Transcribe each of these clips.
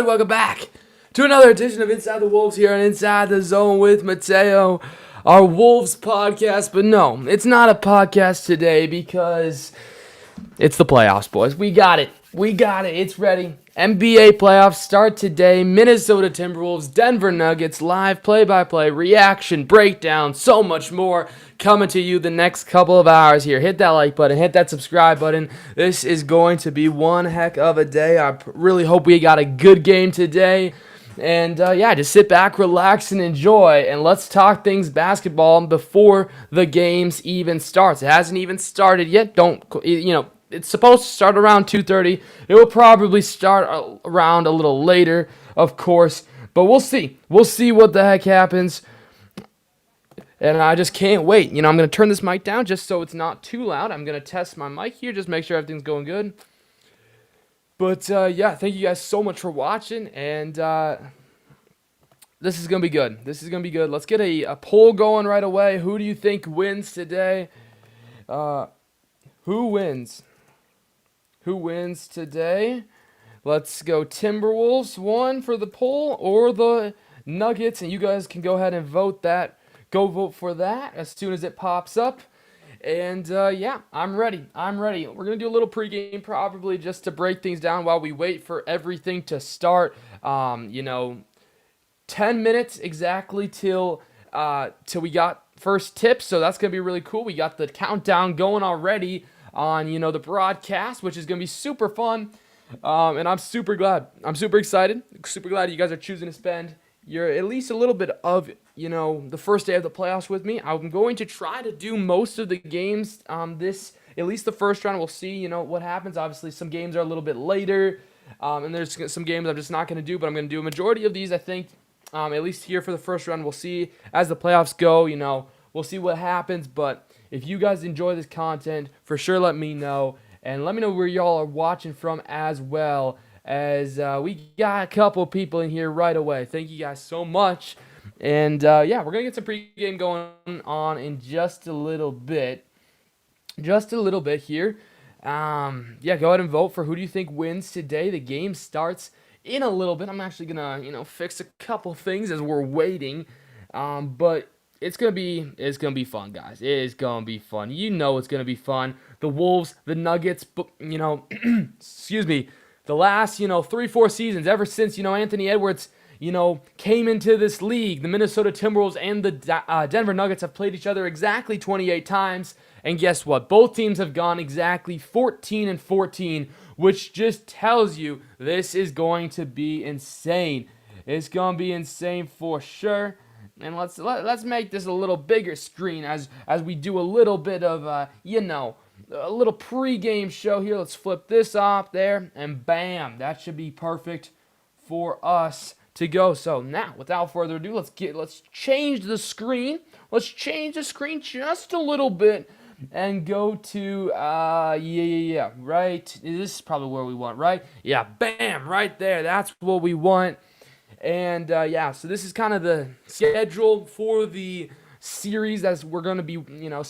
welcome back to another edition of Inside the Wolves here on Inside the Zone with Mateo, our Wolves podcast. But no, it's not a podcast today because it's the playoffs, boys. We got it. It's ready. NBA playoffs start today. Minnesota Timberwolves, Denver Nuggets, live play-by-play, reaction, breakdown, so much more coming to you the next couple of hours here. Hit that like button. Hit that subscribe button. This is going to be one heck of a day. I really hope we got a good game today. And just sit back, relax, and enjoy. And let's talk things basketball before the games even starts. It hasn't even started yet. It's supposed to start around 2:30. It will probably start around a little later, of course. But we'll see. We'll see what the heck happens. And I just can't wait. I'm going to turn this mic down just so it's not too loud. I'm going to test my mic here, just make sure everything's going good. But, thank you guys so much for watching. And this is going to be good. Let's get a poll going right away. Who do you think wins today? Who wins? Who wins today? Let's go Timberwolves, one for the poll, or the Nuggets, and you guys can go ahead and vote that. Go vote for that as soon as it pops up. And, I'm ready. We're going to do a little pregame probably just to break things down while we wait for everything to start. 10 minutes exactly till we got first tips, so that's going to be really cool. We got the countdown going already on, the broadcast, which is going to be super fun, and I'm super glad. I'm super excited. Super glad you guys are choosing to spend at least a little bit of, the first day of the playoffs with me. I'm going to try to do most of the games at least the first round. We'll see, what happens. Obviously, some games are a little bit later, and there's some games I'm just not going to do, but I'm going to do a majority of these, I think, at least here for the first round. We'll see as the playoffs go, we'll see what happens. But if you guys enjoy this content, for sure let me know. And let me know where y'all are watching from as well, as we got a couple people in here right away. Thank you guys so much. And, we're going to get some pregame going on in just a little bit. Just a little bit here. Go ahead and vote for who do you think wins today. The game starts in a little bit. I'm actually gonna, fix a couple things as we're waiting. But it's gonna be fun, guys. It is gonna be fun. It's gonna be fun. The Wolves, the Nuggets, excuse me, the last, 3-4 seasons, ever since, Anthony Edwards, came into this league, the Minnesota Timberwolves and the Denver Nuggets have played each other exactly 28 times. And guess what? Both teams have gone exactly 14-14, which just tells you this is going to be insane. It's going to be insane for sure. And let's make this a little bigger screen as we do a little bit of, a little pregame show here. Let's flip this off there, and bam, that should be perfect for us to go. So now, without further ado, let's change the screen. Let's change the screen just a little bit. And go to, right, this is probably where we want, right? Yeah, bam, right there, that's what we want. And, so this is kind of the schedule for the series as we're going to be,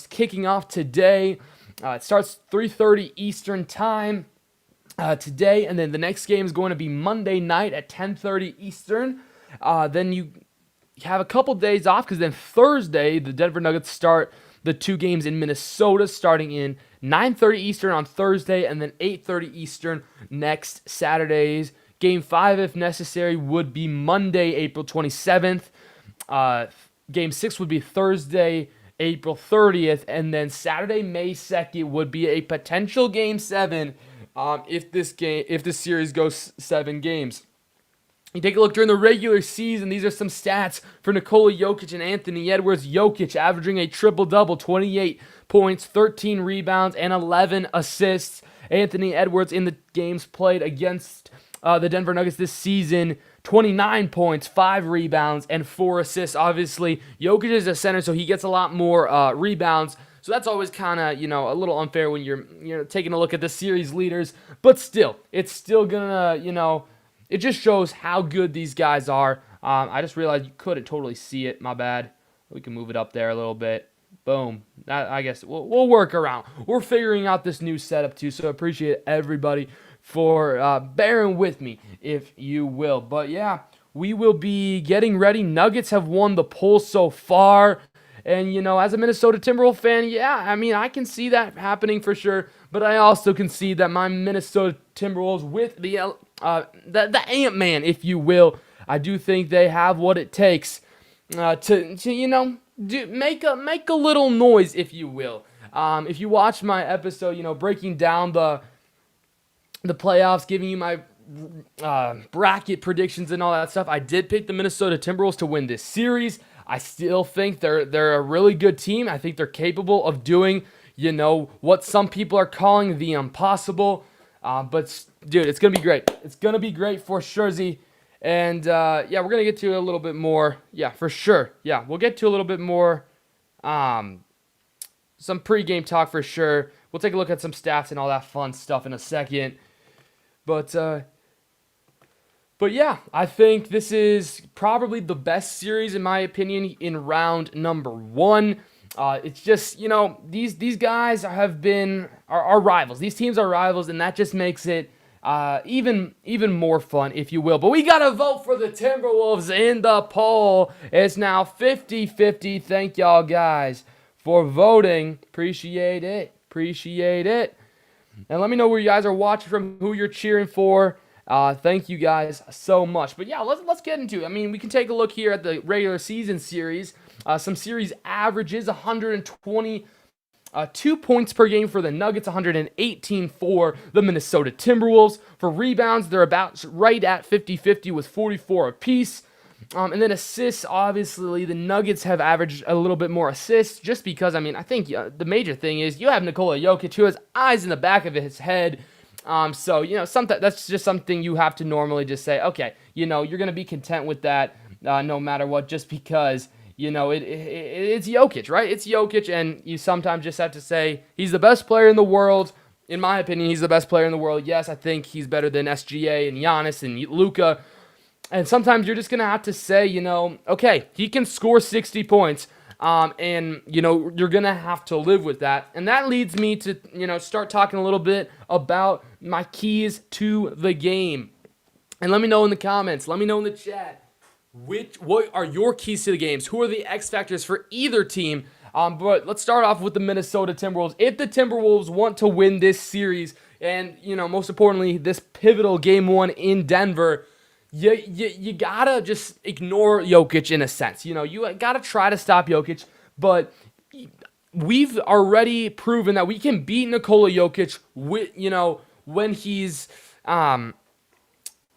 kicking off today. It starts 3:30 Eastern time today, and then the next game is going to be Monday night at 10:30 Eastern. Then you have a couple days off because then Thursday, the Denver Nuggets start the two games in Minnesota starting in 9:30 Eastern on Thursday and then 8:30 Eastern next Saturdays. Game 5, if necessary, would be Monday, April 27th. Game 6 would be Thursday, April 30th. And then Saturday, May 2nd would be a potential Game 7 if this series goes 7 games. You take a look during the regular season, these are some stats for Nikola Jokic and Anthony Edwards. Jokic averaging a triple-double, 28 points, 13 rebounds, and 11 assists. Anthony Edwards in the games played against the Denver Nuggets this season, 29 points, 5 rebounds, and 4 assists. Obviously, Jokic is a center, so he gets a lot more rebounds. So that's always kind of, a little unfair when you're taking a look at the series leaders. But still, it's still going to, it just shows how good these guys are. I just realized you couldn't totally see it. My bad. We can move it up there a little bit. Boom. I guess we'll work around. We're figuring out this new setup too, so I appreciate everybody for bearing with me, if you will. But yeah, we will be getting ready. Nuggets have won the poll so far. And, as a Minnesota Timberwolves fan, yeah, I mean, I can see that happening for sure. But I also can see that my Minnesota Timberwolves with the Ant-Man, if you will, I do think they have what it takes to make a little noise, if you will. If you watch my episode, breaking down the playoffs, giving you my bracket predictions and all that stuff, I did pick the Minnesota Timberwolves to win this series. I still think they're a really good team. I think they're capable of doing, what some people are calling the impossible. But dude, it's gonna be great. It's gonna be great for Scherzi. And yeah, we're gonna get to a little bit more. Yeah, for sure. Yeah, we'll get to a little bit more. Some pregame talk for sure. We'll take a look at some stats and all that fun stuff in a second. But yeah, I think this is probably the best series, in my opinion, in round number 1. It's just, these guys have been are rivals. These teams are rivals, and that just makes it even more fun, if you will. But we got to vote for the Timberwolves in the poll. It's now 50-50. Thank y'all guys for voting. Appreciate it. And let me know where you guys are watching from, who you're cheering for. Thank you guys so much. But yeah, let's get into it. I mean, we can take a look here at the regular season series. Some series averages: 122 points per game for the Nuggets, 118 for the Minnesota Timberwolves. For rebounds, they're about right at 50-50 with 44 apiece. And then assists, obviously, the Nuggets have averaged a little bit more assists just because, I think the major thing is you have Nikola Jokic, who has eyes in the back of his head. So, that's just something you have to normally just say, okay, you're going to be content with that no matter what, just because, it's Jokic, right? It's Jokic, and you sometimes just have to say he's the best player in the world. In my opinion, he's the best player in the world. Yes, I think he's better than SGA and Giannis and Luka. And sometimes you're just going to have to say, okay, he can score 60 points. And, you're going to have to live with that. And that leads me to, start talking a little bit about my keys to the game. And let me know in the comments. Let me know in the chat. What are your keys to the games? Who are the X factors for either team? But let's start off with the Minnesota Timberwolves. If the Timberwolves want to win this series and, most importantly, this pivotal game 1 in Denver, you gotta just ignore Jokic in a sense. You gotta try to stop Jokic, but we've already proven that we can beat Nikola Jokic with, when he's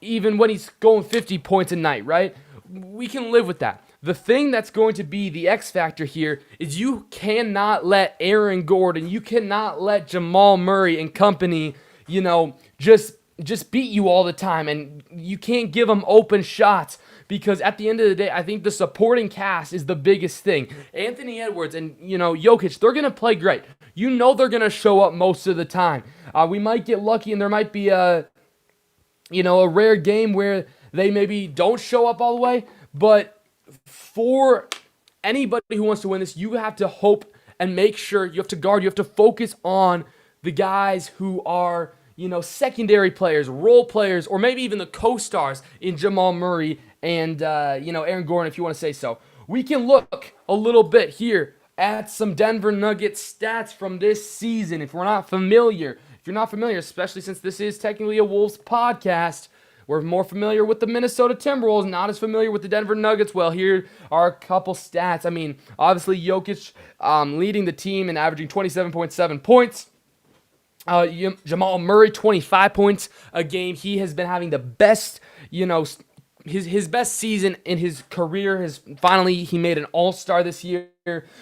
even when he's going 50 points a night, right? We can live with that. The thing that's going to be the X factor here is you cannot let Aaron Gordon, you cannot let Jamal Murray and company, just beat you all the time, and you can't give them open shots, because at the end of the day, I think the supporting cast is the biggest thing. Anthony Edwards and, Jokic, they're going to play great. They're going to show up most of the time. We might get lucky, and there might be a rare game where they maybe don't show up all the way, but for anybody who wants to win this, you have to hope and make sure, you have to guard, you have to focus on the guys who are secondary players, role players, or maybe even the co-stars in Jamal Murray and, Aaron Gordon, if you want to say so. We can look a little bit here at some Denver Nuggets stats from this season. If you're not familiar, especially since this is technically a Wolves podcast, we're more familiar with the Minnesota Timberwolves, not as familiar with the Denver Nuggets. Well, here are a couple stats. Obviously, Jokic leading the team and averaging 27.7 points. Jamal Murray, 25 points a game. He has been having the best, his best season in his career. Finally, he made an All-Star this year.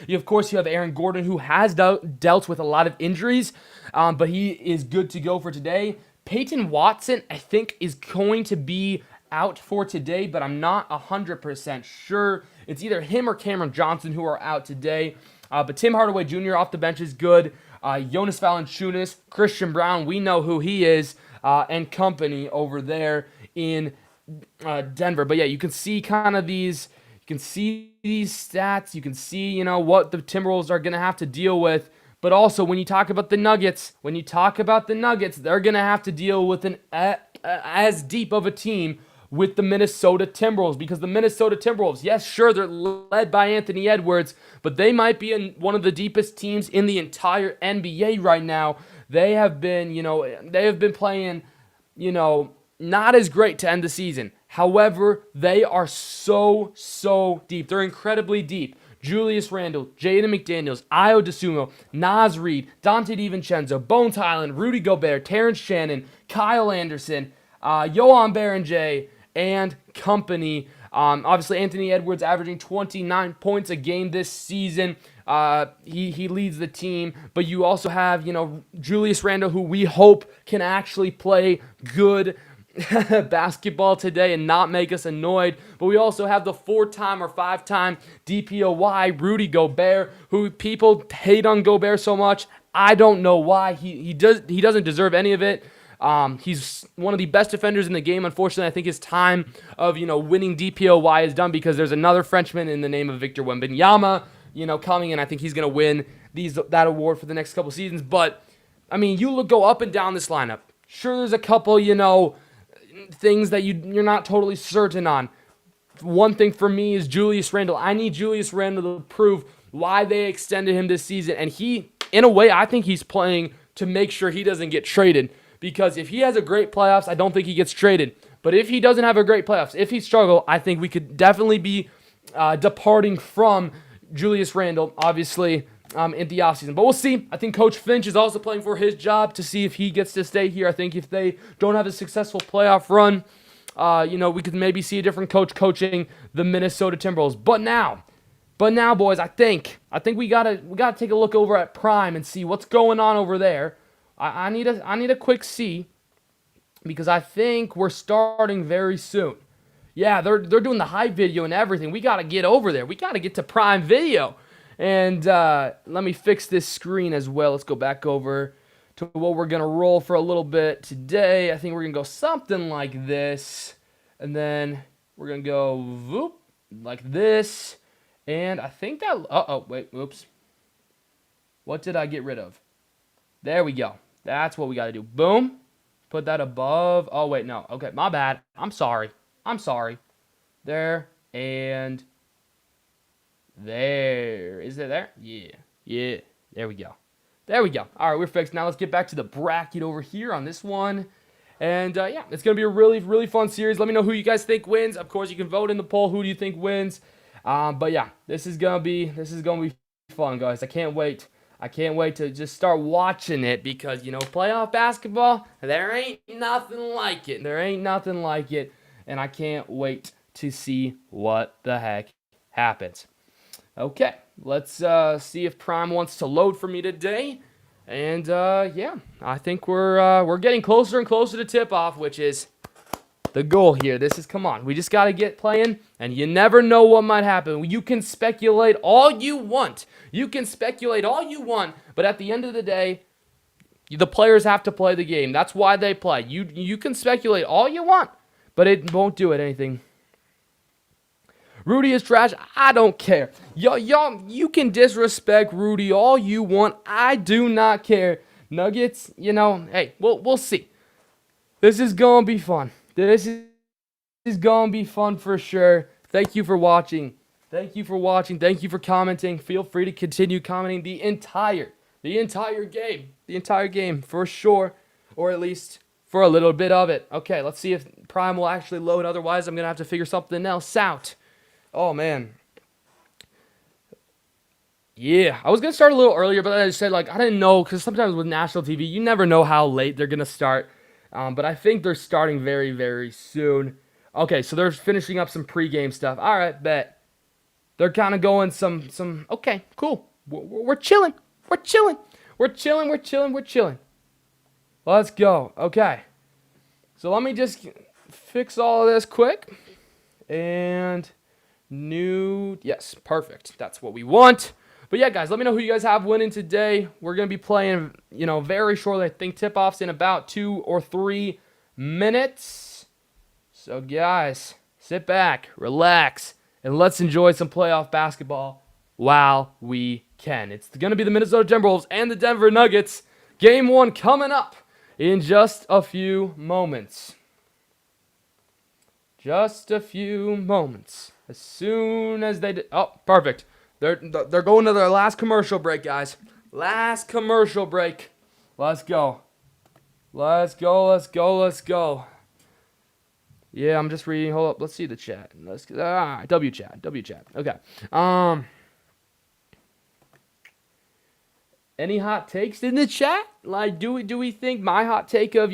Of course, you have Aaron Gordon, who has dealt with a lot of injuries, but he is good to go for today. Peyton Watson, I think, is going to be out for today, but I'm not 100% sure. It's either him or Cameron Johnson who are out today. But Tim Hardaway Jr. off the bench is good. Jonas Valanciunas, Christian Brown, we know who he is, and company over there in Denver. But yeah, you can see kind of these, you can see these stats, you can see, what the Timberwolves are going to have to deal with. But also, when you talk about the Nuggets, they're going to have to deal with as deep of a team with the Minnesota Timberwolves, because the Minnesota Timberwolves, yes, sure, they're led by Anthony Edwards, but they might be one of the deepest teams in the entire NBA right now. They have been playing, not as great to end the season. However, they are so deep. They're incredibly deep. Julius Randle, Jaden McDaniels, Ayo Dosunmu, Naz Reid, Dante DiVincenzo, Bones Highland, Rudy Gobert, Terrence Shannon, Kyle Anderson, Johan Berenjay, and company. Obviously, Anthony Edwards averaging 29 points a game this season. He leads the team, but you also have, Julius Randle, who we hope can actually play good basketball today and not make us annoyed. But we also have the 4-time or 5-time DPOY Rudy Gobert, who people hate on Gobert so much. I don't know why. He doesn't deserve any of it. He's one of the best defenders in the game. Unfortunately, I think his time of winning DPOY is done, because there's another Frenchman in the name of Victor Wembanyama coming, and I think he's going to win that award for the next couple seasons. But I mean, go up and down this lineup. Sure, there's a couple things that you're not totally certain on. One thing for me is Julius Randle. I need Julius Randle to prove why they extended him this season, and he, in a way, I think he's playing to make sure he doesn't get traded. Because if he has a great playoffs, I don't think he gets traded. But if he doesn't have a great playoffs, if he struggles, I think we could definitely be departing from Julius Randle, obviously, in the offseason. But we'll see. I think Coach Finch is also playing for his job to see if he gets to stay here. I think if they don't have a successful playoff run, we could maybe see a different coach coaching the Minnesota Timberwolves. But now, boys, I think we gotta take a look over at Prime and see what's going on over there. I need a quick see, because I think we're starting very soon. Yeah, they're doing the hype video and everything. We got to get over there. We got to get to Prime Video. And let me fix this screen as well. Let's go back over to what we're going to roll for a little bit today. I think we're going to go something like this. And then we're going to go whoop, like this. And I think that... wait, oops. What did I get rid of? There we go. That's what we got to do. Boom. Put that above. Oh, wait, no. Okay, my bad. I'm sorry. There and there. Is it there? Yeah. There we go. All right, we're fixed. Now let's get back to the bracket over here on this one. And, yeah, it's going to be a really, really fun series. Let me know who you guys think wins. Of course, you can vote in the poll. Who do you think wins? But, yeah, this is going to be fun, guys. I can't wait to just start watching it, because, playoff basketball, there ain't nothing like it. And I can't wait to see what the heck happens. Okay, let's see if Prime wants to load for me today. And, yeah, I think we're getting closer and closer to tip-off, which is the goal here. Come on, we just got to get playing, and you never know what might happen. You can speculate all you want. But at the end of the day, the players have to play the game. That's why they play. You can speculate all you want, but it won't do it anything. Rudy is trash. I don't care. Y'all, you can disrespect Rudy all you want. I do not care. Nuggets, hey, we'll see. This is going to be fun. This is going to be fun for sure. Thank you for watching. Thank you for commenting. Feel free to continue commenting the entire game for sure, or at least for a little bit of it. Okay, let's see if Prime will actually load. Otherwise, I'm going to have to figure something else out. Oh, man. Yeah, I was going to start a little earlier, but I just said, I didn't know, because sometimes with national TV, you never know how late they're going to start. But I think they're starting very, very soon. Okay, so they're finishing up some pregame stuff. All right, bet. They're kind of going some. Okay, cool. We're chilling. We're chilling. Let's go. Okay. So let me just fix all of this quick. And yes, perfect. That's what we want. But yeah, guys, let me know who you guys have winning today. We're going to be playing, very shortly. I think tip-off's in about 2 or 3 minutes. So, guys, sit back, relax, and let's enjoy some playoff basketball while we can. It's going to be the Minnesota Timberwolves and the Denver Nuggets. Game 1 coming up in just a few moments. Just a few moments. As soon as they... Oh, perfect. They're going to their last commercial break, guys. Last commercial break. Let's go. Let's go, let's go, let's go. Yeah, I'm just reading. Hold up. Let's see the chat. W chat. Okay. Any hot takes in the chat? Like, do we think my hot take of,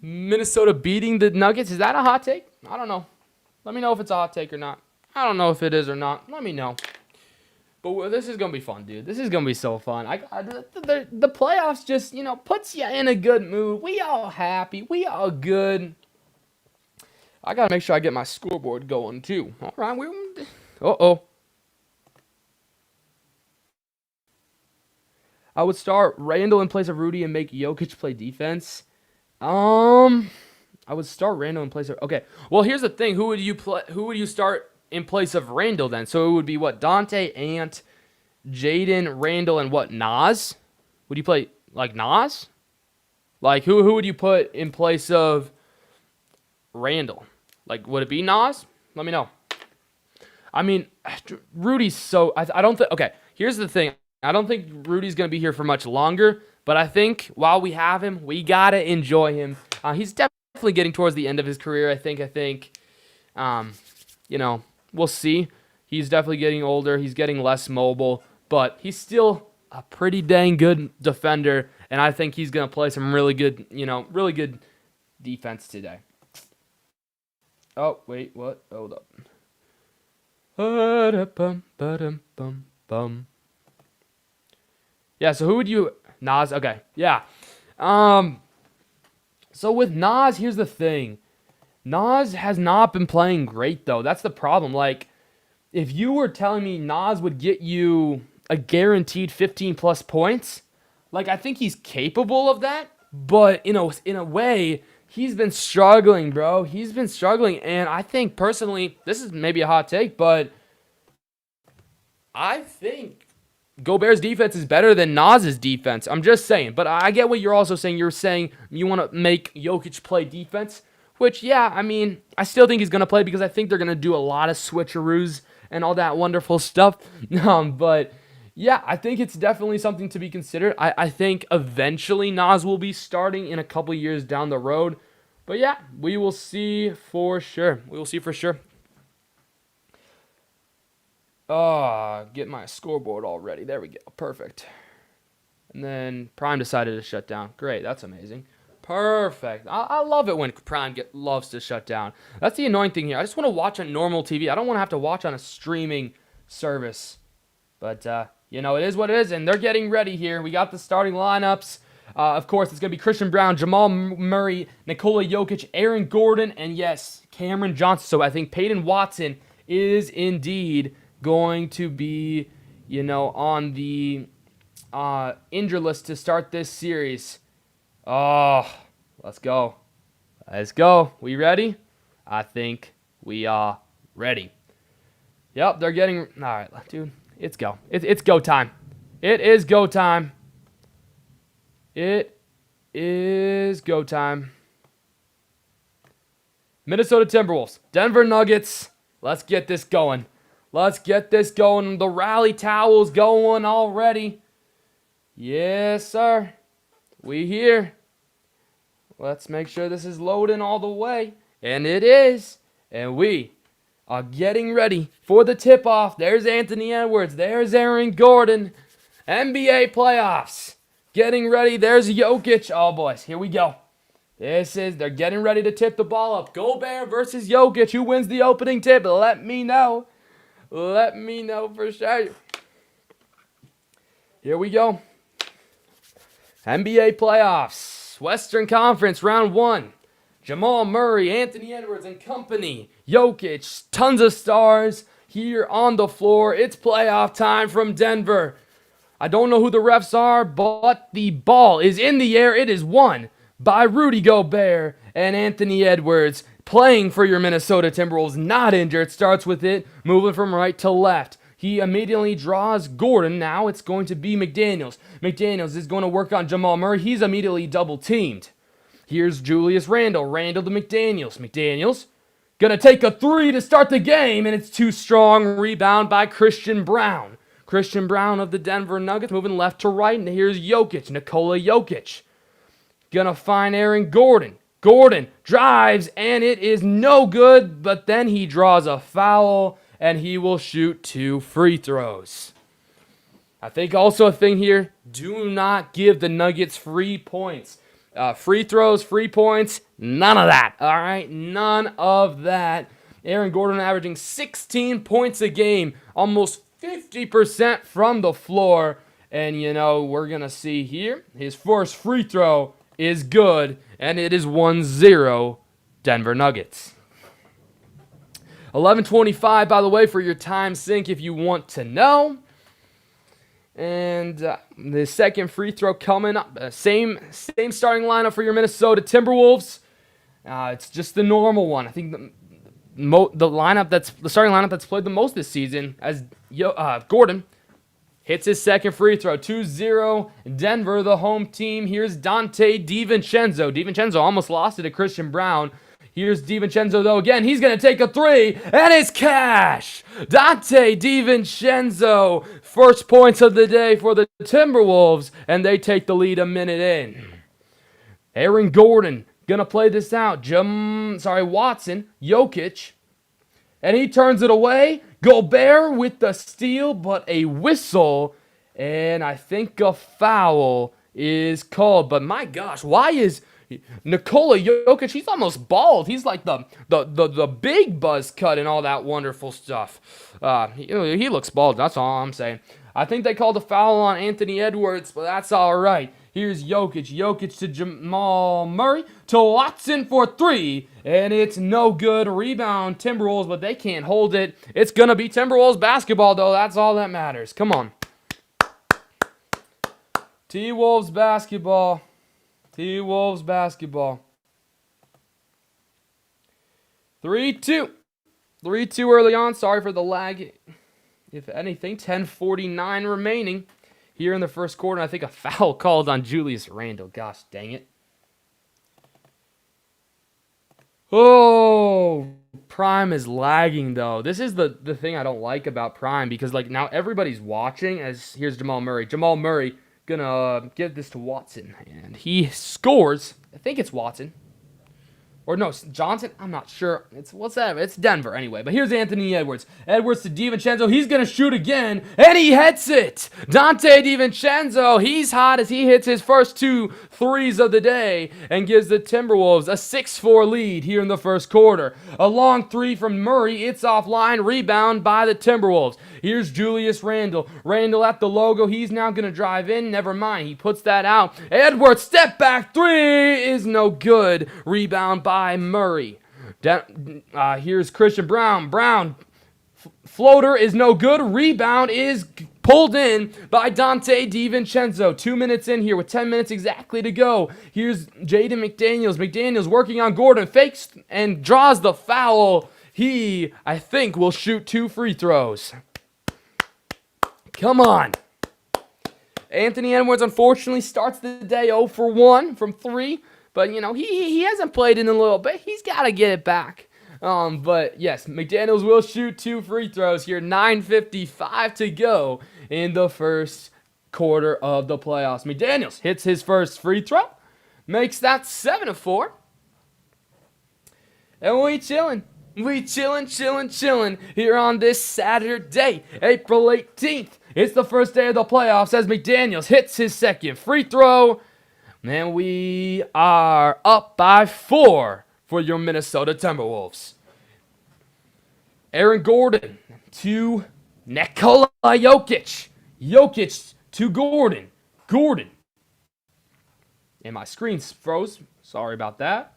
Minnesota beating the Nuggets, is that a hot take? I don't know. Let me know if it's a hot take or not. I don't know if it is or not. Let me know. But this is going to be fun, dude. This is going to be so fun. The playoffs just, puts you in a good mood. We all happy. We all good. I got to make sure I get my scoreboard going, too. All right. Uh-oh. I would start Randall in place of Rudy and make Jokic play defense. I would start Randall in place of... Okay. Well, here's the thing. Who would you start in place of Randall then? So it would be what? Dante, Ant, Jaden, Randall, and what? Nas? Would you play like Nas? Like who would you put in place of Randall? Like, would it be Nas? Let me know. I mean, Rudy's so... I don't think... Okay, here's the thing. I don't think Rudy's going to be here for much longer, but I think while we have him, we got to enjoy him. He's definitely getting towards the end of his career, I think. We'll see. He's definitely getting older. He's getting less mobile, but he's still a pretty dang good defender, and I think he's going to play some really good defense today. Oh, wait, what? Hold up. Yeah, so who would you... Nas, okay, yeah. So with Nas, here's the thing. Nas has not been playing great, though. That's the problem. Like, if you were telling me Nas would get you a guaranteed 15-plus points, like, I think he's capable of that. But, in a way, he's been struggling, bro. He's been struggling. And I think, personally, this is maybe a hot take, but I think Gobert's defense is better than Nas's defense. I'm just saying. But I get what you're also saying. You're saying you want to make Jokic play defense. Which, yeah, I mean, I still think he's going to play because I think they're going to do a lot of switcheroos and all that wonderful stuff. But, yeah, I think it's definitely something to be considered. I think eventually Nas will be starting in a couple years down the road. But, yeah, we will see for sure. Get my scoreboard all ready. There we go. Perfect. And then Prime decided to shut down. Great. That's amazing. Perfect. I love it when Prime loves to shut down. That's the annoying thing here. I just want to watch on normal TV. I don't want to have to watch on a streaming service. But, it is what it is, and they're getting ready here. We got the starting lineups. Of course, it's going to be Christian Braun, Jamal Murray, Nikola Jokic, Aaron Gordon, and, yes, Cameron Johnson. So I think Peyton Watson is indeed going to be, on the injured list to start this series. Oh, let's go. We ready? I think we are ready. Yep, they're getting... All right, dude, it's go. It's go time. It is go time. Minnesota Timberwolves, Denver Nuggets. Let's get this going. The rally towel's going already. Yes, sir. We here. Let's make sure this is loading all the way. And it is. And we are getting ready for the tip-off. There's Anthony Edwards. There's Aaron Gordon. NBA playoffs. Getting ready. There's Jokic. Oh, boys. Here we go. They're getting ready to tip the ball up. Gobert versus Jokic. Who wins the opening tip? Let me know. Let me know for sure. Here we go. NBA playoffs. Western Conference, round 1. Jamal Murray, Anthony Edwards, and company. Jokic, tons of stars here on the floor. It's playoff time from Denver. I don't know who the refs are, but the ball is in the air. It is won by Rudy Gobert and Anthony Edwards. Playing for your Minnesota Timberwolves, not injured. Starts with it, moving from right to left. He immediately draws Gordon. Now it's going to be McDaniels. McDaniels is going to work on Jamal Murray. He's immediately double teamed. Here's Julius Randle. Randle to McDaniels. McDaniels gonna take a three to start the game, and it's too strong. Rebound by Christian Braun. Christian Braun of the Denver Nuggets moving left to right, and here's Jokic, Nikola Jokic. Gonna find Aaron Gordon. Gordon drives, and it is no good, but then he draws a foul, and he will shoot 2 free throws. I think also a thing here, do not give the Nuggets free points. Free throws, free points, none of that, all right? None of that. Aaron Gordon averaging 16 points a game, almost 50% from the floor. And, we're going to see here, his first free throw is good, and it is 1-0 Denver Nuggets. 11:25, by the way, for your time sync if you want to know. And the second free throw coming up. Same starting lineup for your Minnesota Timberwolves. It's just the normal one. I think the starting lineup that's played the most this season, as Gordon hits his second free throw. 2-0 Denver, the home team. Here's Donte DiVincenzo. DiVincenzo almost lost it to Christian Braun. Here's DiVincenzo, though, again. He's going to take a three, and it's cash. Donte DiVincenzo, first points of the day for the Timberwolves, and they take the lead a minute in. Aaron Gordon going to play this out. Watson, Jokic, and he turns it away. Gobert with the steal, but a whistle, and I think a foul is called. But my gosh, why is Nikola Jokic, he's almost bald. He's like the big buzz cut and all that wonderful stuff. He looks bald, that's all I'm saying. I think they called a foul on Anthony Edwards, but that's all right. Here's Jokic. Jokic to Jamal Murray to Watson for 3, and it's no good. Rebound Timberwolves, but they can't hold it. It's going to be Timberwolves basketball, though. That's all that matters. Come on. T-Wolves basketball. T-Wolves basketball. 3-2. 3-2 early on. Sorry for the lag. If anything, 10:49 remaining here in the first quarter. I think a foul called on Julius Randle. Gosh dang it. Oh, Prime is lagging, though. This is the thing I don't like about Prime, because now everybody's watching. As here's Jamal Murray. Jamal Murray gonna give this to Watson, and he scores. I think it's Watson, or no, Johnson. I'm not sure. It's Denver anyway. But here's Anthony Edwards. Edwards to DiVincenzo. He's gonna shoot again, and he hits it. Donte DiVincenzo. He's hot as he hits his first 2 threes of the day and gives the Timberwolves a 6-4 lead here in the first quarter. A long 3 from Murray. It's offline. Rebound by the Timberwolves. Here's Julius Randle. Randle at the logo. He's now going to drive in. Never mind. He puts that out. Edwards, step back 3 is no good. Rebound by Murray. Here's Christian Braun. Braun, floater is no good. Rebound is pulled in by Donte DiVincenzo. 2 minutes in here with 10 minutes exactly to go. Here's Jaden McDaniels. McDaniels working on Gordon. Fakes and draws the foul. He, I think, will shoot 2 free throws. Come on. Anthony Edwards, unfortunately, starts the day 0 for 1 from 3. But, he hasn't played in a little bit. He's got to get it back. But, yes, McDaniels will shoot 2 free throws here. 9:55 to go in the first quarter of the playoffs. McDaniels hits his first free throw. Makes that 7-4. And we chilling. We chillin' here on this Saturday, April 18th. It's the first day of the playoffs as McDaniels hits his second free throw. And we are up by 4 for your Minnesota Timberwolves. Aaron Gordon to Nikola Jokic. Jokic to Gordon. Gordon. And my screen froze. Sorry about that.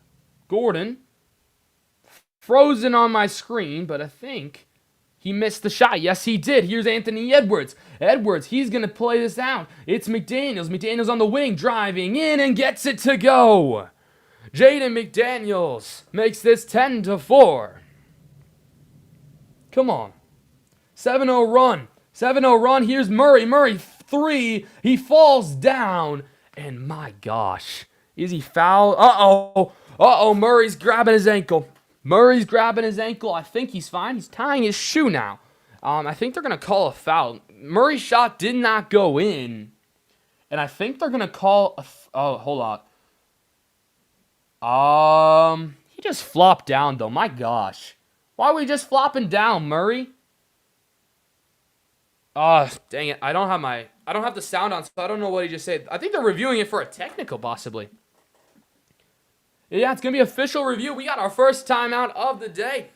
Gordon. Frozen on my screen, but I think he missed the shot. Yes, he did. Here's Anthony Edwards. Edwards, he's going to play this out. It's McDaniels. McDaniels on the wing, driving in and gets it to go. Jaden McDaniels makes this 10-4. Come on. 7-0 run 7-0 run. Here's Murray. Murray, 3. He falls down. And my gosh. Is he fouled? Uh-oh. Uh-oh. Murray's grabbing his ankle. Murray's grabbing his ankle. I think he's fine. He's tying his shoe now. I think they're going to call a foul. Murray's shot did not go in. And I think they're going to call a... Oh, hold on. He just flopped down, though. My gosh. Why are we just flopping down, Murray? Dang it. I don't have the sound on, so I don't know what he just said. I think they're reviewing it for a technical, possibly. Yeah, it's going to be official review. We got our first timeout of the day.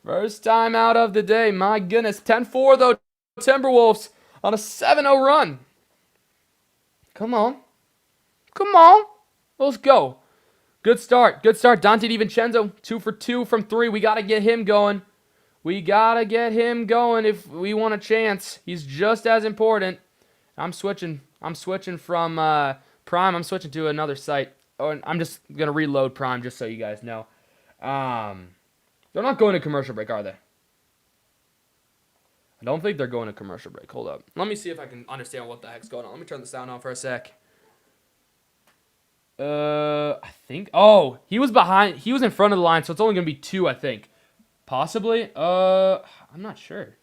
First timeout of the day. My goodness. 10-4, though. Timberwolves on a 7-0 run. Come on. Come on. Let's go. Good start. Good start. Dante DiVincenzo, 2 for 2 from 3. We got to get him going. We got to get him going if we want a chance. He's just as important. I'm switching from Prime. I'm switching to another site. Oh, I'm just going to reload Prime just so you guys know. They're not going to commercial break, are they? I don't think they're going to commercial break. Hold up. Let me see if I can understand what the heck's going on. Let me turn the sound on for a sec. I think... Oh, he was behind... He was in front of the line, so it's only going to be 2, I think. Possibly? I'm not sure.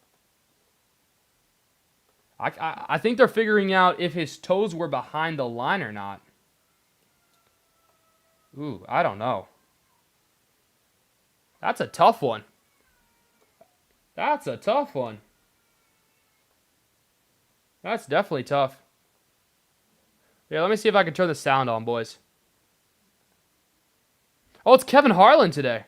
I think they're figuring out if his toes were behind the line or not. Ooh, I don't know. That's a tough one. That's a tough one. That's definitely tough. Yeah, let me see if I can turn the sound on, boys. Oh, it's Kevin Harlan today.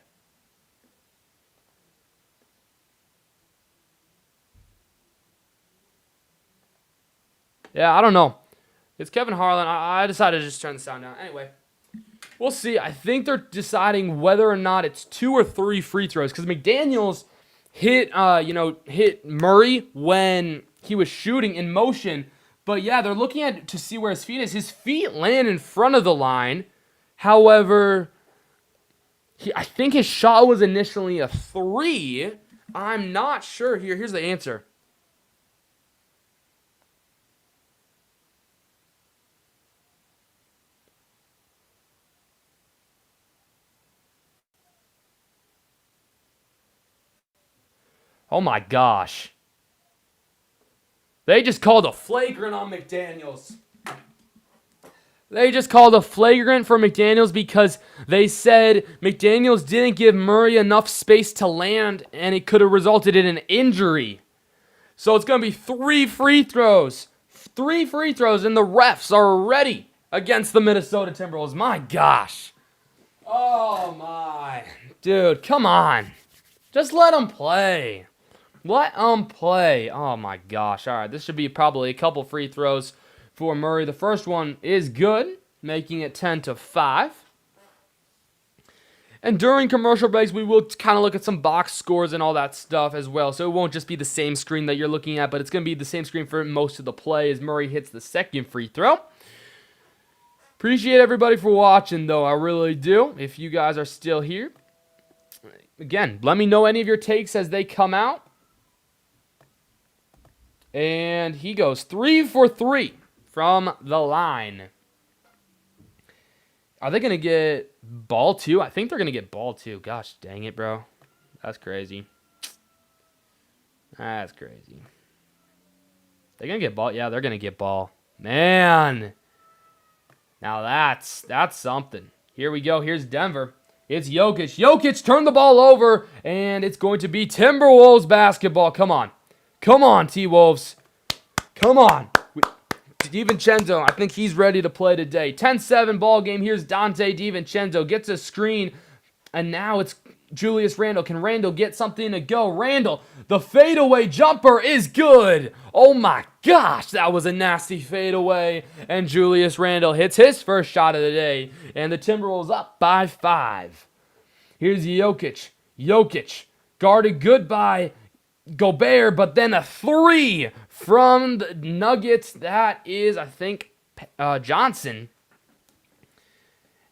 Yeah, I don't know. It's Kevin Harlan. I decided to just turn the sound down. Anyway, we'll see. I think they're deciding whether or not it's 2 or 3 free throws because McDaniels hit Murray when he was shooting in motion. But yeah, they're looking at to see where his feet is. His feet land in front of the line. However, I think his shot was initially a 3. I'm not sure here. Here's the answer. Oh my gosh. They just called a flagrant on McDaniels. They just called a flagrant for McDaniels because they said McDaniels didn't give Murray enough space to land and it could have resulted in an injury. So it's going to be 3 free throws. 3 free throws and the refs are ready against the Minnesota Timberwolves. My gosh. Oh my. Dude, come on. Just let them play. Let them play. Oh, my gosh. All right, this should be probably a couple free throws for Murray. The first one is good, making it 10-5. And during commercial breaks, we will kind of look at some box scores and all that stuff as well. So it won't just be the same screen that you're looking at, but it's going to be the same screen for most of the play as Murray hits the second free throw. Appreciate everybody for watching, though. I really do. If you guys are still here, again, let me know any of your takes as they come out. And he goes 3 for 3 from the line. Are they going to get ball 2? I think they're going to get ball 2. Gosh dang it, bro. That's crazy. That's crazy. They're going to get ball. Yeah, they're going to get ball. Man. Now that's something. Here we go. Here's Denver. It's Jokic. Jokic turned the ball over, and it's going to be Timberwolves basketball. Come on. Come on, T-Wolves. Come on. DiVincenzo, I think he's ready to play today. 10-7 ball game. Here's Dante DiVincenzo. Gets a screen, and now it's Julius Randle. Can Randle get something to go? Randle, the fadeaway jumper is good. Oh, my gosh. That was a nasty fadeaway. And Julius Randle hits his first shot of the day, and the Timberwolves up by 5. Here's Jokic. Jokic guarded good by Gobert, but then a 3 from the Nuggets. That is, I think, Johnson.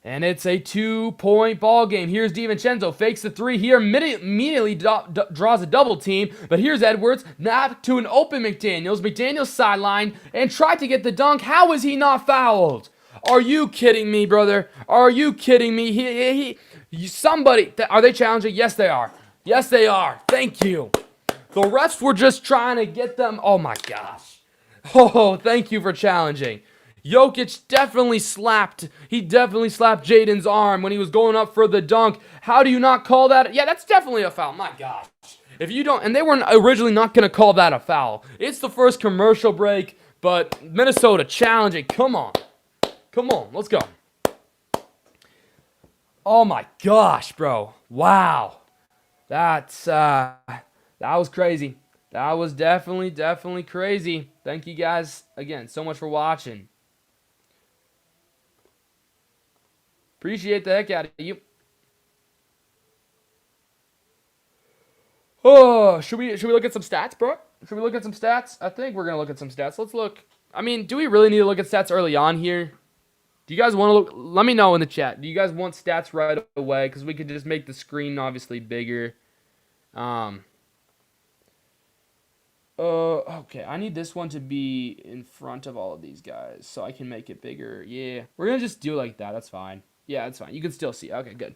And it's a 2-point ball game. Here's DiVincenzo, fakes the three here, immediately draws a double team. But here's Edwards, now to an open McDaniels. McDaniels sideline and tried to get the dunk. How is he not fouled? Are you kidding me, brother? Are you kidding me? Somebody, are they challenging? Yes, they are. Yes, they are. Thank you. The refs were just trying to get them. Oh, my gosh. Oh, thank you for challenging. Jokic definitely slapped Jaden's arm when he was going up for the dunk. How do you not call that? Yeah, that's definitely a foul. My gosh. If you don't, and they weren't originally not going to call that a foul. It's the first commercial break, but Minnesota challenging. Come on. Come on, let's go. Oh my gosh, bro. Wow. That was crazy. That was definitely crazy. Thank you guys again so much for watching. Appreciate the heck out of you. Oh, should we look at some stats, bro? Should we look at some stats? I think we're gonna look at some stats. Let's look. I mean, do we really need to look at stats early on here? Do you guys want to look? Let me know in the chat. Do you guys want stats right away? Because we could just make the screen obviously bigger. Okay, I need this one to be in front of all of these guys so I can make it bigger. Yeah, we're gonna just do it like that. That's fine. Yeah, that's fine. You can still see. Okay, good.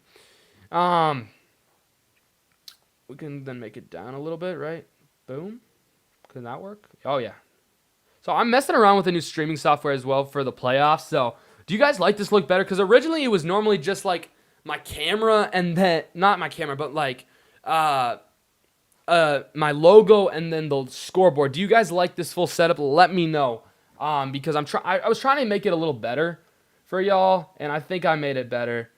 We can then make it down a little bit, right? Boom. Can that work? Oh yeah. So I'm messing around with a new streaming software as well for the playoffs. So do you guys like this look better? Because originally it was normally just like my camera and then not my camera, but like my logo and then the scoreboard. Do you guys like this full setup? Let me know. Because I was trying to make it a little better for y'all, and I think I made it better.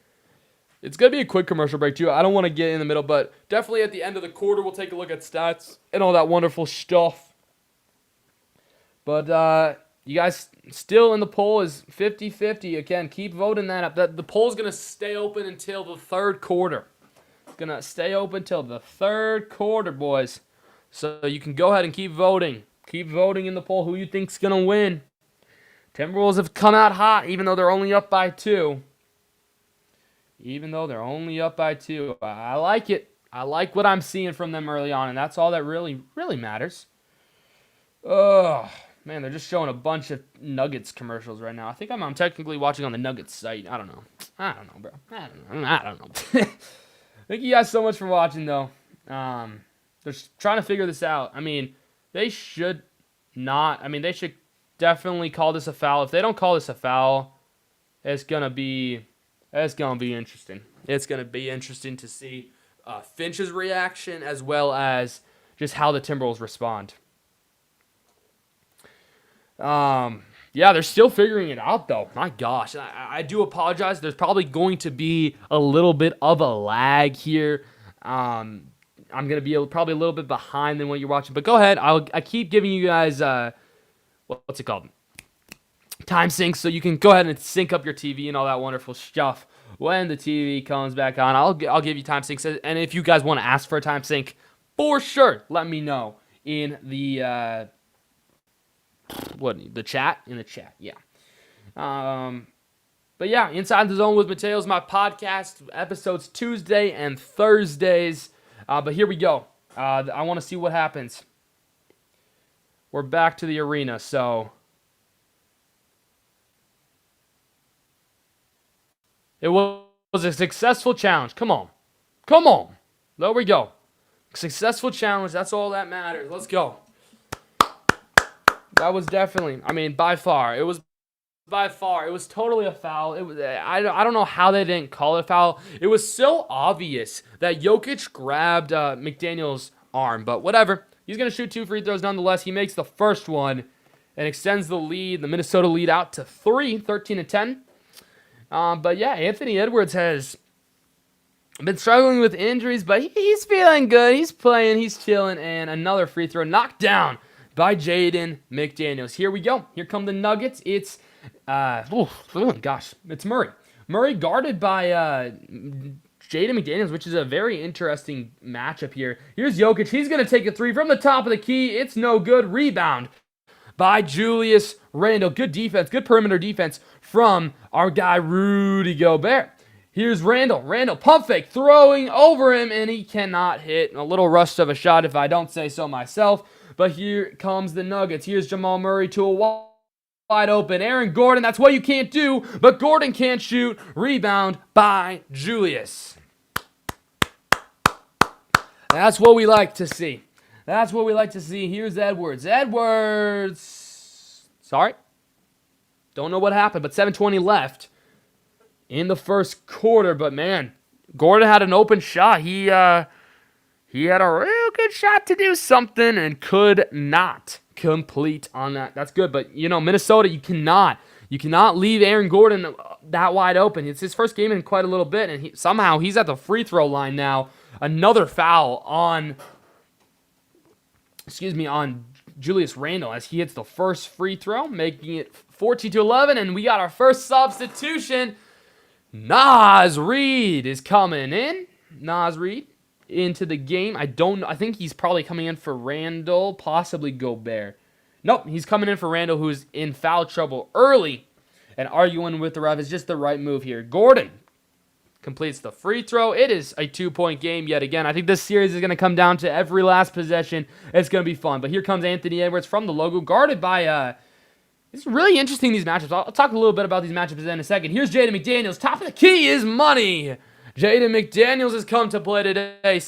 It's gonna be a quick commercial break too. I don't want to get in the middle, but definitely at the end of the quarter we'll take a look at stats and all that wonderful stuff. But you guys still in the poll is 50-50. Again, keep voting that up. The poll's going to stay open until the third quarter. It's going to stay open until the third quarter, boys. So you can go ahead and keep voting. Keep voting in the poll who you think's going to win. Timberwolves have come out hot even though they're only up by 2. Even though they're only up by 2. I like it. I like what I'm seeing from them early on, and that's all that really matters. Ugh. Man, they're just showing a bunch of Nuggets commercials right now. I think I'm technically watching on the Nuggets site. I don't know, bro. I don't know. Thank you guys so much for watching, though. They're trying to figure this out. I mean, they should not. I mean, they should definitely call this a foul. If they don't call this a foul, it's gonna be interesting. It's gonna be interesting to see Finch's reaction as well as just how the Timberwolves respond. Yeah, they're still figuring it out, though. My gosh, I do apologize. There's probably going to be a little bit of a lag here. I'm going to be probably a little bit behind than what you're watching. But go ahead. I keep giving you guys, what's it called? Time sync, so you can go ahead and sync up your TV and all that wonderful stuff. When the TV comes back on, I'll give you time syncs. And if you guys want to ask for a time sync, for sure, let me know in the... the chat? In the chat, yeah. But yeah, Inside the Zone with Mateo is my podcast. Episodes Tuesday and Thursdays. But here we go. I want to see what happens. We're back to the arena, so... It was a successful challenge. Come on. Come on. There we go. Successful challenge. That's all that matters. Let's go. That was definitely, I mean, by far. It was totally a foul. I don't know how they didn't call it a foul. It was so obvious that Jokic grabbed McDaniels' arm, but whatever. He's going to shoot 2 free throws nonetheless. He makes the first one and extends the lead, the Minnesota lead out to 3, 13-10. But yeah, Anthony Edwards has been struggling with injuries, but he's feeling good. He's playing, he's chilling, and another free throw knocked down by Jaden McDaniels. Here we go. Here come the Nuggets. It's, it's Murray. Murray guarded by Jaden McDaniels, which is a very interesting matchup here. Here's Jokic. He's going to take a 3 from the top of the key. It's no good. Rebound by Julius Randle. Good defense, good perimeter defense from our guy Rudy Gobert. Here's Randle. Randle, pump fake, throwing over him, and he cannot hit. A little rust of a shot, if I don't say so myself. But here comes the Nuggets. Here's Jamal Murray to a wide open Aaron Gordon. That's what you can't do, but Gordon can't shoot. Rebound by Julius. That's what we like to see. That's what we like to see. Here's Edwards. Sorry. Don't know what happened, but 7:20 left in the first quarter. But, man, Gordon had an open shot. He had a real good shot to do something and could not complete on that. That's good. But, Minnesota, you cannot leave Aaron Gordon that wide open. It's his first game in quite a little bit, and somehow he's at the free throw line now. Another foul on Julius Randle as he hits the first free throw, making it 14-11, and we got our first substitution. Naz Reid is coming in. Naz Reid into the game. I think he's probably coming in for Randle, possibly Gobert. Nope, he's coming in for Randle, who's in foul trouble early, and arguing with the ref is just the right move here. Gordon completes the free throw. It is a 2-point game yet again. I think this series is going to come down to every last possession. It's going to be fun. But here comes Anthony Edwards from the logo, guarded by it's really interesting, these matchups. I'll talk a little bit about these matchups in a second. Here's Jaden McDaniels. Top of the key is money. Jaden McDaniels has come to play today.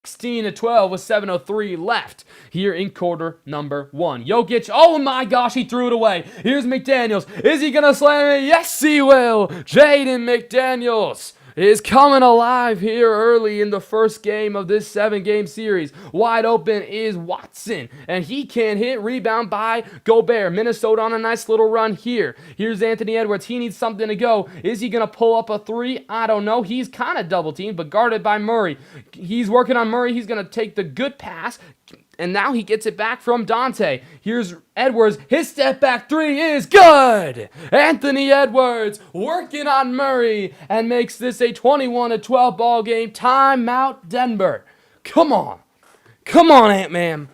16-12 with 7:03 left here in quarter number 1. Jokic, oh my gosh, he threw it away. Here's McDaniels. Is he going to slam it? Yes, he will. Jaden McDaniels is coming alive here early in the first game of this 7-game series. Wide open is Watson, and he can't hit. Rebound by Gobert. Minnesota on a nice little run here. Here's Anthony Edwards. He needs something to go. Is he going to pull up a three? I don't know. He's kind of double-teamed, but guarded by Murray. He's working on Murray. He's going to take the good pass, and now he gets it back from Dante. Here's Edwards. His step back three is good. Anthony Edwards working on Murray and makes this a 21-12 ball game. Timeout, Denver. Come on. Come on, Ant-Man.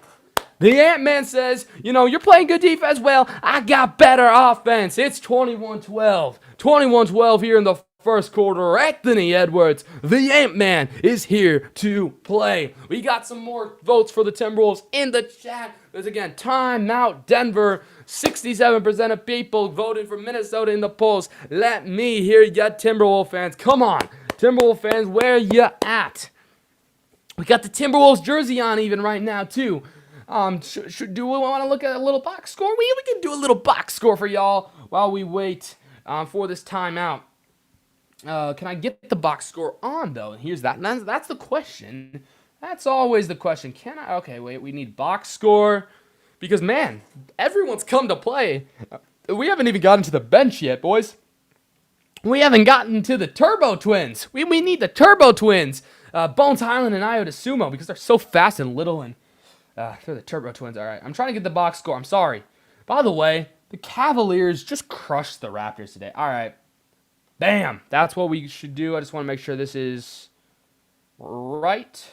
The Ant-Man says, you're playing good defense. Well, I got better offense. It's 21-12. 21-12 here in the first quarter. Anthony Edwards, the Ant-Man, is here to play. We got some more votes for the Timberwolves in the chat. There's again, timeout Denver. 67% of people voted for Minnesota in the polls. Let me hear ya, Timberwolves fans. Come on. Timberwolves fans, where ya at? We got the Timberwolves jersey on even right now, too. Do we want to look at a little box score? We can do a little box score for y'all while we wait for this timeout. Can I get the box score on, though? And here's that. And that's the question. That's always the question. Can I? Okay, wait. We need box score. Because, man, everyone's come to play. We haven't even gotten to the bench yet, boys. We haven't gotten to the Turbo Twins. We need the Turbo Twins. Bones Highland and Iota Sumo, because they're so fast and little. And they're the Turbo Twins. All right. I'm trying to get the box score. I'm sorry. By the way, the Cavaliers just crushed the Raptors today. All right. Bam! That's what we should do. I just want to make sure this is right.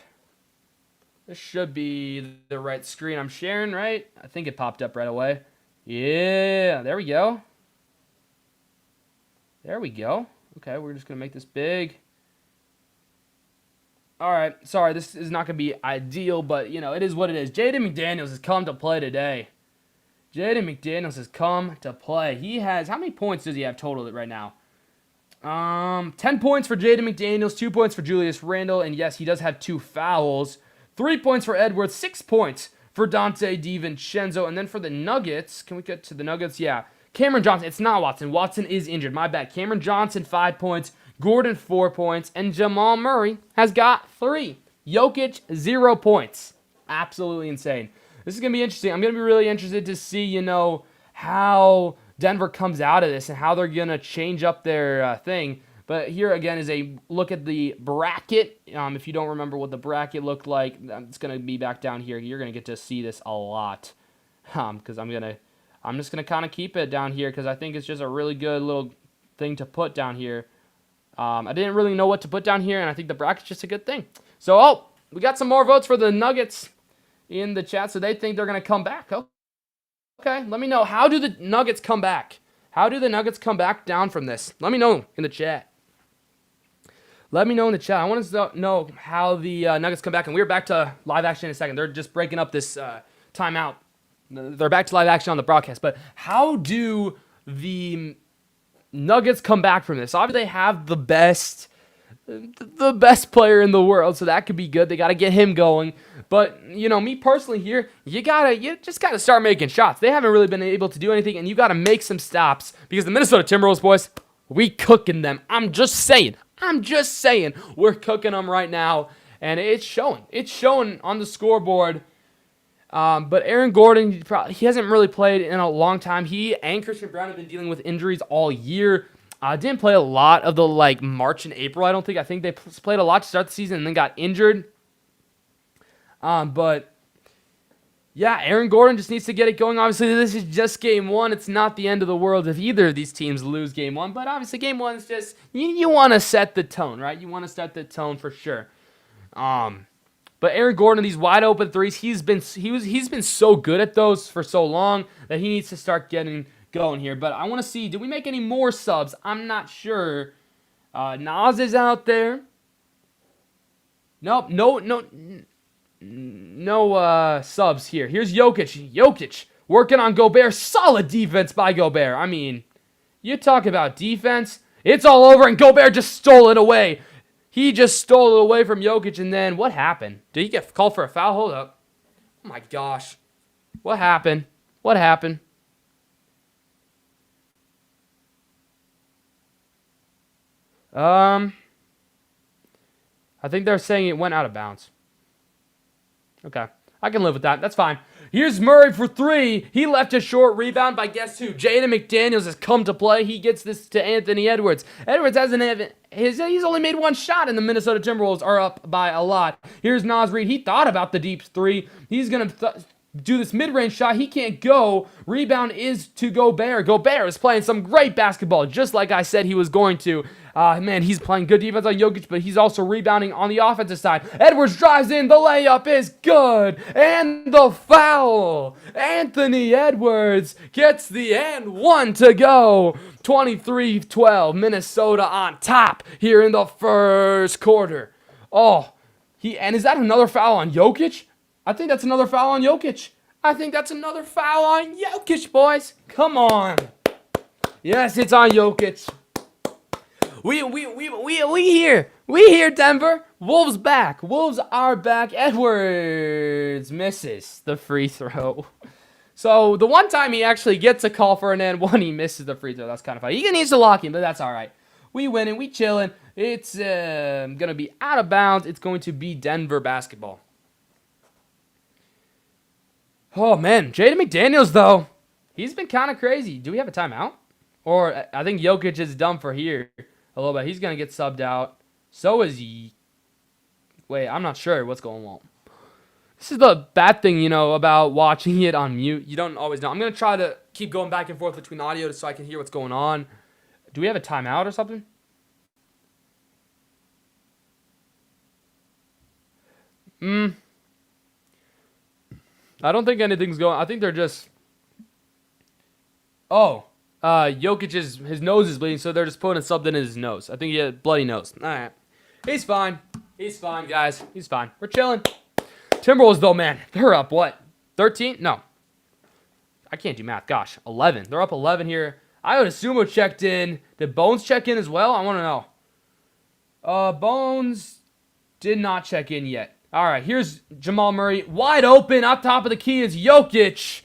This should be the right screen I'm sharing, right? I think it popped up right away. Yeah, there we go. There we go. Okay, we're just going to make this big. All right, sorry, this is not going to be ideal, but, it is what it is. Jaden McDaniels has come to play today. Jaden McDaniels has come to play. He has, how many points does he have total right now? 10 points for Jaden McDaniels, 2 points for Julius Randle, and yes, he does have 2 fouls. 3 points for Edwards, 6 points for Dante DiVincenzo, and then for the Nuggets, can we get to the Nuggets? Yeah, Cameron Johnson, it's not Watson. Watson is injured, my bad. Cameron Johnson, 5 points, Gordon, 4 points, and Jamal Murray has got 3. Jokic, 0 points. Absolutely insane. This is going to be interesting. I'm going to be really interested to see, how Denver comes out of this and how they're going to change up their thing. But here, again, is a look at the bracket. If you don't remember what the bracket looked like, it's going to be back down here. You're going to get to see this a lot because I'm just going to kind of keep it down here because I think it's just a really good little thing to put down here. I didn't really know what to put down here, and I think the bracket's just a good thing. So, we got some more votes for the Nuggets in the chat, so they think they're going to come back. Okay, let me know. How do the Nuggets come back? How do the Nuggets come back down from this? Let me know in the chat. Let me know in the chat. I want to know how the Nuggets come back. And we're back to live action in a second. They're just breaking up this timeout. They're back to live action on the broadcast. But how do the Nuggets come back from this? Obviously, they have the best player in the world, so that could be good. They got to get him going. But, you know, me personally here, you just got to start making shots. They haven't really been able to do anything, and you got to make some stops because the Minnesota Timberwolves, boys, we cooking them. I'm just saying, we're cooking them right now, and it's showing. It's showing on the scoreboard. But Aaron Gordon, he hasn't really played in a long time. He and Christian Braun have been dealing with injuries all year. Didn't play a lot of the March and April, I don't think. I think they played a lot to start the season and then got injured. But yeah, Aaron Gordon just needs to get it going. Obviously, this is just game one. It's not the end of the world if either of these teams lose game one. But obviously, game one is just you want to set the tone, right? You want to set the tone for sure. But Aaron Gordon, these wide open threes, he's been so good at those for so long that he needs to start getting going here. But I want to see, did we make any more subs? I'm not sure. Nas is out there. Nope, no subs here. Here's Jokic working on Gobert. Solid defense by Gobert. I mean, you talk about defense. It's all over, and Gobert just stole it away. He just stole it away from Jokic, and then what happened? Did he get called for a foul? Hold up. Oh, my gosh. What happened? I think they're saying it went out of bounds. Okay. I can live with that. That's fine. Here's Murray for three. He left a short rebound by guess who? Jaden McDaniels has come to play. He gets this to Anthony Edwards. Edwards he's only made one shot, and the Minnesota Timberwolves are up by a lot. Here's Naz Reid. He thought about the deep three. He's going to do this mid-range shot. He can't go. Rebound is to Gobert. Gobert is playing some great basketball, just like I said he was going to. Man, he's playing good defense on Jokic, but he's also rebounding on the offensive side. Edwards drives in. The layup is good. And the foul. Anthony Edwards gets the and one to go. 23-12. Minnesota on top here in the first quarter. And is that another foul on Jokic? I think that's another foul on Jokic. Boys. Come on. Yes, it's on Jokic. We here, Denver. Wolves back. Wolves are back. Edwards misses the free throw. So the one time he actually gets a call for an and one, he misses the free throw. That's kind of funny. He needs to lock him, but that's all right. We winning. We chilling. It's going to be out of bounds. It's going to be Denver basketball. Oh, man. Jaden McDaniels, though. He's been kind of crazy. Do we have a timeout? Or I think Jokic is done for here a little bit. He's going to get subbed out. So is he. Wait, I'm not sure what's going on. This is the bad thing, about watching it on mute. You don't always know. I'm going to try to keep going back and forth between audio so I can hear what's going on. Do we have a timeout or something? I don't think anything's going. I think they're just. Jokic his nose is bleeding, so they're just putting something in his nose. I think he had a bloody nose. All right, he's fine. He's fine, guys. He's fine. We're chilling. Timberwolves, though, man, they're up what? 13? No, I can't do math. Gosh, 11. They're up 11 here. Ayo Dosunmu checked in. Did Bones check in as well? I want to know. Bones did not check in yet. All right, here's Jamal Murray. Wide open. Up top of the key is Jokic.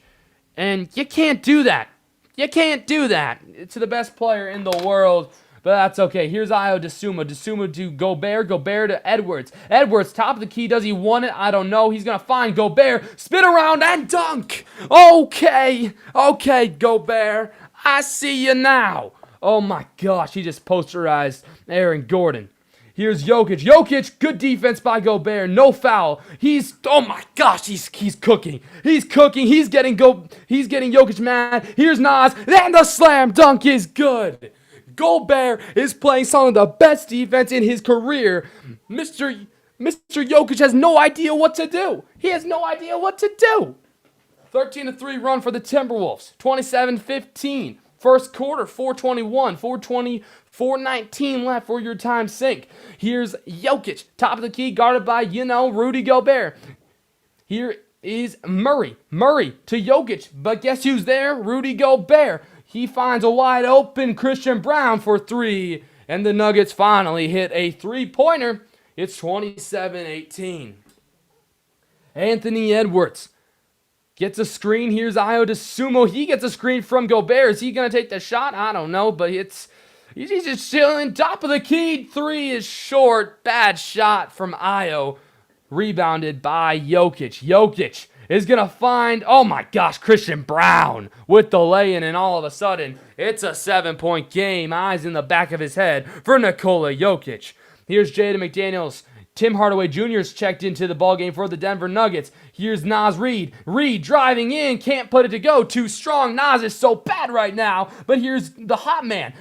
And you can't do that. It's the best player in the world. But that's okay. Here's Ayo Dosunmu. Dosunmu to Gobert. Gobert to Edwards. Edwards, top of the key. Does he want it? I don't know. He's going to find Gobert. Spin around and dunk. Okay, Gobert. I see you now. Oh, my gosh. He just posterized Aaron Gordon. Here's Jokic. Jokic, good defense by Gobert. No foul. Oh my gosh, he's cooking. He's cooking. He's getting Jokic mad. Here's Nas. And the slam dunk is good. Gobert is playing some of the best defense in his career. Mr. Jokic has no idea what to do. He has no idea what to do. 13-3 run for the Timberwolves. 27-15. First quarter, 4:21, 4:19 left for your time sink. Here's Jokic, top of the key, guarded by, Rudy Gobert. Here is Murray. Murray to Jokic, but guess who's there? Rudy Gobert. He finds a wide open Christian Braun for three, and the Nuggets finally hit a three-pointer. It's 27-18. Anthony Edwards gets a screen. Here's Ayo Dosunmu. He gets a screen from Gobert. Is he going to take the shot? I don't know, but he's just chilling. Top of the key. Three is short. Bad shot from Ayo. Rebounded by Jokic. Jokic is going to find, oh my gosh, Christian Braun with the lay-in, and all of a sudden, it's a 7-point game. Eyes in the back of his head for Nikola Jokic. Here's Jaden McDaniels. Tim Hardaway Jr. is checked into the ballgame for the Denver Nuggets. Here's Naz Reid. Reid driving in, can't put it to go. Too strong. Naz is so bad right now. But here's the hot man.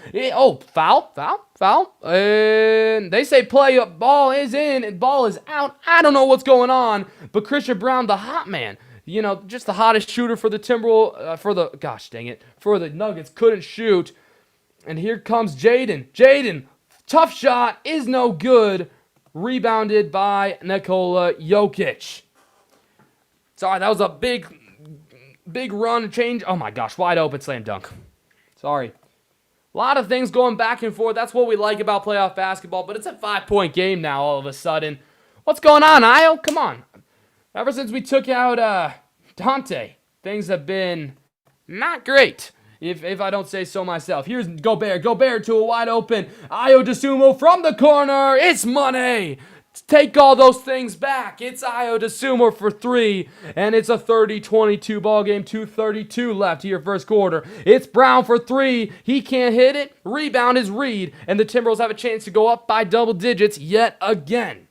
Foul. And they say play, ball is in and ball is out. I don't know what's going on. But Christian Braun, the hot man, just the hottest shooter for the for the Nuggets, couldn't shoot. And here comes Jaden. Jaden, tough shot, is no good. Rebounded by Nikola Jokic. Sorry, that was a big run change. Oh my gosh, wide open slam dunk. Sorry. A lot of things going back and forth. That's what we like about playoff basketball, but it's a 5-point game now all of a sudden. What's going on, Ayo? Come on. Ever since we took out Dante, things have been not great. If I don't say so myself. Here's Gobert. Gobert to a wide open Ayo Dosunmu from the corner. It's money. Take all those things back. It's Ayo Dosunmu for three, and it's a 30-22 ball game. 2:32 left here first quarter. It's Braun for three. He can't hit it. Rebound is Reid, and the Timberwolves have a chance to go up by double digits yet again.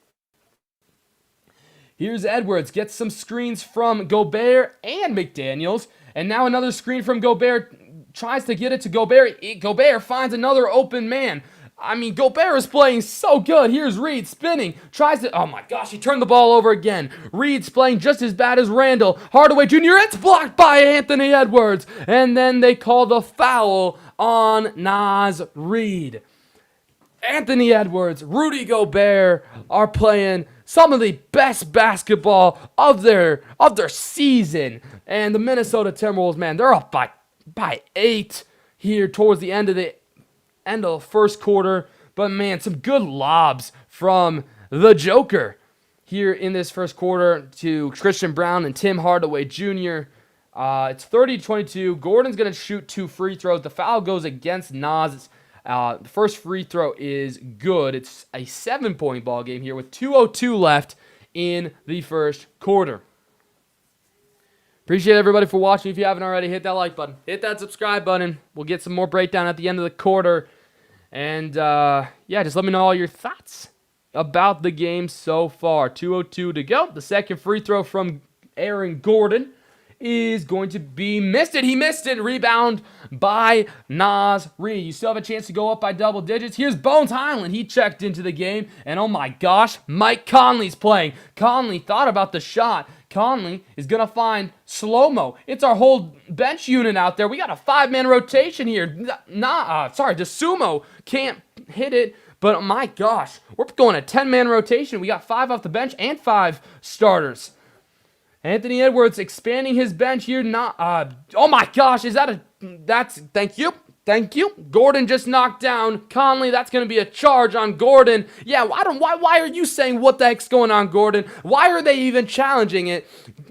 Here's Edwards. Gets some screens from Gobert and McDaniels, and now another screen from Gobert. Tries to get it to Gobert. Gobert finds another open man. I mean, Gobert is playing so good. Here's Reid spinning. Oh my gosh, he turned the ball over again. Reid's playing just as bad as Randall. Hardaway Jr., it's blocked by Anthony Edwards. And then they call the foul on Naz Reid. Anthony Edwards, Rudy Gobert are playing some of the best basketball of their season. And the Minnesota Timberwolves, man, they're up by 8 here towards the end of the first quarter. But man, some good lobs from the Joker here in this first quarter to Christian Braun and Tim Hardaway Jr. It's 30-22. Gordon's going to shoot 2 free throws. The foul goes against Naz. The first free throw is good. It's a 7-point ball game here with 2:02 left in the first quarter. Appreciate everybody for watching. If you haven't already, hit that like button. Hit that subscribe button. We'll get some more breakdown at the end of the quarter. And, just let me know all your thoughts about the game so far. 2:02 to go. The second free throw from Aaron Gordon is going to be missed it. He missed it. Rebound by Naz Reid. You still have a chance to go up by double digits. Here's Bones Hyland. He checked into the game. And, oh my gosh, Mike Conley's playing. Conley thought about the shot. Conley is going to find slow-mo. It's our whole bench unit out there. We got a 5-man rotation here. Dosunmu can't hit it, but my gosh, we're going a 10-man rotation. We got 5 off the bench and 5 starters. Anthony Edwards expanding his bench here. Oh my gosh, thank you. Thank you. Gordon just knocked down Conley. That's going to be a charge on Gordon. Yeah, why are you saying what the heck's going on, Gordon? Why are they even challenging it?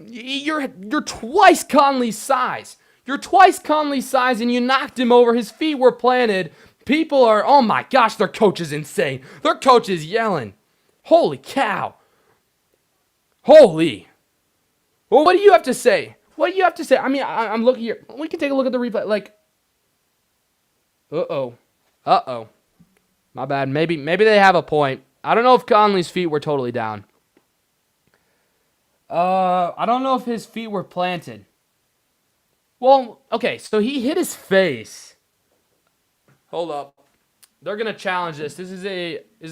You're twice Conley's size. You're twice Conley's size, and you knocked him over. His feet were planted. People are, oh my gosh, their coach is insane. Their coach is yelling. Holy cow. Holy. Well, what do you have to say? What do you have to say? I mean, I'm looking here. We can take a look at the replay. Uh-oh. My bad. Maybe they have a point. I don't know if Conley's feet were totally down. I don't know if his feet were planted. Well, okay, so he hit his face. Hold up. They're going to challenge this. Is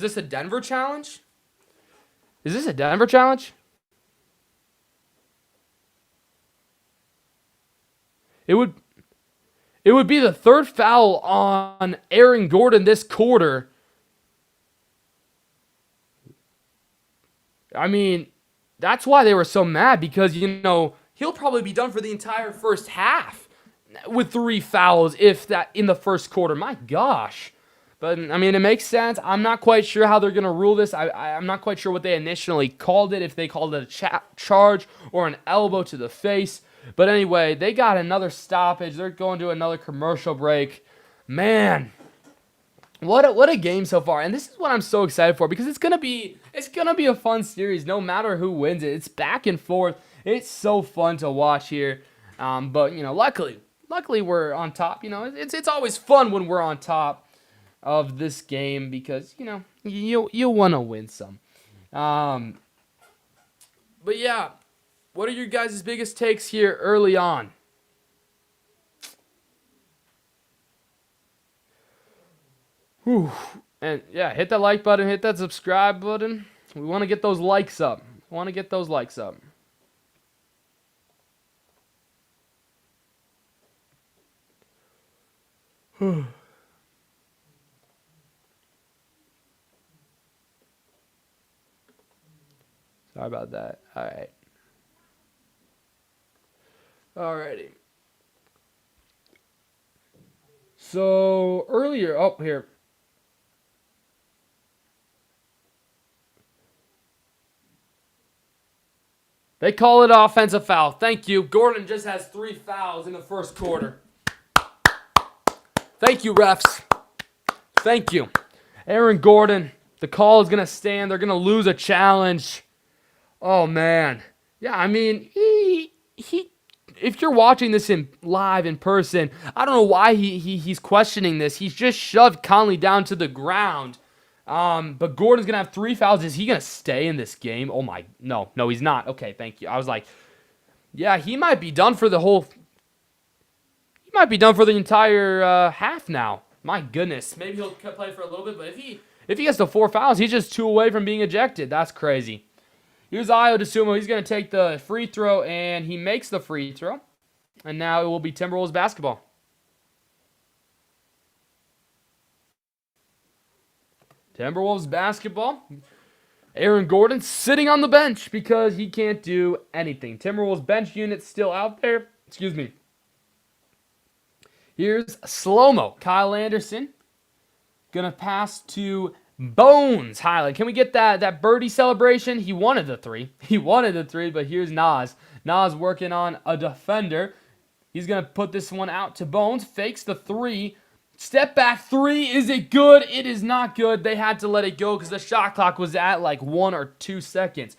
this a Denver challenge? Is this a Denver challenge? It would it would be the third foul on Aaron Gordon this quarter. I mean, that's why they were so mad because, he'll probably be done for the entire first half with 3 fouls if that in the first quarter. My gosh. But, I mean, it makes sense. I'm not quite sure how they're going to rule this. I'm not quite sure what they initially called it, if they called it a charge or an elbow to the face. But anyway, they got another stoppage. They're going to another commercial break. Man, what a game so far. And this is what I'm so excited for because it's gonna be a fun series no matter who wins it. It's back and forth. It's so fun to watch here. But luckily we're on top. It's always fun when we're on top of this game because you want to win some. But yeah, what are your guys' biggest takes here early on? Whew. And yeah, hit that like button, hit that subscribe button. We want to get those likes up. Sorry about that. All right. Alrighty. So earlier, here. They call it offensive foul. Thank you. Gordon just has 3 fouls in the first quarter. Thank you, refs. Thank you. Aaron Gordon, the call is going to stand. They're going to lose a challenge. Oh, man. Yeah, I mean, he if you're watching this live in person, I don't know why he's questioning this. He's just shoved Conley down to the ground. But Gordon's going to have 3 fouls. Is he going to stay in this game? Oh, my. No, he's not. Okay, thank you. I was like, yeah, he might be done for the entire half now. My goodness. Maybe he'll play for a little bit, but if he gets to 4 fouls, he's just 2 away from being ejected. That's crazy. Here's Ayo Dosunmu. He's going to take the free throw, and he makes the free throw. And now it will be Timberwolves basketball. Timberwolves basketball. Aaron Gordon sitting on the bench because he can't do anything. Timberwolves bench unit still out there. Excuse me. Here's slow-mo. Kyle Anderson. Going to pass to Bones Highland. Can we get that birdie celebration? He wanted the 3. But here's Nas. Nas working on a defender. He's going to put this one out to Bones. Fakes the 3. Step back 3. Is it good? It is not good. They had to let it go because the shot clock was at like 1 or 2 seconds.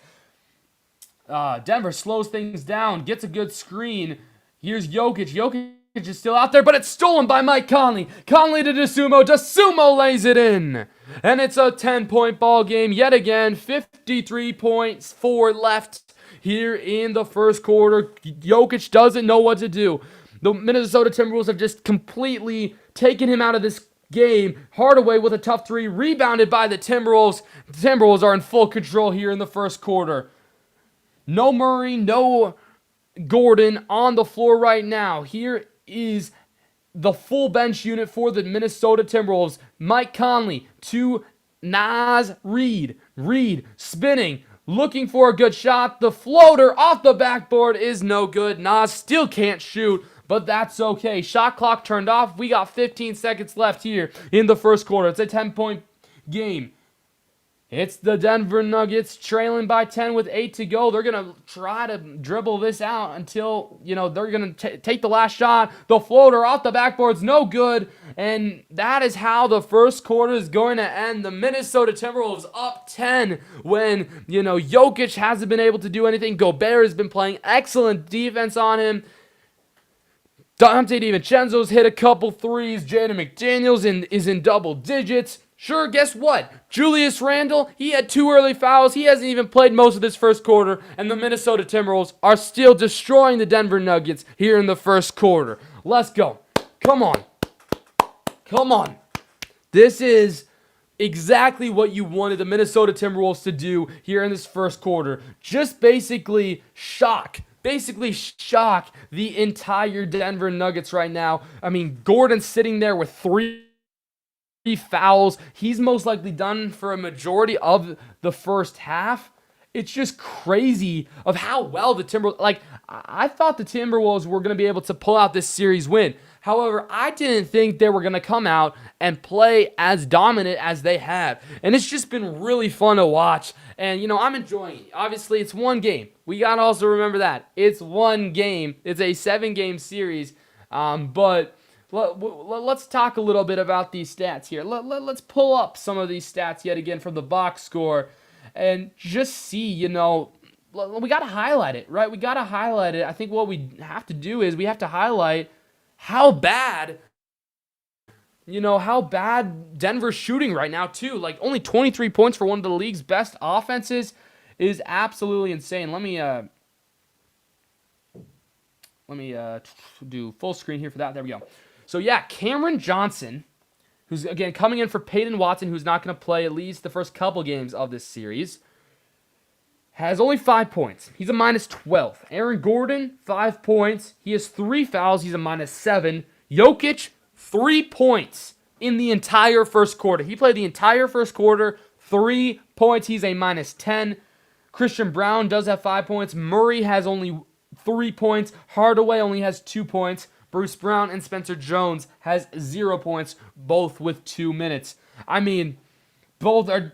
Denver slows things down. Gets a good screen. Here's Jokic. Jokic is still out there, but it's stolen by Mike Conley. Conley to Dosunmu. Dosunmu lays it in. And it's a 10-point ball game yet again. 53.4 left here in the first quarter. Jokic doesn't know what to do. The Minnesota Timberwolves have just completely taken him out of this game. Hardaway with a tough 3, rebounded by the Timberwolves. The Timberwolves are in full control here in the first quarter. No Murray, no Gordon on the floor right now. Here is the full bench unit for the Minnesota Timberwolves. Mike Conley to Naz Reid. Reid spinning, looking for a good shot. The floater off the backboard is no good. Naz still can't shoot, but that's okay. Shot clock turned off. We got 15 seconds left here in the first quarter. It's a 10-point game. It's the Denver Nuggets trailing by 10 with 8 to go. They're going to try to dribble this out until, they're going to take the last shot. The floater off the backboard's no good. And that is how the first quarter is going to end. The Minnesota Timberwolves up 10 when, Jokic hasn't been able to do anything. Gobert has been playing excellent defense on him. Dante DiVincenzo's hit a couple threes. Jaden McDaniels is in double digits. Sure, guess what? Julius Randle, he had 2 early fouls. He hasn't even played most of this first quarter, and the Minnesota Timberwolves are still destroying the Denver Nuggets here in the first quarter. Let's go. Come on. This is exactly what you wanted the Minnesota Timberwolves to do here in this first quarter. Just basically shock basically shock the entire Denver Nuggets right now. I mean, Gordon's sitting there with 3 fouls. He's most likely done for a majority of the first half. It's just crazy of how well the Timberwolves, like, I thought the Timberwolves were going to be able to pull out this series win. However, I didn't think they were going to come out and play as dominant as they have. And it's just been really fun to watch. And, I'm enjoying it. Obviously, it's one game. We got to also remember that. It's one game. It's a 7-game series. But let's talk a little bit about these stats here. Let's pull up some of these stats yet again from the box score and just see, we got to highlight it, right? We got to highlight it. I think what we have to do is we have to highlight how bad Denver's shooting right now, too. Like, only 23 points for one of the league's best offenses is absolutely insane. Let me do full screen here for that. There we go. So, yeah, Cameron Johnson, who's, again, coming in for Peyton Watson, who's not going to play at least the first couple games of this series, has only 5 points. He's a -12. Aaron Gordon, 5 points. He has 3 fouls. He's a -7. Jokic, 3 points in the entire first quarter. He played the entire first quarter, 3 points. He's a -10. Christian Brown does have 5 points. Murray has only 3 points. Hardaway only has 2 points. Bruce Brown and Spencer Jones has 0 points, both with 2 minutes. I mean, both they're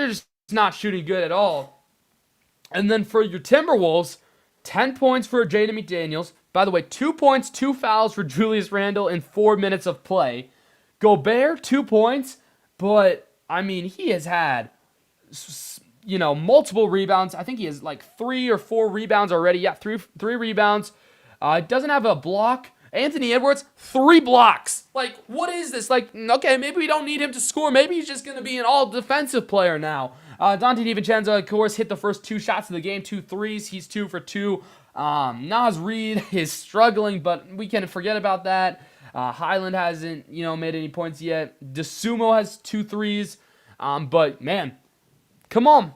just not shooting good at all. And then for your Timberwolves, 10 points for Jaden McDaniels. By the way, 2 points, 2 fouls for Julius Randle in 4 minutes of play. Gobert, 2 points, but, I mean, he has had, multiple rebounds. I think he has like 3 or 4 rebounds already. Yeah, three rebounds. Doesn't have a block. Anthony Edwards, 3 blocks. Like, what is this? Like, okay, maybe we don't need him to score. Maybe he's just going to be an all-defensive player now. Dante DiVincenzo, of course, hit the first 2 shots of the game, 2 threes. He's 2 for 2. Naz Reid is struggling, but we can forget about that. Highland hasn't, made any points yet. DeSumo has 2 threes. But, man, come on.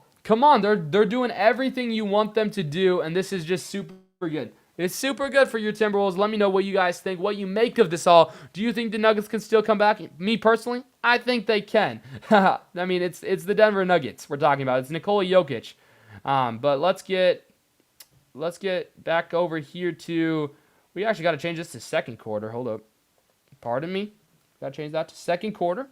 They're doing everything you want them to do, and this is just super good. It's super good for your Timberwolves. Let me know what you guys think, what you make of this all. Do you think the Nuggets can still come back? Me personally, I think they can. I mean, it's the Denver Nuggets we're talking about. It's Nikola Jokic. But let's get back over here to. We actually got to change this to second quarter. Hold up. Pardon me. Got to change that to second quarter.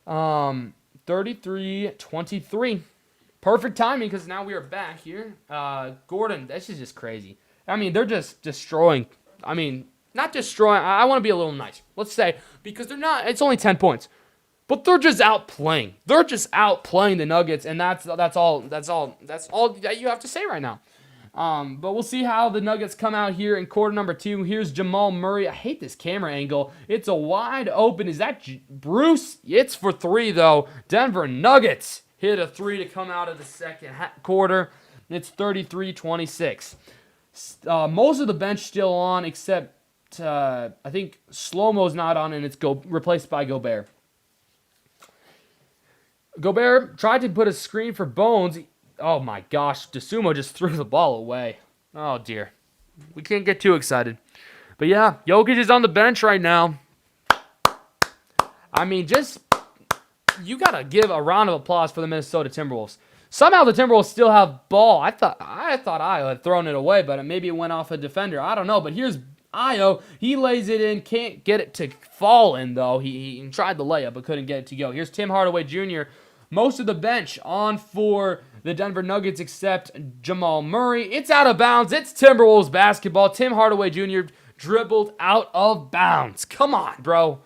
33-23. Perfect timing because now we are back here. Gordon, this is just crazy. I mean, they're just destroying. I mean, not destroying. I want to be a little nice. Let's say, because they're not. It's only 10 points, but they're just outplaying. They're just outplaying the Nuggets, and that's all that you have to say right now. But we'll see how the Nuggets come out here in quarter number 2. Here's Jamal Murray. I hate this camera angle. It's a wide open. Is that Bruce? It's for 3 though. Denver Nuggets hit a 3 to come out of the second quarter. It's 33-26. Most of the bench still on, except I think Slow-Mo's not on, and it's replaced by Gobert. Gobert tried to put a screen for Bones. Oh my gosh, DeSumo just threw the ball away. Oh dear. We can't get too excited. But yeah, Jokic is on the bench right now. I mean, you got to give a round of applause for the Minnesota Timberwolves. Somehow the Timberwolves still have ball. I thought Ayo had thrown it away, but maybe it went off a defender. I don't know, but here's Ayo. He lays it in, can't get it to fall in, though. He tried the layup, but couldn't get it to go. Here's Tim Hardaway Jr. Most of the bench on for the Denver Nuggets except Jamal Murray. It's out of bounds. It's Timberwolves basketball. Tim Hardaway Jr. dribbled out of bounds. Come on, bro.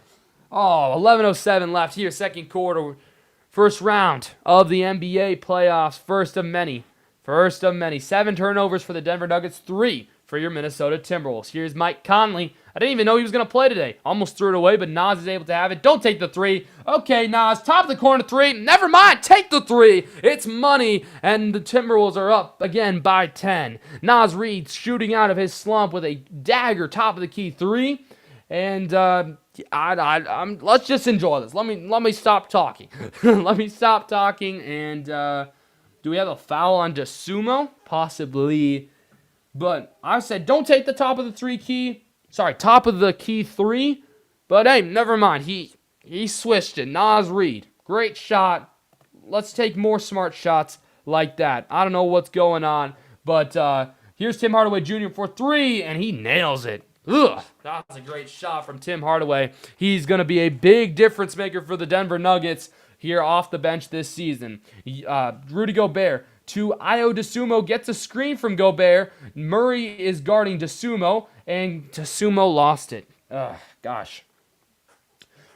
Oh, 11:07 left here, second quarter. First round of the NBA playoffs. First of many. 7 turnovers for the Denver Nuggets. 3 for your Minnesota Timberwolves. Here's Mike Conley. I didn't even know he was going to play today. Almost threw it away, but Nas is able to have it. Don't take the 3. Okay, Nas, top of the corner 3. Never mind, take the 3. It's money, and the Timberwolves are up again by 10. Nas Reid shooting out of his slump with a dagger top of the key 3. And let's just enjoy this. Let me stop talking. Let me stop talking. And do we have a foul on DeSumo? Possibly But I said, don't take the top of the top of the key 3. But hey, never mind. He switched it. Naz Reid, great shot. Let's take more smart shots like that. I don't know what's going on, but here's Tim Hardaway Jr. for 3, and he nails it. Ugh, that was a great shot from Tim Hardaway. He's going to be a big difference maker for the Denver Nuggets here off the bench this season. Rudy Gobert to Ayo Dosunmu, gets a screen from Gobert. Murray is guarding Dosunmu, and Dosunmu lost it. Ugh, gosh.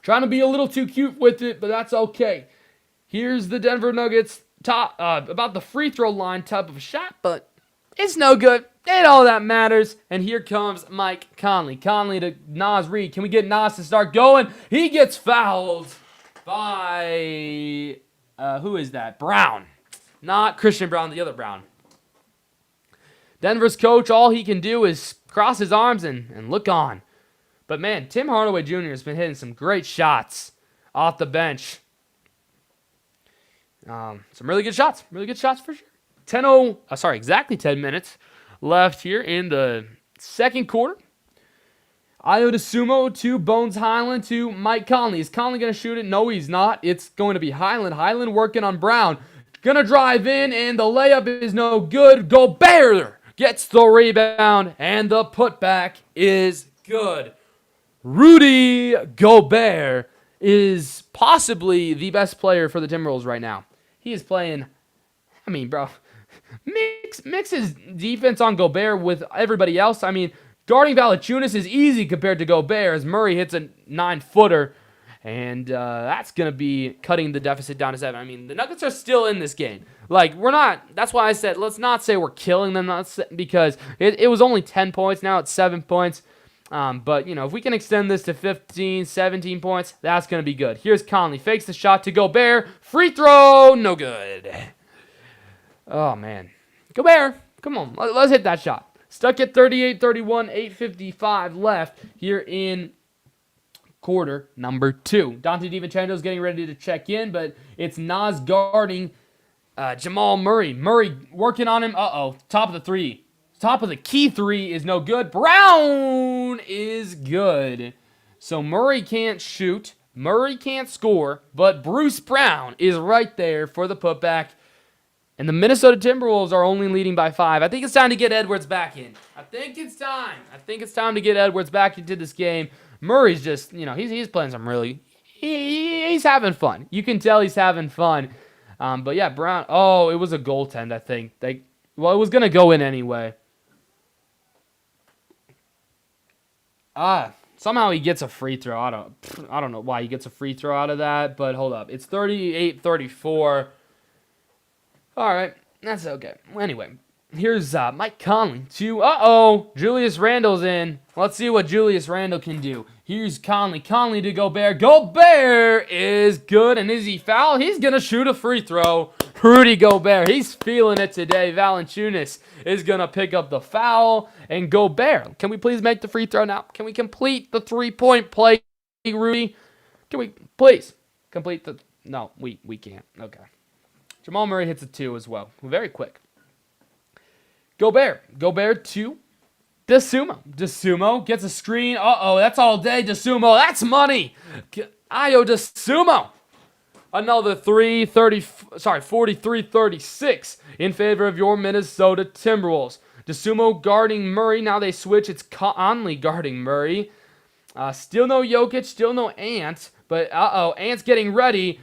Trying to be a little too cute with it, but that's okay. Here's the Denver Nuggets about the free throw line type of shot, but it's no good. Ain't all that matters. And here comes Mike Conley. Conley to Naz Reid. Can we get Naz to start going? He gets fouled by, who is that? Brown. Not Christian Brown, the other Brown. Denver's coach, all he can do is cross his arms and look on. But man, Tim Hardaway Jr. has been hitting some great shots off the bench. Some really good shots. Really good shots for sure. Exactly 10 minutes left here in the second quarter. Ayo Dosunmu to Bones Hyland to Mike Conley. Is Conley going to shoot it? No, he's not. It's going to be Hyland. Hyland working on Brown. Going to drive in, and the layup is no good. Gobert gets the rebound, and the putback is good. Rudy Gobert is possibly the best player for the Timberwolves right now. He is playing, bro, mix his defense on Gobert with everybody else. Guarding Valanciunas is easy compared to Gobert as Murray hits a 9-footer, and that's going to be cutting the deficit down to 7. The Nuggets are still in this game. We're not, that's why I said let's not say we're killing them, because it was only 10 points, now it's 7 points. But, if we can extend this to 15, 17 points, that's going to be good. Here's Conley. Fakes the shot to Gobert. Free throw. No good. Oh, man. Gobert, come on. Let's hit that shot. Stuck at 38-31, 8:55 left here in quarter number 2. Dante DiVincenzo's getting ready to check in, but it's Naz guarding Jamal Murray. Murray working on him. Top of the 3. Top of the key 3 is no good. Brown is good. So Murray can't shoot. Murray can't score. But Bruce Brown is right there for the putback. And the Minnesota Timberwolves are only leading by 5. I think it's time to get Edwards back in. I think it's time to get Edwards back into this game. Murray's just, he's playing some really... He's having fun. You can tell he's having fun. But yeah, Brown... Oh, it was a goaltend, I think. It was going to go in anyway. Somehow he gets a free throw. I don't know why he gets a free throw out of that, but hold up. It's 38-34. All right, that's okay. Anyway, here's Mike Conley to, Julius Randle's in. Let's see what Julius Randle can do. Here's Conley. Conley to Gobert. Gobert is good, and is he fouled? He's going to shoot a free throw. Rudy Gobert, he's feeling it today. Valanciunas is going to pick up the foul. And Gobert, can we please make the free throw now? Can we complete the 3-point play, Rudy? Can we please complete the... No, we can't. Okay. Jamal Murray hits a 2 as well. Very quick. Gobert to Dosunmu. Dosunmu gets a screen. That's all day. Dosunmu, that's money. Ayo Dosunmu. Another 43-36 in favor of your Minnesota Timberwolves. Dosunmu guarding Murray. Now they switch. It's Conley guarding Murray. Still no Jokic. Still no Ant. But, Ant's getting ready.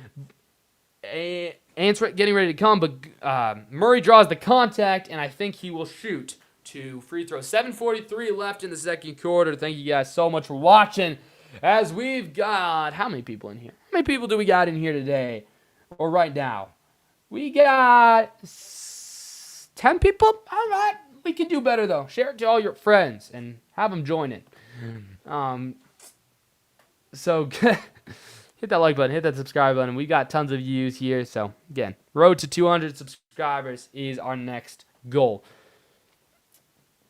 Ant's getting ready to come. But Murray draws the contact, and I think he will shoot to free throw. 7:43 left in the second quarter. Thank you guys so much for watching. As we've got, how many people in here? How many people do we got in here today? Or right now? We got 10 people? All right. We can do better, though. Share it to all your friends and have them join in. So, hit that like button. Hit that subscribe button. We got tons of views here. So, again, road to 200 subscribers is our next goal.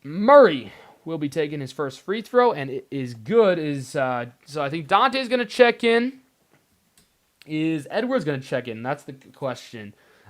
Murray will be taking his first free throw, and it is good. So I think Dante's going to check in. Is Edwards going to check in? That's the question.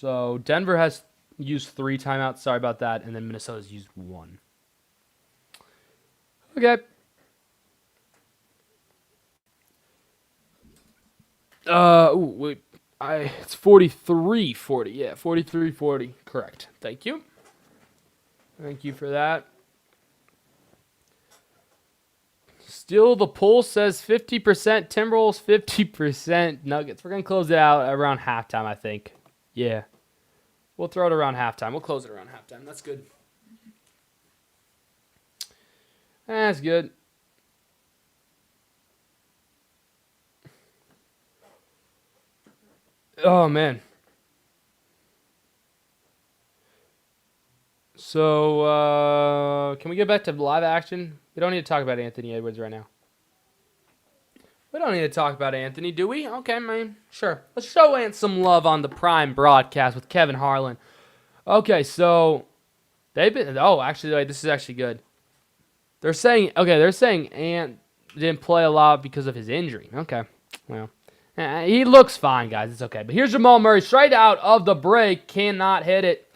So Denver has used 3 timeouts. Sorry about that. And then Minnesota's used 1. Okay. Wait. It's 43-40. Yeah, 43-40. Correct. Thank you. Thank you for that. Still, the poll says 50% Timberwolves, 50% Nuggets. We're going to close it out around halftime, I think. Yeah. We'll throw it around halftime. We'll close it around halftime. That's good. That's good. Oh, man. So, can we get back to live action? We don't need to talk about Anthony Edwards right now. We don't need to talk about Anthony, do we? Okay, man. Sure. Let's show Ant some love on the Prime broadcast with Kevin Harlan. Okay, so they've been. Oh, actually, wait, this is actually good. They're saying Ant didn't play a lot because of his injury. Okay, well, he looks fine, guys. It's okay. But here's Jamal Murray straight out of the break. Cannot hit it.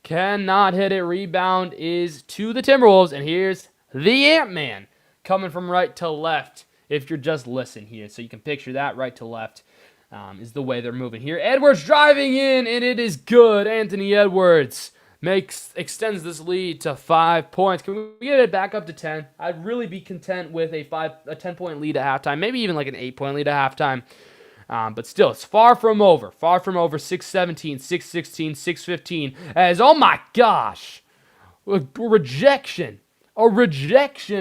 Cannot hit it. Rebound is to the Timberwolves, and here's the Ant-Man coming from right to left. If you're just listening here, so you can picture that right to left is the way they're moving here. Edwards driving in, and it is good. Anthony Edwards extends this lead to 5 points. Can we get it back up to 10? I'd really be content with a 10-point lead at halftime, maybe even like an 8-point lead at halftime. But still, it's far from over. Far from over. 6-17, 6-16, 6-15. As, oh my gosh, a rejection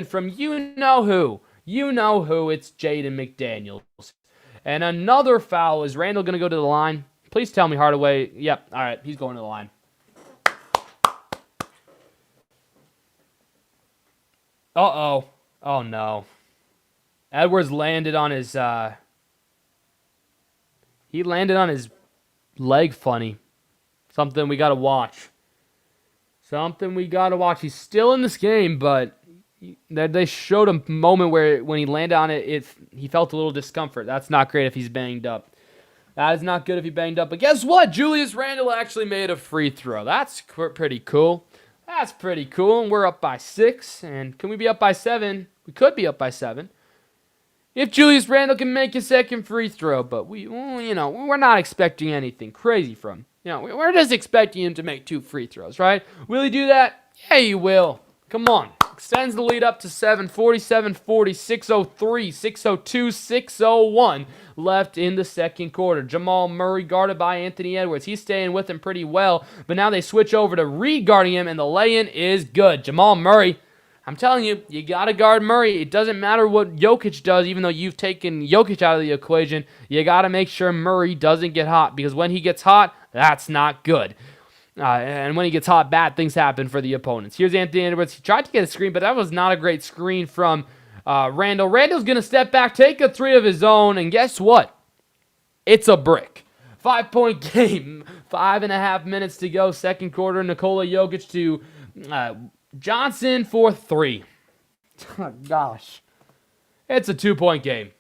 from you-know-who. You know who, it's Jaden McDaniels. And another foul. Is Randall going to go to the line? Please tell me Hardaway. Yep, all right, he's going to the line. Uh-oh. Oh, no. Edwards landed on his, he landed on his leg funny. Something we got to watch. He's still in this game, but they showed a moment where when he landed on it, he felt a little discomfort. That's not great if he's banged up. That is not good if he banged up. But guess what? Julius Randle actually made a free throw. That's pretty cool. That's pretty cool. And we're up by 6. And can we be up by 7? We could be up by 7. If Julius Randle can make a second free throw. But we're not expecting anything crazy from him. We're just expecting him to make 2 free throws, right? Will he do that? Yeah, he will. Come on. Extends the lead up to 7, 47-40, 6:03, 6:02, 6:01 left in the second quarter. Jamal Murray guarded by Anthony Edwards. He's staying with him pretty well, but now they switch over to Reed guarding him, and the lay-in is good. Jamal Murray, I'm telling you, you got to guard Murray. It doesn't matter what Jokic does, even though you've taken Jokic out of the equation. You got to make sure Murray doesn't get hot, because when he gets hot, that's not good. And when he gets hot, bad things happen for the opponents. Here's Anthony Edwards. He tried to get a screen, but that was not a great screen from Randle. Randle's going to step back, take a 3 of his own, and guess what? It's a brick. 5-point game. 5.5 minutes to go. Second quarter. Nikola Jokic to Johnson for 3. Oh, gosh. It's a 2-point game.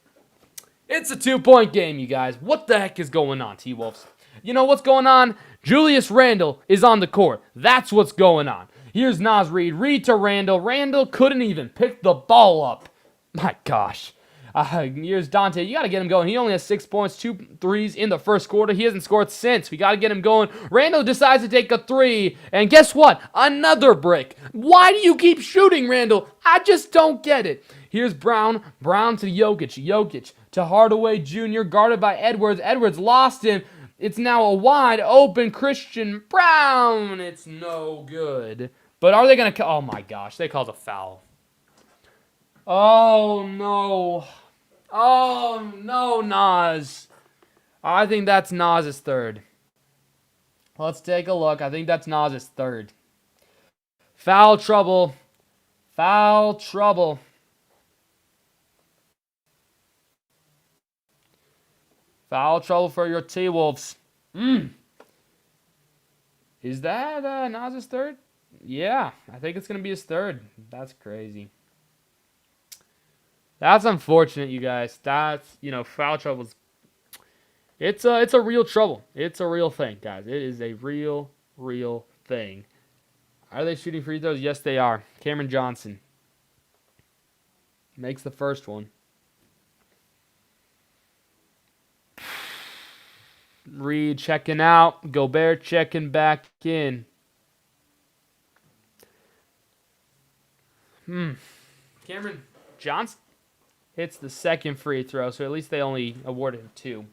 It's a 2-point game, you guys. What the heck is going on, T-Wolves? You know what's going on? Julius Randle is on the court. That's what's going on. Here's Naz Reid. Reid to Randle. Randle couldn't even pick the ball up. My gosh. Here's Dante. You got to get him going. He only has 6 points, 2 threes in the first quarter. He hasn't scored since. We got to get him going. Randle decides to take a 3. And guess what? Another brick. Why do you keep shooting, Randle? I just don't get it. Here's Brown. Brown to Jokic. Jokic to Hardaway Jr. Guarded by Edwards. Edwards lost him. It's now a wide open Christian Brown. It's no good. But are they going to... Oh, my gosh. They called a foul. Oh, no. Oh, no, Naz. I think that's Naz's 3rd. Let's take a look. I think that's Naz's 3rd. Foul trouble. Foul trouble. Foul trouble for your T-Wolves. Is that Naz's 3rd? Yeah, I think it's going to be his 3rd. That's crazy. That's unfortunate, you guys. That's, foul trouble's It's a real trouble. It's a real thing, guys. It is a real thing. Are they shooting free throws? Yes, they are. Cameron Johnson makes the first one. Reed checking out. Gobert checking back in. Cameron Johnson hits the second free throw, so at least they only awarded him 2.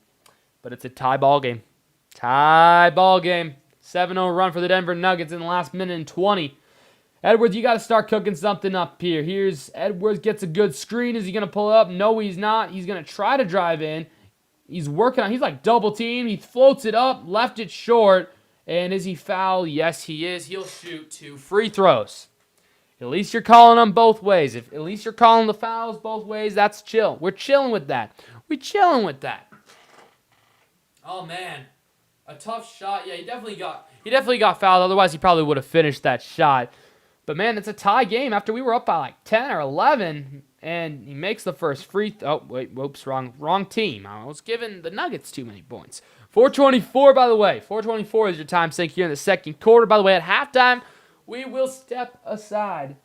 But it's a tie ball game. Tie ball game. 7-0 run for the Denver Nuggets in the last minute and 20. Edwards, you got to start cooking something up here. Here's Edwards, gets a good screen. Is he going to pull it up? No, he's not. He's going to try to drive in. He's working on, he's like double team. He floats it up, left it short. And is he fouled? Yes, he is. He'll shoot 2 free throws. At least you're calling them both ways. If at least you're calling the fouls both ways, that's chill. We're chilling with that. We chilling with that. Oh man, a tough shot. Yeah, he definitely got fouled. Otherwise, he probably would have finished that shot. But man, it's a tie game after we were up by like 10 or 11, and he makes the first free. Oh wait, whoops, wrong team. I was giving the Nuggets too many points. 4:24, by the way. 4:24 is your time sync here in the second quarter. By the way, at halftime, we will step aside.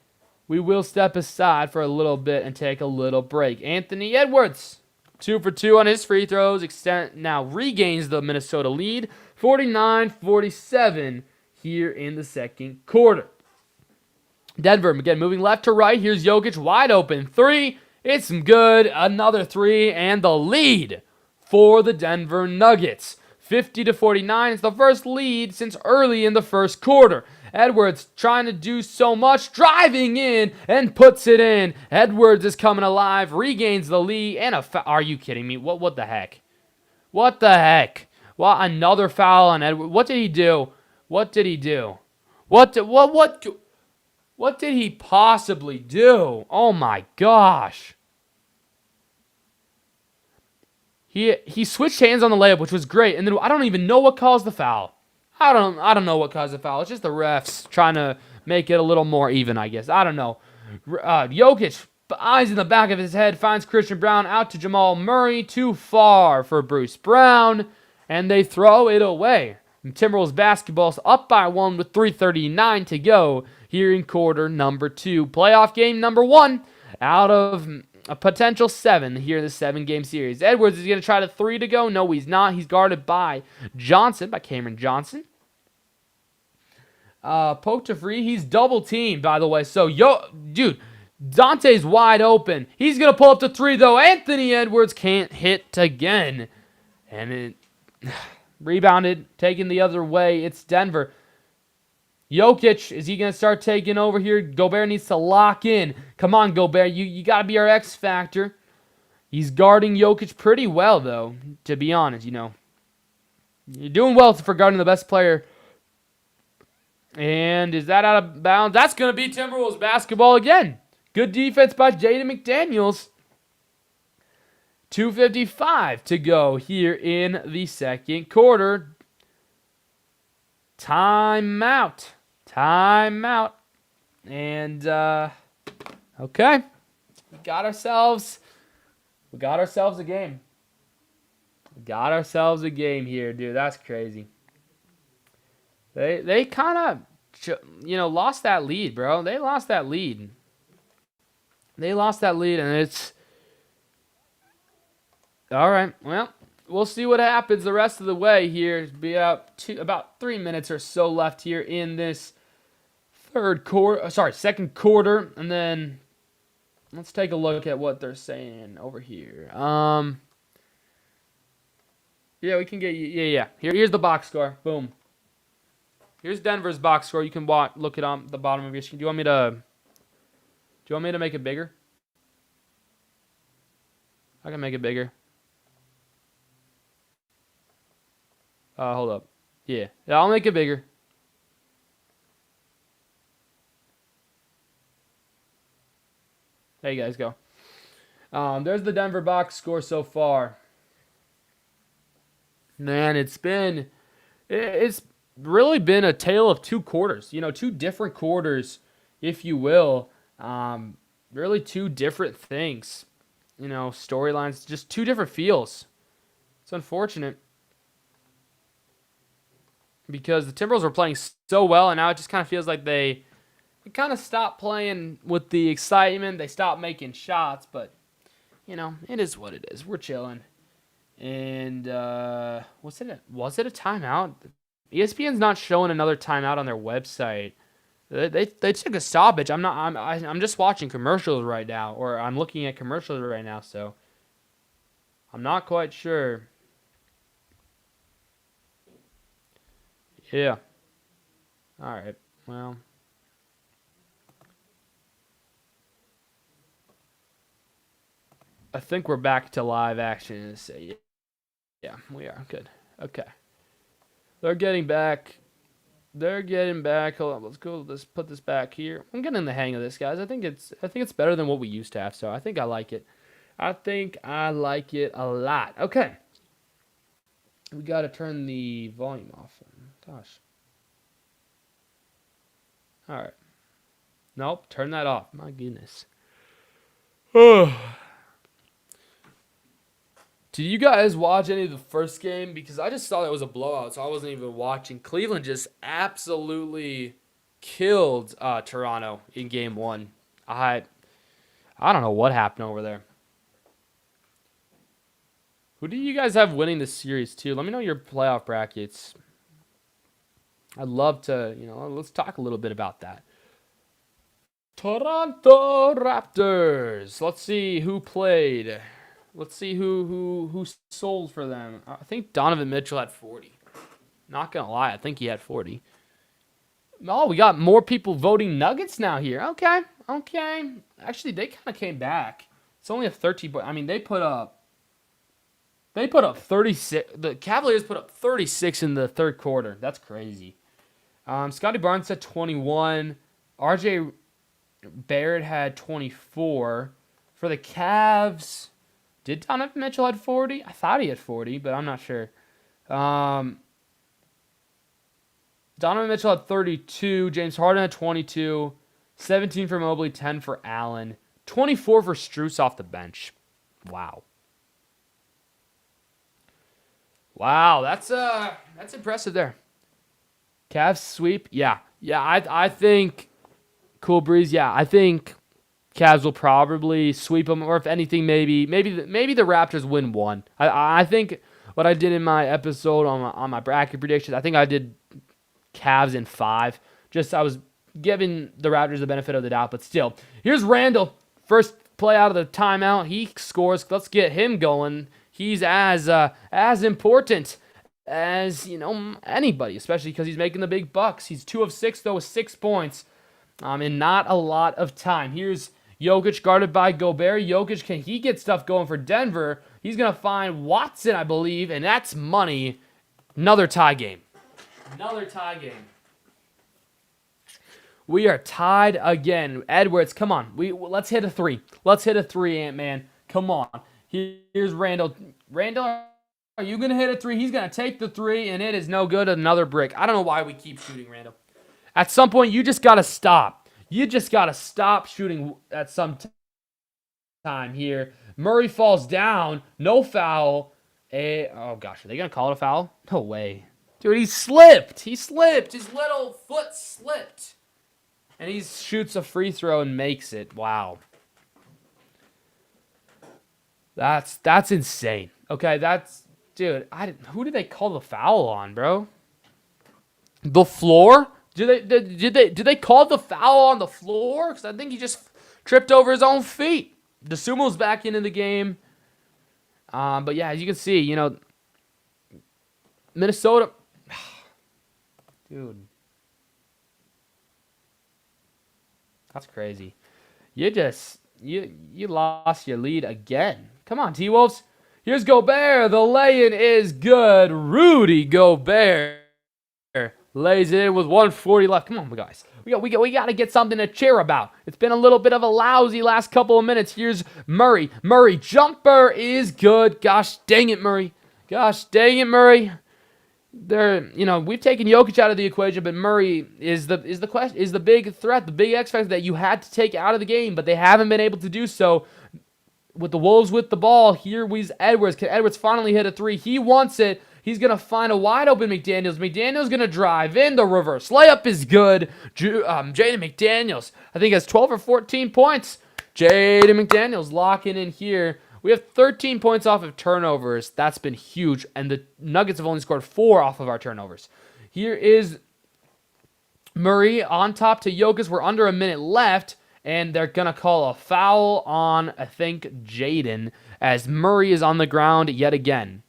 We will step aside for a little bit and take a little break. Anthony Edwards, 2 for 2 on his free throws. Now regains the Minnesota lead, 49-47 here in the second quarter. Denver, again, moving left to right. Here's Jokic, wide open. 3, it's good. Another 3, and the lead for the Denver Nuggets. 50-49. It's the first lead since early in the first quarter. Edwards trying to do so much, driving in and puts it in. Edwards is coming alive, regains the lead, and are you kidding me? What the heck? What the heck? Well, another foul on Edwards. What did he do? What did he do? What did he possibly do? Oh my gosh. He switched hands on the layup, which was great, and then I don't even know what caused the foul. I don't know what caused the foul. It's just the refs trying to make it a little more even, I guess. I don't know. Jokic, eyes in the back of his head, finds Christian Braun out to Jamal Murray. Too far for Bruce Brown, and they throw it away. Timberwolves basketball's up by 1 with 3:39 to go here in quarter number 2. Playoff game number 1 out of a potential 7 here in the 7-game series. Edwards is going to try to 3 to go. No, he's not. He's guarded by Cameron Johnson. Poke to free. He's double teamed, by the way. So, dude, Dante's wide open. He's going to pull up to 3, though. Anthony Edwards can't hit again. And it rebounded, taken the other way. It's Denver. Jokic, is he going to start taking over here? Gobert needs to lock in. Come on, Gobert. You got to be our X factor. He's guarding Jokic pretty well, though, to be honest, You're doing well for guarding the best player. And is that out of bounds? That's going to be Timberwolves basketball again. Good defense by Jaden McDaniels. 2:55 to go here in the second quarter. Timeout. And, okay. We got ourselves a game. Here, dude. That's crazy. They kind of, lost that lead, bro. They lost that lead. And it's... All right, well, we'll see what happens the rest of the way here. It'll be about 3 minutes or so left here in this second quarter. And then let's take a look at what they're saying over here. Yeah, we can get here's the box score. Boom. Here's Denver's box score. You can look it on the bottom of your screen. Do you want me to make it bigger? I can make it bigger. Hold up. Yeah, I'll make it bigger. There you guys go. There's the Denver box score so far. Man, it's really been a tale of 2 quarters. 2 different quarters, if you will. Really 2 different things. Storylines, just 2 different feels. It's unfortunate. because the Timberwolves were playing so well, and now it just kind of feels like they kind of stopped playing with the excitement. They stopped making shots, but it is what it is. We're chilling. And was it a timeout? ESPN's not showing another timeout on their website. They took a stoppage. I'm just watching commercials right now, or I'm looking at commercials right now, so I'm not quite sure. Yeah. All right. Well, I think we're back to live action. Yeah, we are. Good. Okay. They're getting back. Hold on. Let's go. Let's put this back here. I'm getting the hang of this, guys. I think it's better than what we used to have. So I think I like it. I think I like it a lot. Okay. We got to turn the volume off. Gosh. All right. Nope. Turn that off. My goodness. Did you guys watch any of the first game? Because I just thought it was a blowout, so I wasn't even watching. Cleveland just absolutely killed Toronto in game one. I don't know what happened over there. Who do you guys have winning this series too? Let me know your playoff brackets. I'd love to, let's talk a little bit about that. Toronto Raptors. Let's see who played. Let's see who sold for them. I think Donovan Mitchell had 40. Not gonna lie, I think he had 40. Oh, we got more people voting Nuggets now here. Okay. Actually, they kind of came back. It's only a 13 point. I mean, they put up 36. The Cavaliers put up 36 in the third quarter. That's crazy. Scotty Barnes had 21. RJ Barrett had 24. For the Cavs, did Donovan Mitchell had 40? I thought he had 40, but I'm not sure. Donovan Mitchell had 32. James Harden had 22. 17 for Mobley, 10 for Allen. 24 for Strus off the bench. Wow, that's impressive there. Cavs sweep, yeah. I think Cool Breeze. Yeah, I think Cavs will probably sweep them, or if anything, maybe the Raptors win one. I think what I did in my episode on my bracket predictions, I think I did Cavs in 5. Just I was giving the Raptors the benefit of the doubt, but still. Here's Randall, first play out of the timeout. He scores. Let's get him going. He's as important as anybody, especially because he's making the big bucks. He's 2 of 6 though with 6 points, in not a lot of time. Here's Jokic guarded by Gobert. Jokic, can he get stuff going for Denver? He's gonna find Watson, I believe, and that's money. Another tie game. We are tied again. Edwards, come on. Let's hit a 3. Ant-Man. Come on. Here's Randall. Randall, are you going to hit a 3? He's going to take the 3, and it is no good. Another brick. I don't know why we keep shooting, Randall. At some point, you just got to stop. You just got to stop shooting at some time here. Murray falls down. No foul. Oh, gosh. Are they going to call it a foul? No way. Dude, he slipped. His little foot slipped. And he shoots a free throw and makes it. Wow. That's insane. Okay, dude. Who did they call the foul on, bro? The floor? Did they call the foul on the floor? Because I think he just tripped over his own feet. DeSumo's back into the game. But yeah, as you can see, Minnesota. Dude. That's crazy. You lost your lead again. Come on, T-Wolves. Here's Gobert. The lay-in is good. Rudy Gobert lays it in with 140 left. Come on, guys. We got to get something to cheer about. It's been a little bit of a lousy last couple of minutes. Here's Murray. Murray jumper is good. Gosh dang it, Murray. We've taken Jokic out of the equation, but Murray is the big threat, the big X factor that you had to take out of the game, but they haven't been able to do so. With the Wolves with the ball, here was Edwards. Can Edwards finally hit a 3? He wants it. He's going to find a wide open McDaniels. McDaniels going to drive in. The reverse layup is good. Jaden McDaniels, I think, has 12 or 14 points. Jaden McDaniels locking in here. We have 13 points off of turnovers. That's been huge. And the Nuggets have only scored 4 off of our turnovers. Here is Murray on top to Jokic. We're under a minute left. And they're going to call a foul on, I think, Jaden, as Murray is on the ground yet again.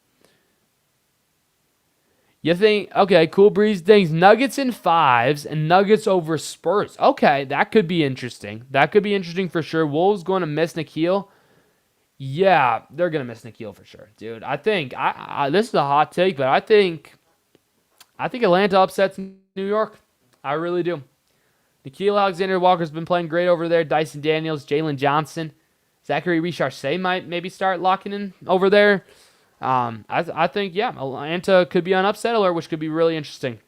You think, okay, Cool Breeze thinks Nuggets in 5s and Nuggets over Spurs. Okay, that could be interesting. That could be interesting for sure. Wolves going to miss Nickeil. Yeah, they're going to miss Nickeil for sure. Dude, I think, this is a hot take, but I think Atlanta upsets New York. I really do. Nickeil Alexander-Walker's been playing great over there. Dyson Daniels, Jalen Johnson. Zachary Richardson might maybe start locking in over there. I think, yeah, Atlanta could be on upset alert, which could be really interesting.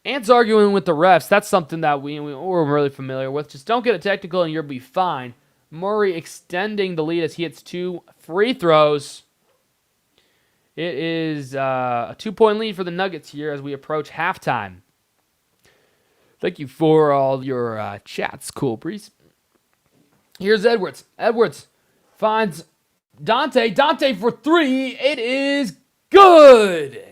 Ant's arguing with the refs. That's something that we're really familiar with. Just don't get a technical and you'll be fine. Murray extending the lead as he hits 2 free throws. It is a 2-point lead for the Nuggets here as we approach halftime. Thank you for all your chats, Cool Breeze. Here's Edwards. Edwards finds Dante. Dante for 3. It is good.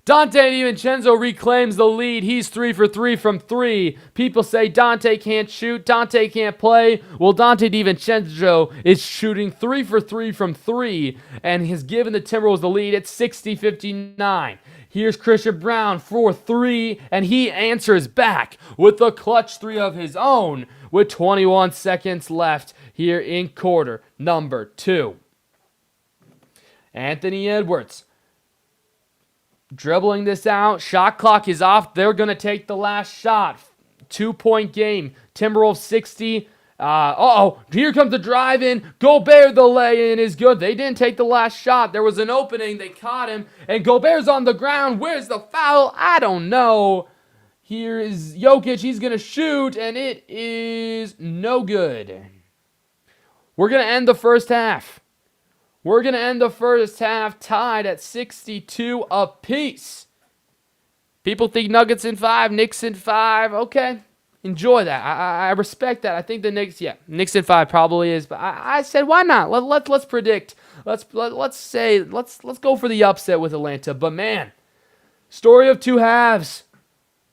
Dante DiVincenzo reclaims the lead. He's 3 for 3 from 3. People say Dante can't shoot. Dante can't play. Well, Dante DiVincenzo is shooting 3 for 3 from 3 and has given the Timberwolves the lead at 60-59. Here's Christian Braun for 3, and he answers back with a clutch 3 of his own with 21 seconds left here in quarter number 2. Anthony Edwards dribbling this out. Shot clock is off. They're going to take the last shot. 2-point game. Timberwolves 60. Here comes the drive in. Gobert, the lay-in is good. They didn't take the last shot. There was an opening. They caught him. And Gobert's on the ground. Where's the foul? I don't know. Here is Jokic. He's going to shoot, and it is no good. We're going to end the first half. We're going to end the first half tied at 62 apiece. People think Nuggets in 5, Knicks in 5. Okay. Enjoy that. I respect that. I think the Knicks, Knicks in 5 probably is, but I said why not? Let's predict. Let's go for the upset with Atlanta. But man, story of 2 halves.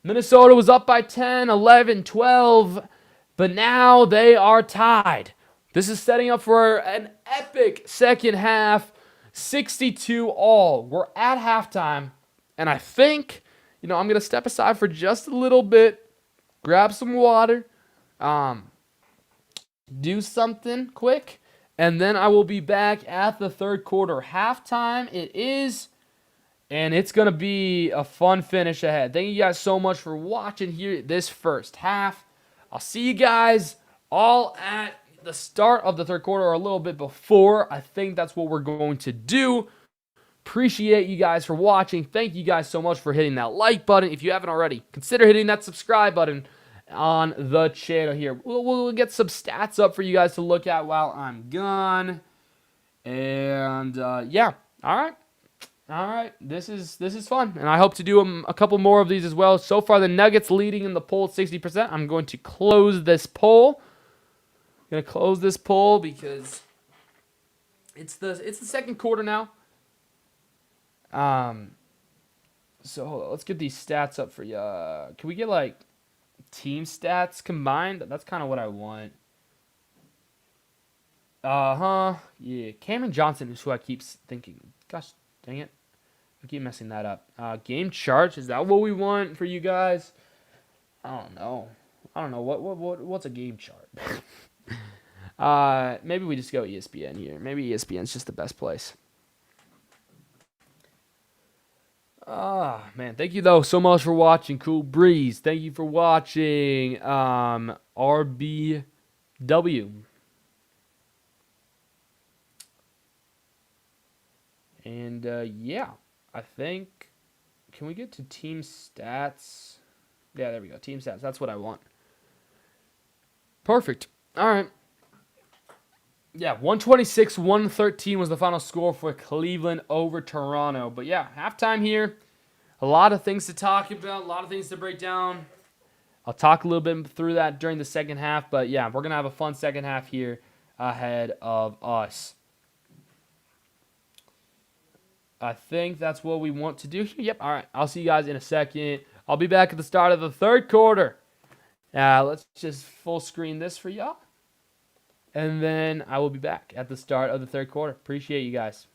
Minnesota was up by 10, 11, 12, but now they are tied. This is setting up for an epic second half, 62 all. We're at halftime, and I think, I'm going to step aside for just a little bit. Grab some water, do something quick, and then I will be back at the third quarter. Halftime it is, and it's going to be a fun finish ahead. Thank you guys so much for watching here this first half. I'll see you guys all at the start of the third quarter or a little bit before. I think that's what we're going to do. Appreciate you guys for watching. Thank you guys so much for hitting that like button. If you haven't already, consider hitting that subscribe button on the channel here. We'll get some stats up for you guys to look at while I'm gone. And all right. This is fun, and I hope to do a couple more of these as well. So far, the Nuggets leading in the poll 60%. I'm going to close this poll. I'm gonna close this poll because it's the second quarter now. So hold on, let's get these stats up for you. Can we get like team stats combined? That's kind of what I want. Yeah, Cameron Johnson is who I keep thinking. Gosh, dang it. I keep messing that up. Game charts, is that what we want for you guys? I don't know. What's a game chart? Maybe we just go ESPN here. Maybe ESPN's just the best place. Man, thank you though so much for watching. Cool Breeze, thank you for watching. RBW. And yeah, I think, can we get to team stats? Yeah, there we go. Team stats. That's what I want. Perfect. All right. Yeah, 126-113 was the final score for Cleveland over Toronto. But yeah, halftime here. A lot of things to talk about, a lot of things to break down. I'll talk a little bit through that during the second half. But yeah, we're going to have a fun second half here ahead of us. I think that's what we want to do here. Yep, all right. I'll see you guys in a second. I'll be back at the start of the third quarter. Let's just full screen this for y'all. And then I will be back at the start of the third quarter. Appreciate you guys.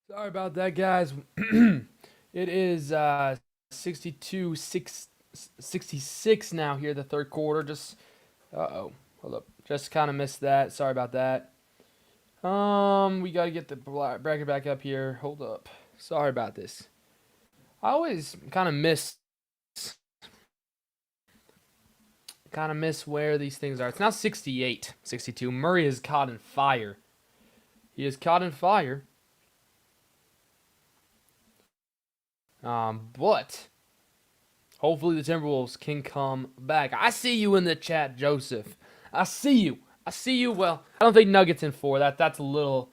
Sorry about that, guys. It is 66 now here, the third quarter. Just, uh-oh, hold up. Just kind of missed that. Sorry about that. We got to get the bracket back up here. Hold up. Sorry about this. I always kind of miss where these things are. It's now 68, 62. Murray is caught in fire. He is caught in fire. But hopefully the Timberwolves can come back. I see you in the chat, Joseph. I see you. I see you. Well, I don't think Nuggets in 4. That's a little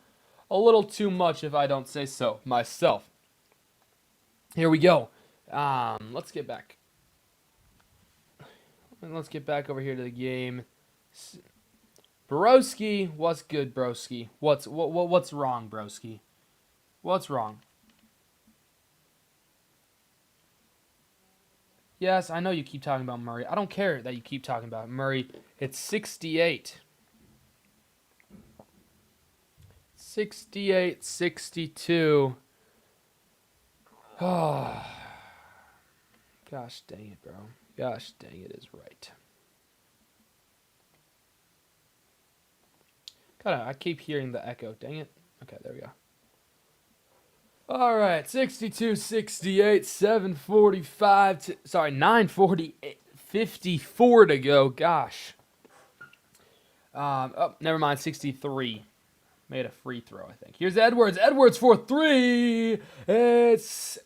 too much if I don't say so myself. Here we go. Let's get back. Let's get back over here to the game. Broski, what's good, Broski? What's wrong, Broski? What's wrong? Yes, I know you keep talking about Murray. I don't care that you keep talking about Murray. It's 68. 68, 62. Oh, gosh dang it, bro. Gosh dang it is right. I keep hearing the echo. Dang it. Okay, there we go. All right, 62, 68, 7:45. Sorry, 9:40, 54 to go. Gosh. Oh, never mind. 63. Made a free throw, I think. Here's Edwards. Edwards for 3. It's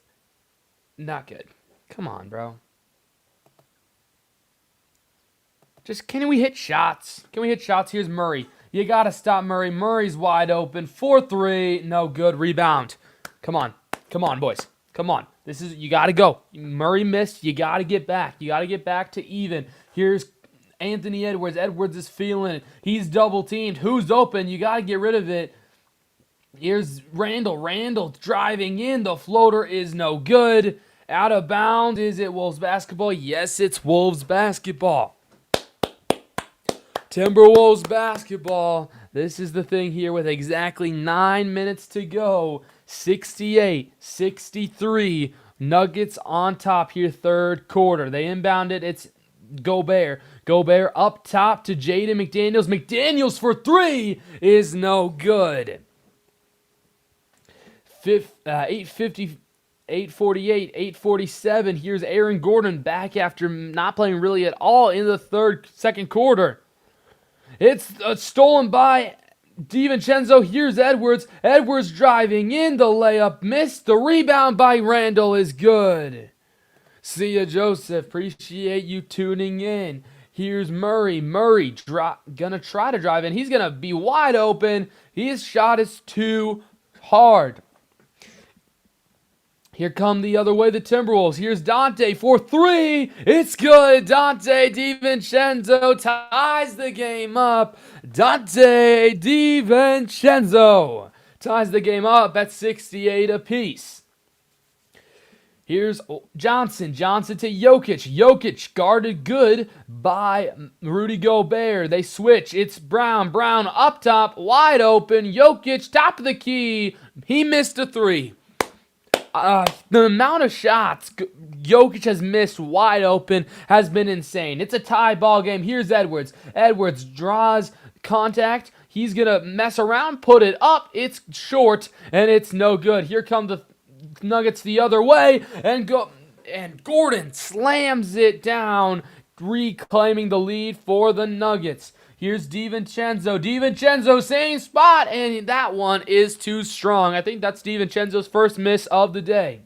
not good. Come on, bro. Just, can we hit shots? Can we hit shots? Here's Murray. You got to stop Murray. Murray's wide open. 4-3. No good. Rebound. Come on. Come on, boys. Come on. You got to go. Murray missed. You got to get back. You got to get back to even. Here's Anthony Edwards. Edwards is feeling it. He's double teamed. Who's open? You got to get rid of it. Here's Randall. Randall driving in. The floater is no good. Out of bounds. Is it Wolves basketball? Yes, it's Wolves basketball. Timberwolves basketball. This is the thing here with exactly 9 minutes to go. 68-63. Nuggets on top here, third quarter. They inbound it. It's Gobert. Gobert up top to Jaden McDaniels. McDaniels for 3 is no good. 8:50. 8:48, 8:47. Here's Aaron Gordon back after not playing really at all in the second quarter. It's stolen by DiVincenzo. Here's Edwards. Edwards driving in. The layup missed. The rebound by Randall is good. See ya, Joseph. Appreciate you tuning in. Here's Murray. Murray gonna try to drive in. He's gonna be wide open. His shot is too hard. Here come the other way, the Timberwolves. Here's Dante for 3. It's good. Dante DiVincenzo ties the game up. Dante DiVincenzo ties the game up at 68 apiece. Here's Johnson. Johnson to Jokic. Jokic guarded good by Rudy Gobert. They switch. It's Brown. Brown up top, wide open. Jokic, top of the key. He missed a 3. The amount of shots Jokic has missed wide open has been insane. It's a tie ball game. Here's Edwards. Edwards draws contact. He's going to mess around, put it up. It's short, and it's no good. Here come the Nuggets the other way, and Gordon slams it down, reclaiming the lead for the Nuggets. Here's DiVincenzo. DiVincenzo, same spot, and that one is too strong. I think that's DiVincenzo's first miss of the day.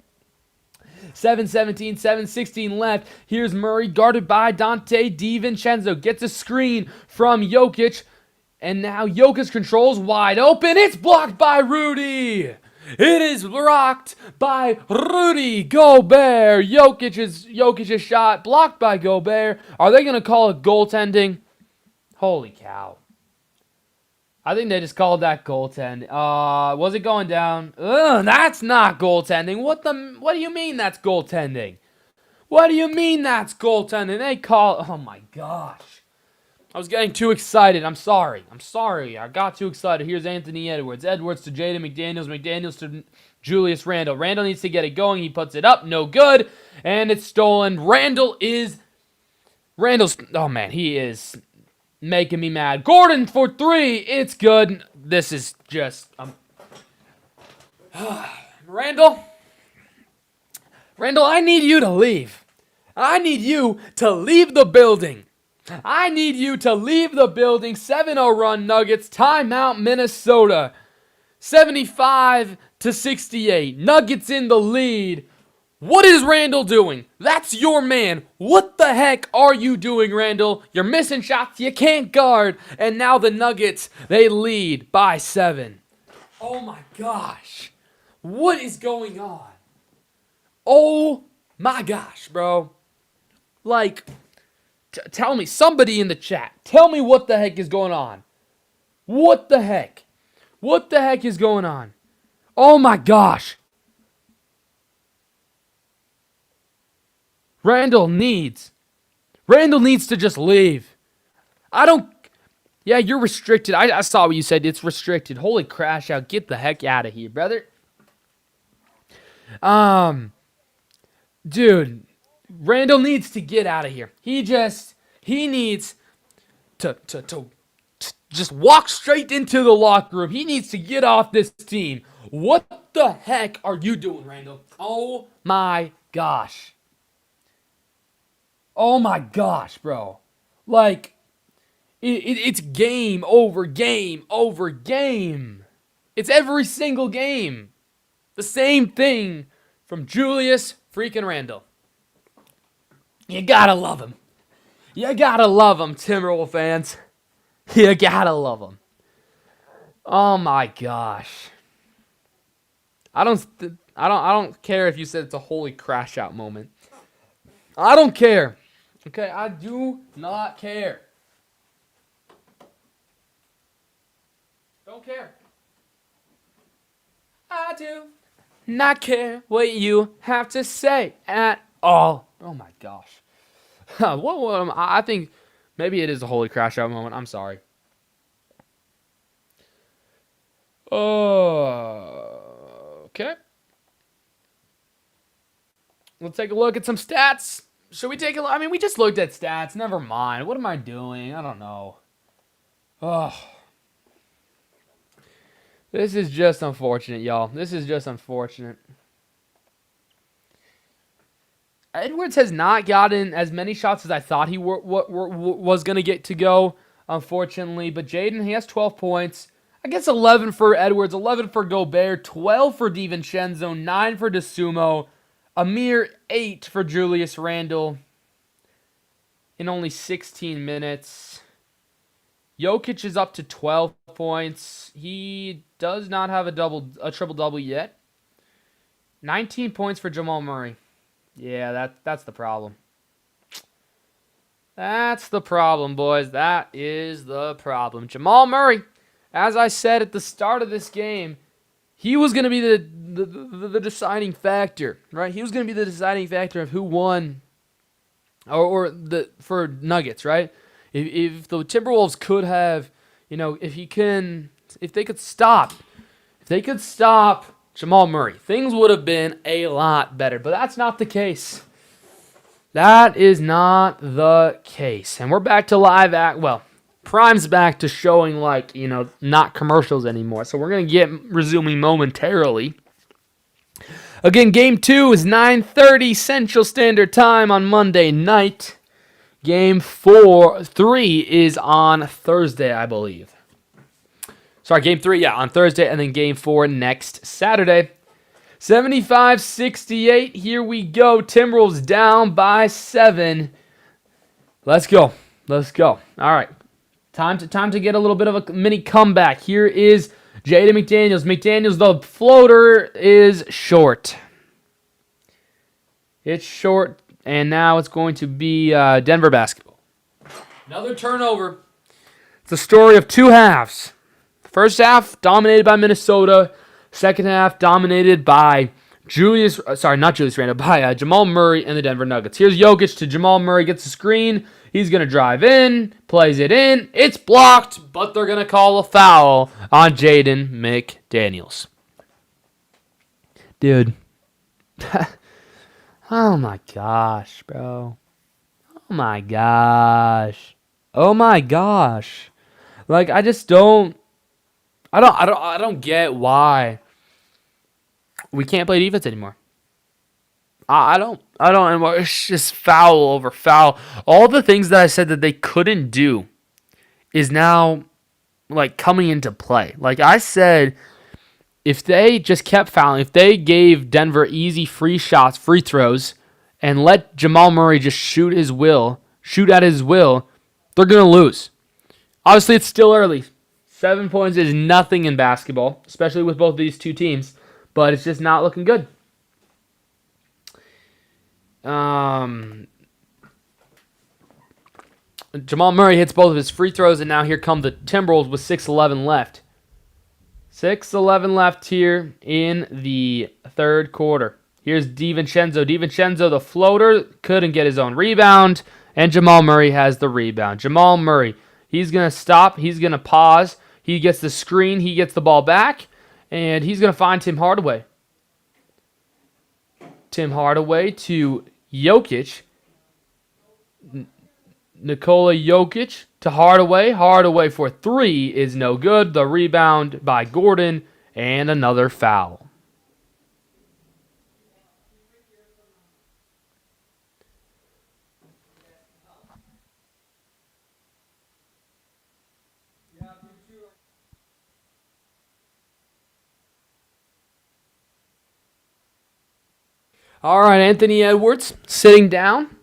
7:17, 7:16 left. Here's Murray, guarded by Dante. DiVincenzo gets a screen from Jokic, and now Jokic controls, wide open. It's blocked by Rudy. It is blocked by Rudy Gobert. Jokic's shot blocked by Gobert. Are they going to call it goaltending? Holy cow. I think they just called that goaltending. Was it going down? That's not goaltending. What do you mean that's goaltending? What do you mean that's goaltending? They call... Oh my gosh. I was getting too excited. I'm sorry. I got too excited. Here's Anthony Edwards. Edwards to Jaden McDaniels. McDaniels to Julius Randle. Randle needs to get it going. He puts it up. No good. And it's stolen. Randle's, oh man, he is making me mad. Gordon for 3. It's good. This is just, Randle, I need you to leave. I need you to leave the building. I need you to leave the building. 7-0 run, Nuggets. Timeout, Minnesota. 75-68. Nuggets in the lead. What is Randle doing? That's your man. What the heck are you doing, Randle? You're missing shots you can't guard. And now the Nuggets, they lead by 7. Oh my gosh. What is going on? Oh my gosh, bro. Like, tell me, somebody in the chat, tell me what the heck is going on. What the heck? What the heck is going on? Oh my gosh. Randle needs to just leave. Yeah, you're restricted. I saw what you said. It's restricted. Holy crash out. Get the heck out of here, brother. Dude, Randle needs to get out of here. He needs to just walk straight into the locker room. He needs to get off this team. What the heck are you doing, Randle? Oh my gosh. Oh my gosh, bro. Like, it's game over game over game. It's every single game. The same thing from Julius freaking Randle. You gotta love him. You gotta love him, Timberwolves fans. You gotta love him. Oh my gosh. I don't care if you said it's a holy crash out moment. I don't care. Okay, I do not care. Don't care. I do not care what you have to say at all. Oh my gosh. I think maybe it is a holy crash out moment. I'm sorry. Okay. Let's take a look at some stats. Should we take a look? I mean, we just looked at stats. Never mind. What am I doing? I don't know. Oh. This is just unfortunate, y'all. This is just unfortunate. Edwards has not gotten as many shots as I thought he was going to get to go, unfortunately. But Jaden, he has 12 points. I guess 11 for Edwards, 11 for Gobert, 12 for DiVincenzo, 9 for DeSumo, a mere 8 for Julius Randle in only 16 minutes. Jokic is up to 12 points. He does not have a triple-double yet. 19 points for Jamal Murray. Yeah, that's the problem. That's the problem, boys. That is the problem. Jamal Murray, as I said at the start of this game, he was going to be the deciding factor, right? He was going to be the deciding factor of who won for Nuggets, right? If the Timberwolves could have, if they could stop Jamal Murray, things would have been a lot better. But that's not the case. That is not the case. And we're back to live act. Well, Prime's back to showing not commercials anymore. So we're going to get resuming momentarily. Again, Game 2 is 9:30 Central Standard Time on Monday night. Game 3 is on Thursday, I believe. Sorry, Game 3, on Thursday, and then Game 4 next Saturday. 75-68, here we go. Timberwolves down by 7. Let's go. All right. Time to get a little bit of a mini comeback. Here is Jaden McDaniels. The floater is short. It's short, and now it's going to be Denver basketball. Another turnover. It's a story of two halves. First half dominated by Minnesota. Second half dominated by Jamal Murray and the Denver Nuggets. Here's Jokic to Jamal Murray, gets the screen. He's going to drive in, plays it in. It's blocked, but they're going to call a foul on Jaden McDaniels. Dude. Oh my gosh, bro. Oh my gosh. Oh my gosh. Like I just don't I don't get why we can't play defense anymore. I don't anymore. It's just foul over foul. All the things that I said that they couldn't do is now like coming into play. Like I said, if they just kept fouling, if they gave Denver easy free shots, free throws, and let Jamal Murray just shoot at his will, they're gonna lose. Obviously, it's still early. 7 points is nothing in basketball, especially with both these two teams, but it's just not looking good. Jamal Murray hits both of his free throws, and now here come the Timberwolves with 6:11 left. 6:11 left here in the third quarter. Here's DiVincenzo. DiVincenzo, the floater, couldn't get his own rebound, and Jamal Murray has the rebound. Jamal Murray, he's going to stop. He's going to pause. He gets the screen. He gets the ball back, and he's going to find Tim Hardaway. Tim Hardaway to Jokic. Nikola Jokic to Hardaway. Hardaway for three is no good. The rebound by Gordon, and another foul. All right, Anthony Edwards sitting down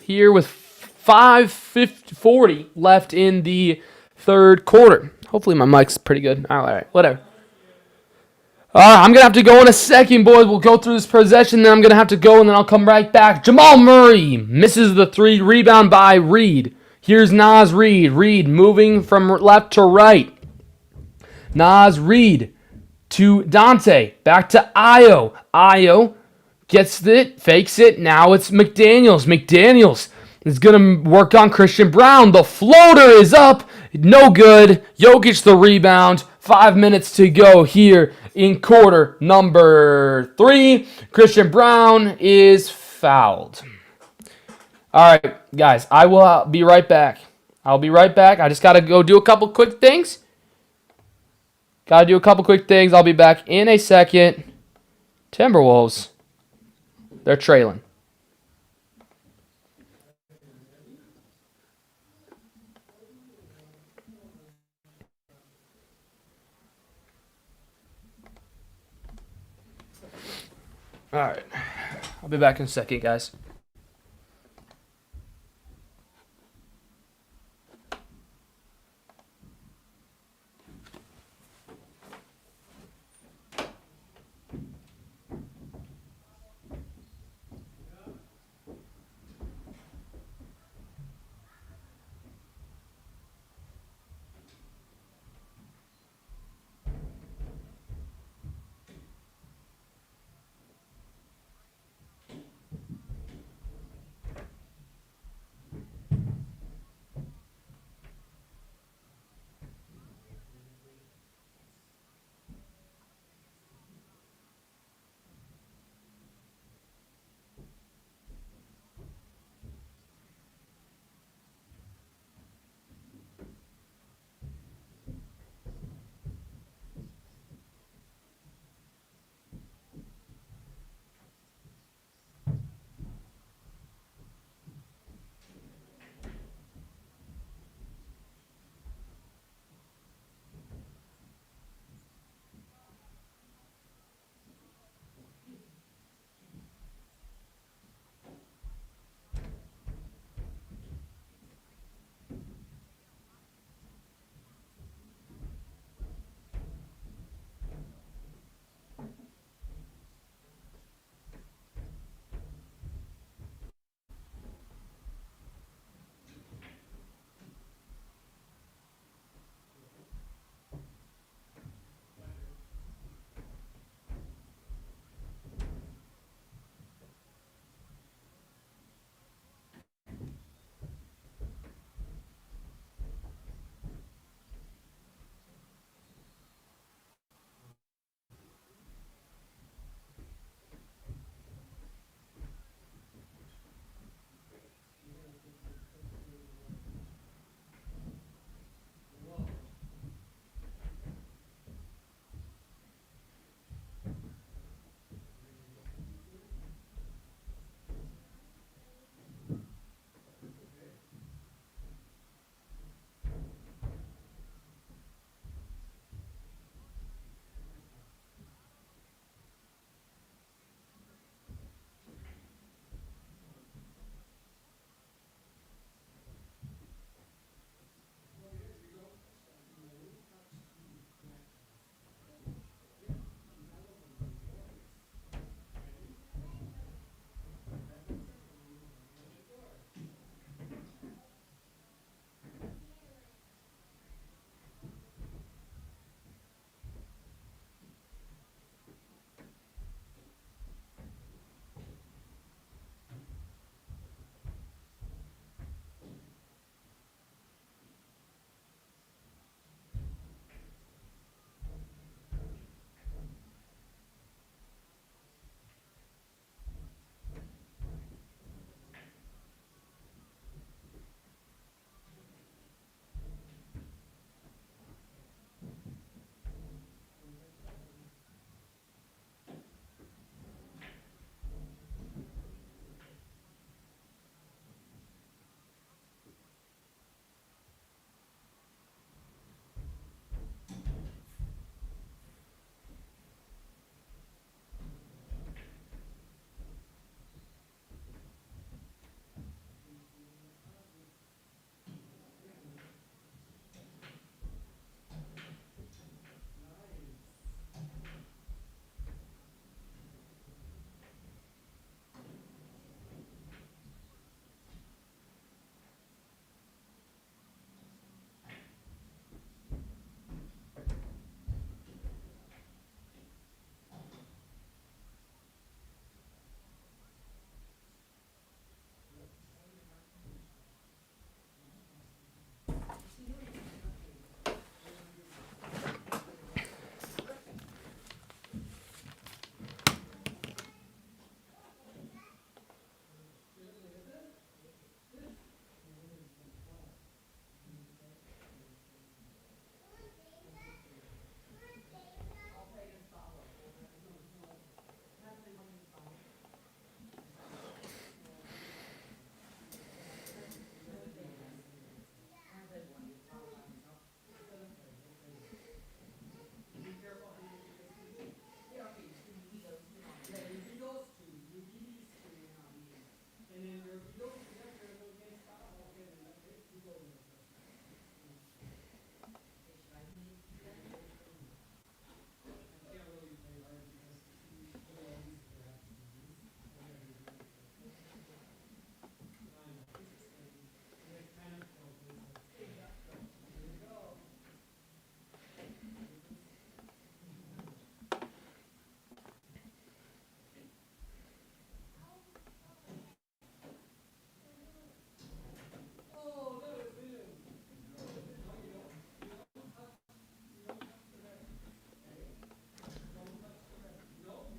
here with 5:40 left in the third quarter. Hopefully my mic's pretty good. All right, whatever. All right, I'm going to have to go in a second, boys. We'll go through this possession, then I'm going to have to go, and then I'll come right back. Jamal Murray misses the three. Rebound by Reed. Here's Naz Reid. Reid moving from left to right. Naz Reid to Dante. Back to Ayo. Ayo gets it, fakes it. Now it's McDaniels. McDaniels is going to work on Christian Braun. The floater is up. No good. Jokic the rebound. 5 minutes to go here in quarter number 3. Christian Braun is fouled. All right, guys, I will be right back. I'll be right back. I just got to go do a couple quick things. I'll be back in a second. Timberwolves, they're trailing. All right. I'll be back in a second, guys.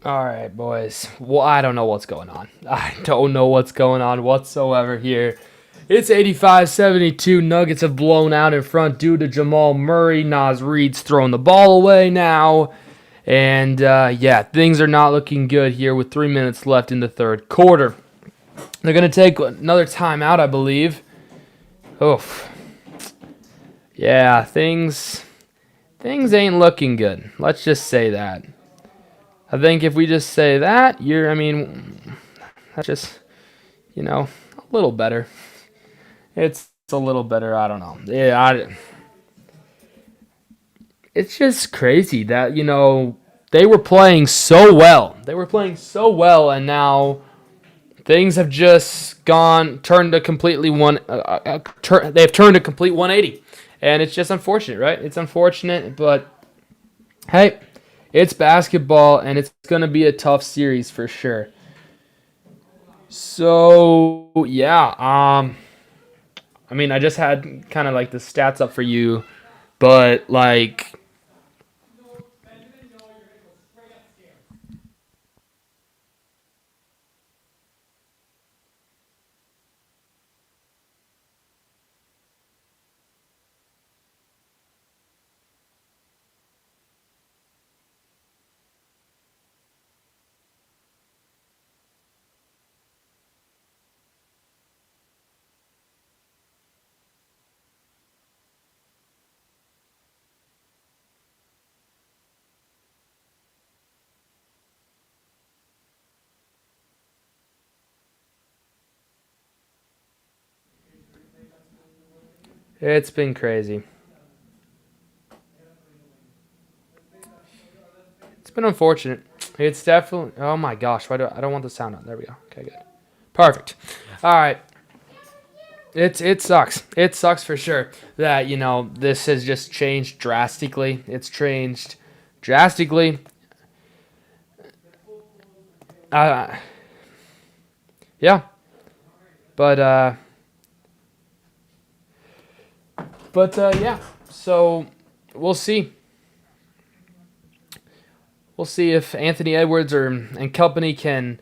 All right, boys. Well, I don't know what's going on. I don't know what's going on whatsoever here. It's 85-72. Nuggets have blown out in front due to Jamal Murray. Naz Reid's throwing the ball away now. And, yeah, things are not looking good here with 3 minutes left in the third quarter. They're going to take another timeout, I believe. Oof. Yeah, things ain't looking good. Let's just say that. I think if we just say that, that's just, a little better. It's a little better. I don't know. Yeah, it's just crazy that, they were playing so well. And now things have just turned a completely they've turned a complete 180. And it's just unfortunate, right? It's unfortunate, but hey, it's basketball, and it's going to be a tough series for sure. So, yeah, I just had kind of like the stats up for you, but like, it's been crazy. It's been unfortunate. It's definitely. Oh my gosh! I don't want the sound on. There we go. Okay, good. Perfect. All right. It sucks. It sucks for sure that this has just changed drastically. It's changed drastically. Yeah. But yeah. So we'll see. We'll see if Anthony Edwards and company can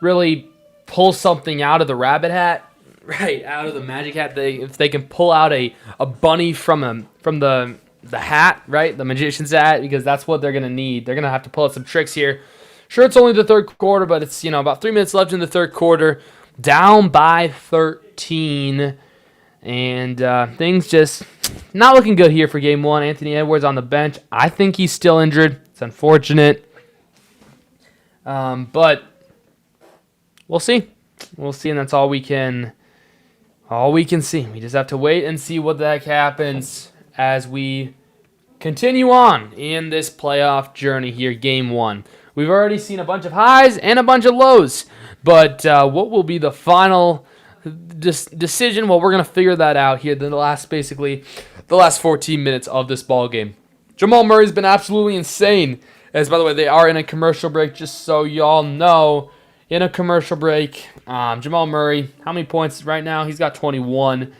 really pull something out of the rabbit hat, right? Out of the magic hat. If they can pull out a bunny from the hat, right? The magician's hat, because that's what they're gonna need. They're gonna have to pull out some tricks here. Sure, it's only the third quarter, but it's about 3 minutes left in the third quarter, down by 13, and things just not looking good here for Game 1. Anthony Edwards on the bench. I think he's still injured. It's unfortunate, but we'll see. We'll see, and that's all we can see. We just have to wait and see what the heck happens as we continue on in this playoff journey here, Game 1. We've already seen a bunch of highs and a bunch of lows, but what will be the final decision? Well, we're going to figure that out here the last 14 minutes of this ball game. Jamal Murray's been absolutely insane. As, by the way, they are in a commercial break, just so y'all know. In a commercial break, Jamal Murray, how many points right now? He's got 21.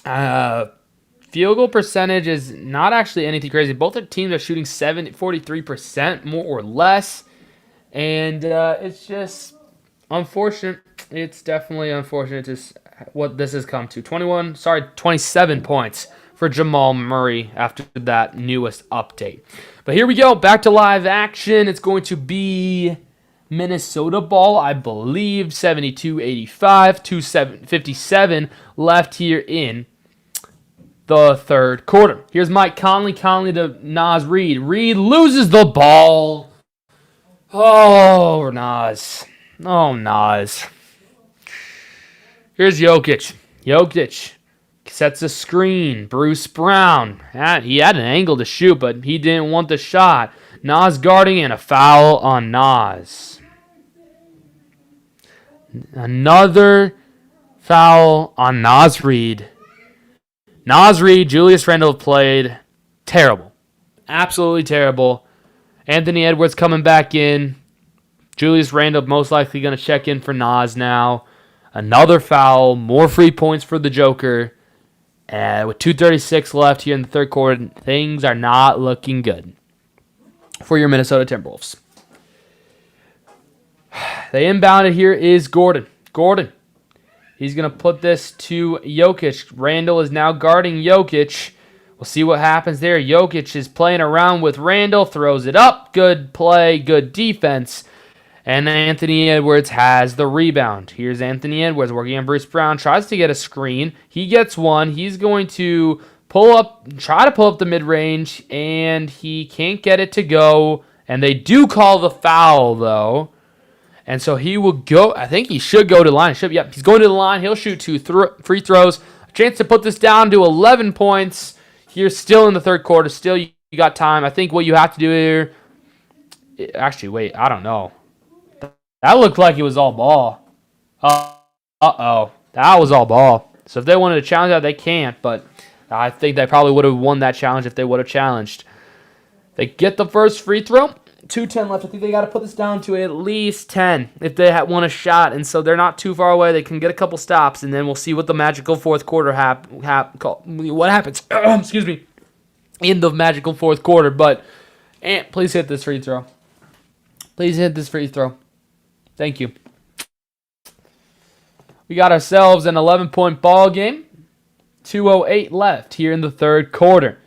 Field goal percentage is not actually anything crazy. Both the teams are shooting 43%, more or less. And it's just unfortunate. It's definitely unfortunate what this has come to. 27 points for Jamal Murray after that newest update. But here we go. Back to live action. It's going to be Minnesota ball, I believe. 72-85, 2:57 left here in the third quarter. Here's Mike Conley. Conley to Naz Reid. Reid loses the ball. Oh, Naz. Oh, Naz. Here's Jokic. Jokic sets a screen. Bruce Brown. He had an angle to shoot, but he didn't want the shot. Naz guarding and a foul on Naz. Another foul on Naz Reid. Naz Reid, Julius Randle played terrible. Absolutely terrible. Anthony Edwards coming back in. Julius Randle most likely going to check in for Naz now. Another foul. More free points for the Joker. And with 2:36 left here in the third quarter, things are not looking good for your Minnesota Timberwolves. They inbounded. Here is Gordon. Gordon. He's going to put this to Jokic. Randall is now guarding Jokic. We'll see what happens there. Jokic is playing around with Randall. Throws it up. Good play. Good defense. And Anthony Edwards has the rebound. Here's Anthony Edwards working on Bruce Brown. Tries to get a screen. He gets one. He's going to try to pull up the mid-range, and he can't get it to go. And they do call the foul, though. And so he will go. I think he should go to the line. Yep, he's going to the line. He'll shoot 2 free throws. A chance to put this down to 11 points. Here, still in the third quarter. Still, you got time. I think what you have to do here. Actually, wait. I don't know. That looked like it was all ball. Uh-oh. That was all ball. So if they wanted to challenge that, they can't. But I think they probably would have won that challenge if they would have challenged. They get the first free throw. 2:10 left. I think they got to put this down to at least 10 if they want a shot. And so they're not too far away. They can get a couple stops. And then we'll see what the magical fourth quarter what happens. Excuse me. In the magical fourth quarter. But Ant, please hit this free throw. Please hit this free throw. Thank you. We got ourselves an 11-point ball game. 2:08 left here in the third quarter.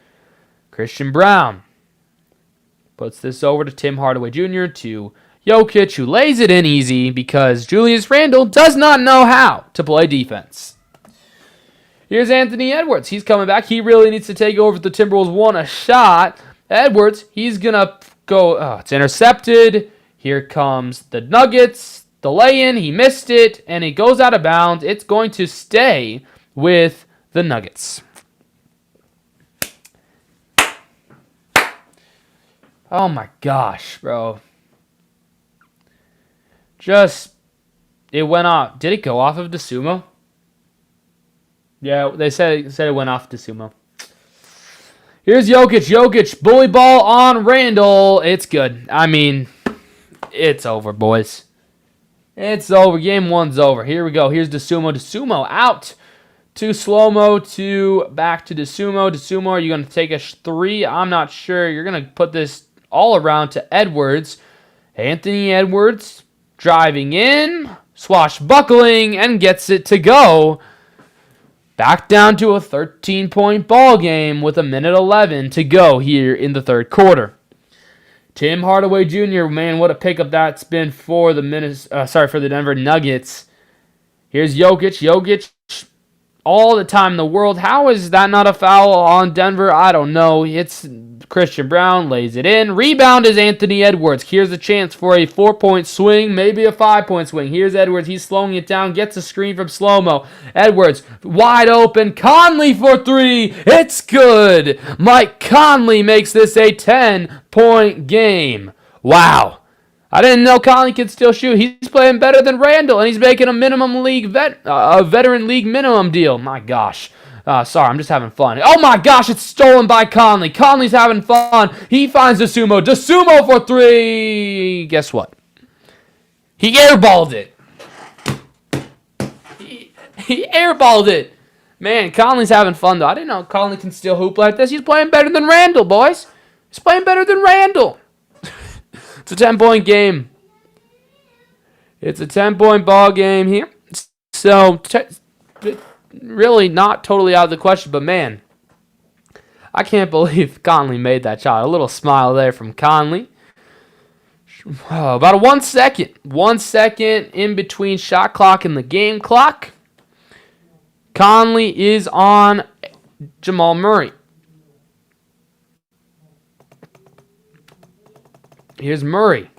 Christian Braun puts this over to Tim Hardaway Jr. to Jokic, who lays it in easy because Julius Randle does not know how to play defense. Here's Anthony Edwards. He's coming back. He really needs to take over. The Timberwolves want a shot. Edwards, he's going to go. Oh, it's intercepted. Here comes the Nuggets. The lay-in, he missed it, and it goes out of bounds. It's going to stay with the Nuggets. Oh my gosh, bro. It went off. Did it go off of DeSumo? Yeah, they said it went off DeSumo. Here's Jokic. Jokic, bully ball on Randall. It's good. I mean, it's over, boys. It's over. Game one's over. Here we go. Here's DeSumo. DeSumo out to slow-mo to back to DeSumo. DeSumo, are you going to take a 3? I'm not sure. You're going to put this all around to Edwards. Anthony Edwards driving in, swashbuckling, and gets it to go. Back down to a 13-point ball game with 1:11 to go here in the third quarter. Tim Hardaway Jr., man, what a pickup that's been for the Denver Nuggets. Here's Jokic. Jokic, all the time in the world. How is that not a foul on Denver? I don't know. It's Christian Braun, lays it in. Rebound is Anthony Edwards. Here's a chance for a 4-point swing, maybe a 5-point swing. Here's Edwards. He's slowing it down, gets a screen from slow-mo. Edwards, wide open. Conley for 3. It's good. Mike Conley makes this a 10-point game. Wow. I didn't know Conley could still shoot. He's playing better than Randall, and he's making a veteran league minimum deal. My gosh. Sorry, I'm just having fun. Oh my gosh, it's stolen by Conley. Conley's having fun. He finds DeSumo. DeSumo for 3. Guess what? He airballed it. He airballed it. Man, Conley's having fun, though. I didn't know Conley can still hoop like this. He's playing better than Randall, boys. He's playing better than Randall. It's a 10-point game. It's a 10-point ball game here. So, really not totally out of the question, but man, I can't believe Conley made that shot. A little smile there from Conley. Oh, about 1 second. 1 second in between shot clock and the game clock. Conley is on Jamal Murray. Here's Murray.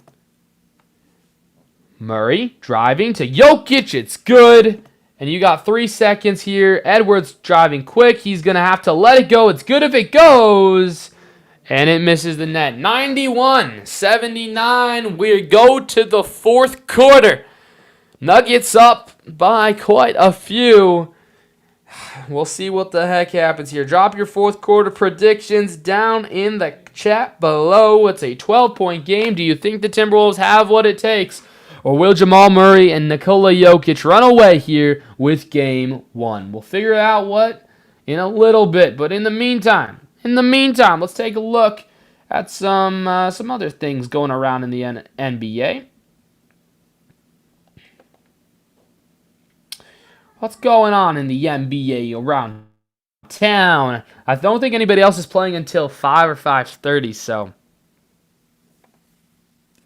Murray driving to Jokic. It's good. And you got 3 seconds here. Edwards driving quick. He's going to have to let it go. It's good if it goes. And it misses the net. 91-79. We go to the fourth quarter. Nuggets up by quite a few. We'll see what the heck happens here. Drop your fourth quarter predictions down in the chat below. It's a 12-point game. Do you think the Timberwolves have what it takes? Or will Jamal Murray and Nikola Jokic run away here with game one? We'll figure out what in a little bit. But in the meantime, let's take a look at some other things going around in the NBA. What's going on in the NBA around town? I don't think anybody else is playing until 5 or 5:30, so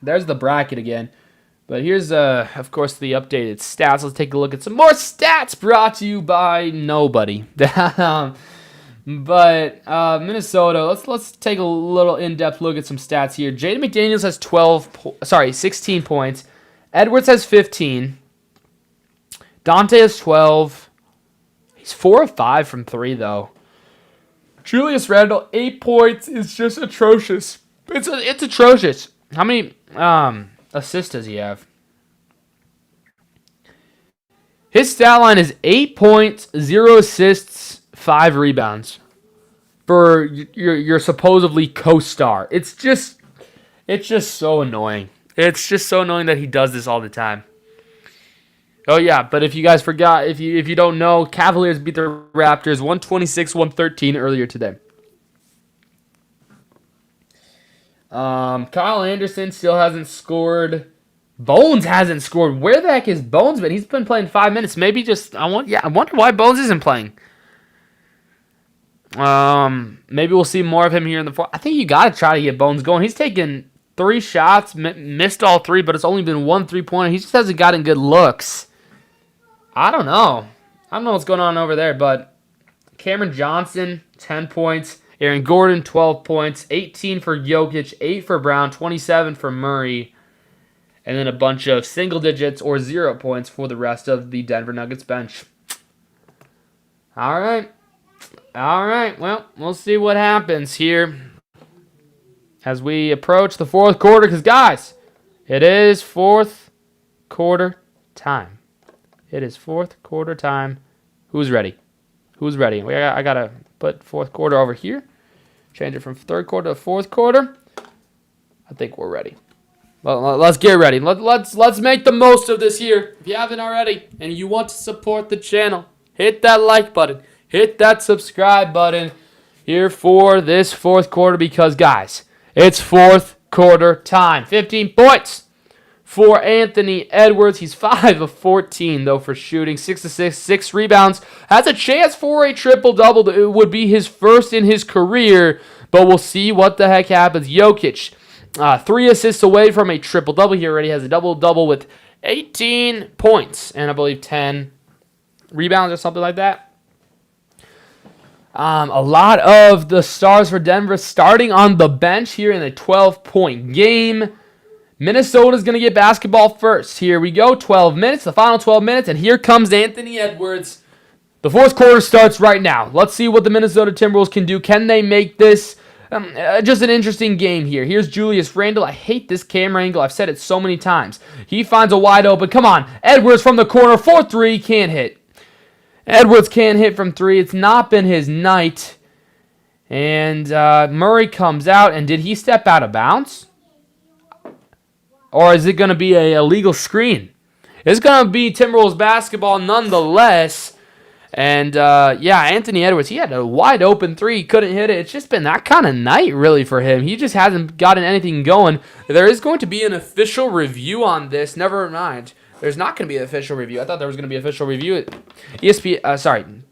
there's the bracket again. But here's, of course, the updated stats. Let's take a look at some more stats brought to you by nobody. But Minnesota, let's take a little in-depth look at some stats here. Jaden McDaniels has 16 points. Edwards has 15. Dante has 12. He's 4 of 5 from 3, though. Julius Randle, 8 points is just atrocious. It's atrocious. How many assists does he have? His stat line is 8 points, 0 assists, 5 rebounds for your supposedly co-star. It's just so annoying. It's just so annoying that he does this all the time. Oh yeah, but if you guys forgot, if you don't know, Cavaliers beat the Raptors 126-113 earlier today. Kyle Anderson still hasn't scored. Bones hasn't scored. Where the heck is Bones been? He's been playing 5 minutes. Maybe just I wonder why Bones isn't playing. Maybe we'll see more of him here in the fourth. I think you got to try to get Bones going. He's taken 3 shots, missed all 3, but it's only been 1 3-pointer. He just hasn't gotten good looks. I don't know. I don't know what's going on over there, but Cameron Johnson, 10 points. Aaron Gordon, 12 points. 18 for Jokic, 8 for Brown, 27 for Murray. And then a bunch of single digits or 0 points for the rest of the Denver Nuggets bench. All right. Well, we'll see what happens here as we approach the fourth quarter. Because, guys, it is fourth quarter time. It is fourth quarter time. Who's ready? I got to put fourth quarter over here. Change it from third quarter to fourth quarter. I think we're ready. Well, let's get ready. Let's make the most of this here. If you haven't already and you want to support the channel, hit that like button. Hit that subscribe button here for this fourth quarter because, guys, it's fourth quarter time. 15 points for Anthony Edwards. He's 5 of 14, though, for shooting. 6 assists, 6 rebounds. Has a chance for a triple-double. It would be his first in his career, but we'll see what the heck happens. Jokic, 3 assists away from a triple-double. He already has a double-double with 18 points and I believe 10 rebounds or something like that. A lot of the stars for Denver starting on the bench here in a 12-point game. Minnesota's going to get basketball first. Here we go, 12 minutes, the final 12 minutes, and here comes Anthony Edwards. The fourth quarter starts right now. Let's see what the Minnesota Timberwolves can do. Can they make this just an interesting game here? Here's Julius Randle. I hate this camera angle. I've said it so many times. He finds a wide open. Come on. Edwards from the corner. 4-3. Can't hit. Edwards can't hit from 3. It's not been his night. And Murray comes out. And did he step out of bounds? Or is it going to be a illegal screen? It's going to be Timberwolves basketball nonetheless. And, Anthony Edwards, he had a wide open 3. He couldn't hit it. It's just been that kind of night, really, for him. He just hasn't gotten anything going. There is going to be an official review on this. Never mind. There's not going to be an official review. I thought there was going to be an official review.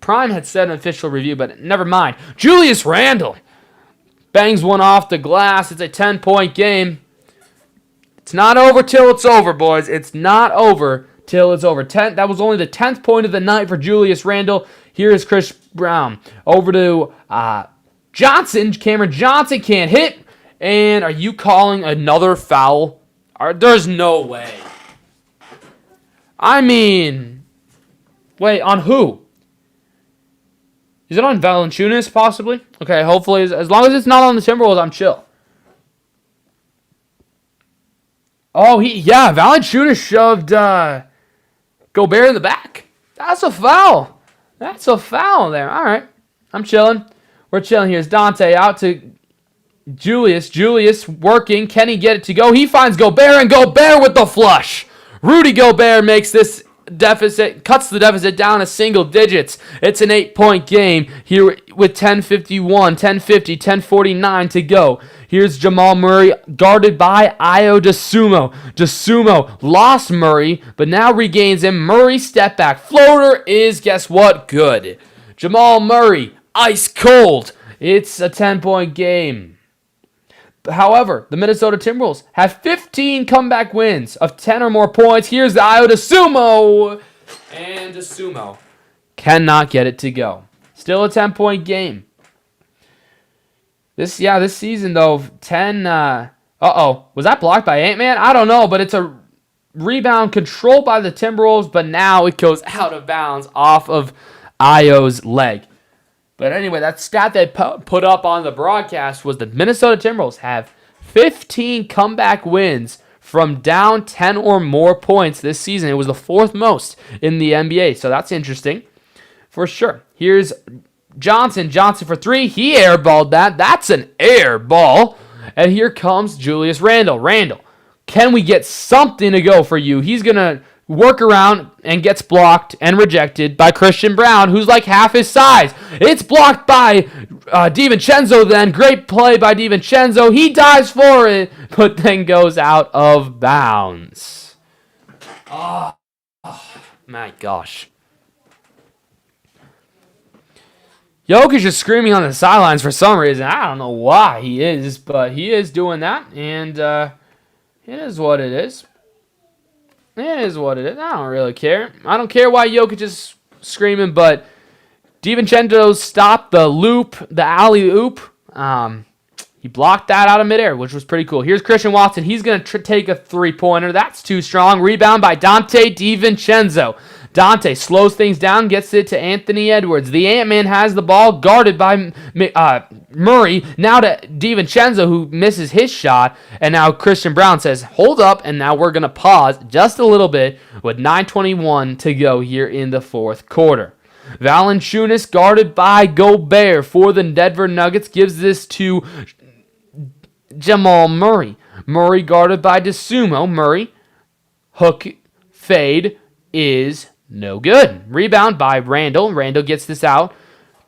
Prime had said an official review, but never mind. Julius Randle bangs one off the glass. It's a 10-point game. It's not over till it's over, boys. It's not over till it's over. That was only the 10th point of the night for Julius Randle. Here is Chris Brown. Over to Johnson. Cameron Johnson can't hit. And are you calling another foul? There's no way. I mean, wait, on who? Is it on Valanciunas, possibly? Okay, hopefully, as long as it's not on the Timberwolves, I'm chill. Oh, Valanciunas shoved Gobert in the back. That's a foul. That's a foul there. All right, I'm chilling. We're chilling. Here's Dante out to Julius. Julius working. Can he get it to go? He finds Gobert, and Gobert with the flush. Rudy Gobert makes this deficit, cuts the deficit down to single digits. It's an 8-point game here with 10:51, 10:50, 10:49 to go. Here's Jamal Murray guarded by Ayo Dosunmu. Dosunmu lost Murray, but now regains him. Murray step back. Floater is, guess what? Good. Jamal Murray, ice cold. It's a 10-point game. However, the Minnesota Timberwolves have 15 comeback wins of 10 or more points. Here's the Ayo Dosunmu. And Dosunmu cannot get it to go. Still a 10-point game. This season, though, 10... was that blocked by Ant-Man? I don't know, but it's a rebound controlled by the Timberwolves, but now it goes out of bounds off of Ayo's leg. But anyway, that stat they put up on the broadcast was the Minnesota Timberwolves have 15 comeback wins from down 10 or more points this season. It was the fourth most in the NBA, so that's interesting for sure. Here's Johnson for three. He airballed that. That's an air ball. And here comes Julius Randle. Randle, can we get something to go for you? He's going to work around and gets blocked and rejected by Christian Braun, who's like half his size. It's blocked by DiVincenzo then. Great play by DiVincenzo. He dives for it, but then goes out of bounds. Oh my gosh. Jokic is screaming on the sidelines for some reason. I don't know why he is, but he is doing that, and it is what it is. It is what it is. I don't really care. I don't care why Jokic is screaming, but DiVincenzo stopped the loop, the alley-oop. He blocked that out of midair, which was pretty cool. Here's Christian Watson. He's going to take a three-pointer. That's too strong. Rebound by Donte DiVincenzo. Dante slows things down, gets it to Anthony Edwards. The Ant-Man has the ball, guarded by Murray. Now to DiVincenzo, who misses his shot. And now Christian Braun says, hold up, and now we're going to pause just a little bit with 9:21 to go here in the fourth quarter. Valanciunas, guarded by Gobert for the Denver Nuggets, gives this to Jamal Murray. Murray guarded by Dosunmu. Murray, hook, fade, is no good. Rebound by Randle. Randle gets this out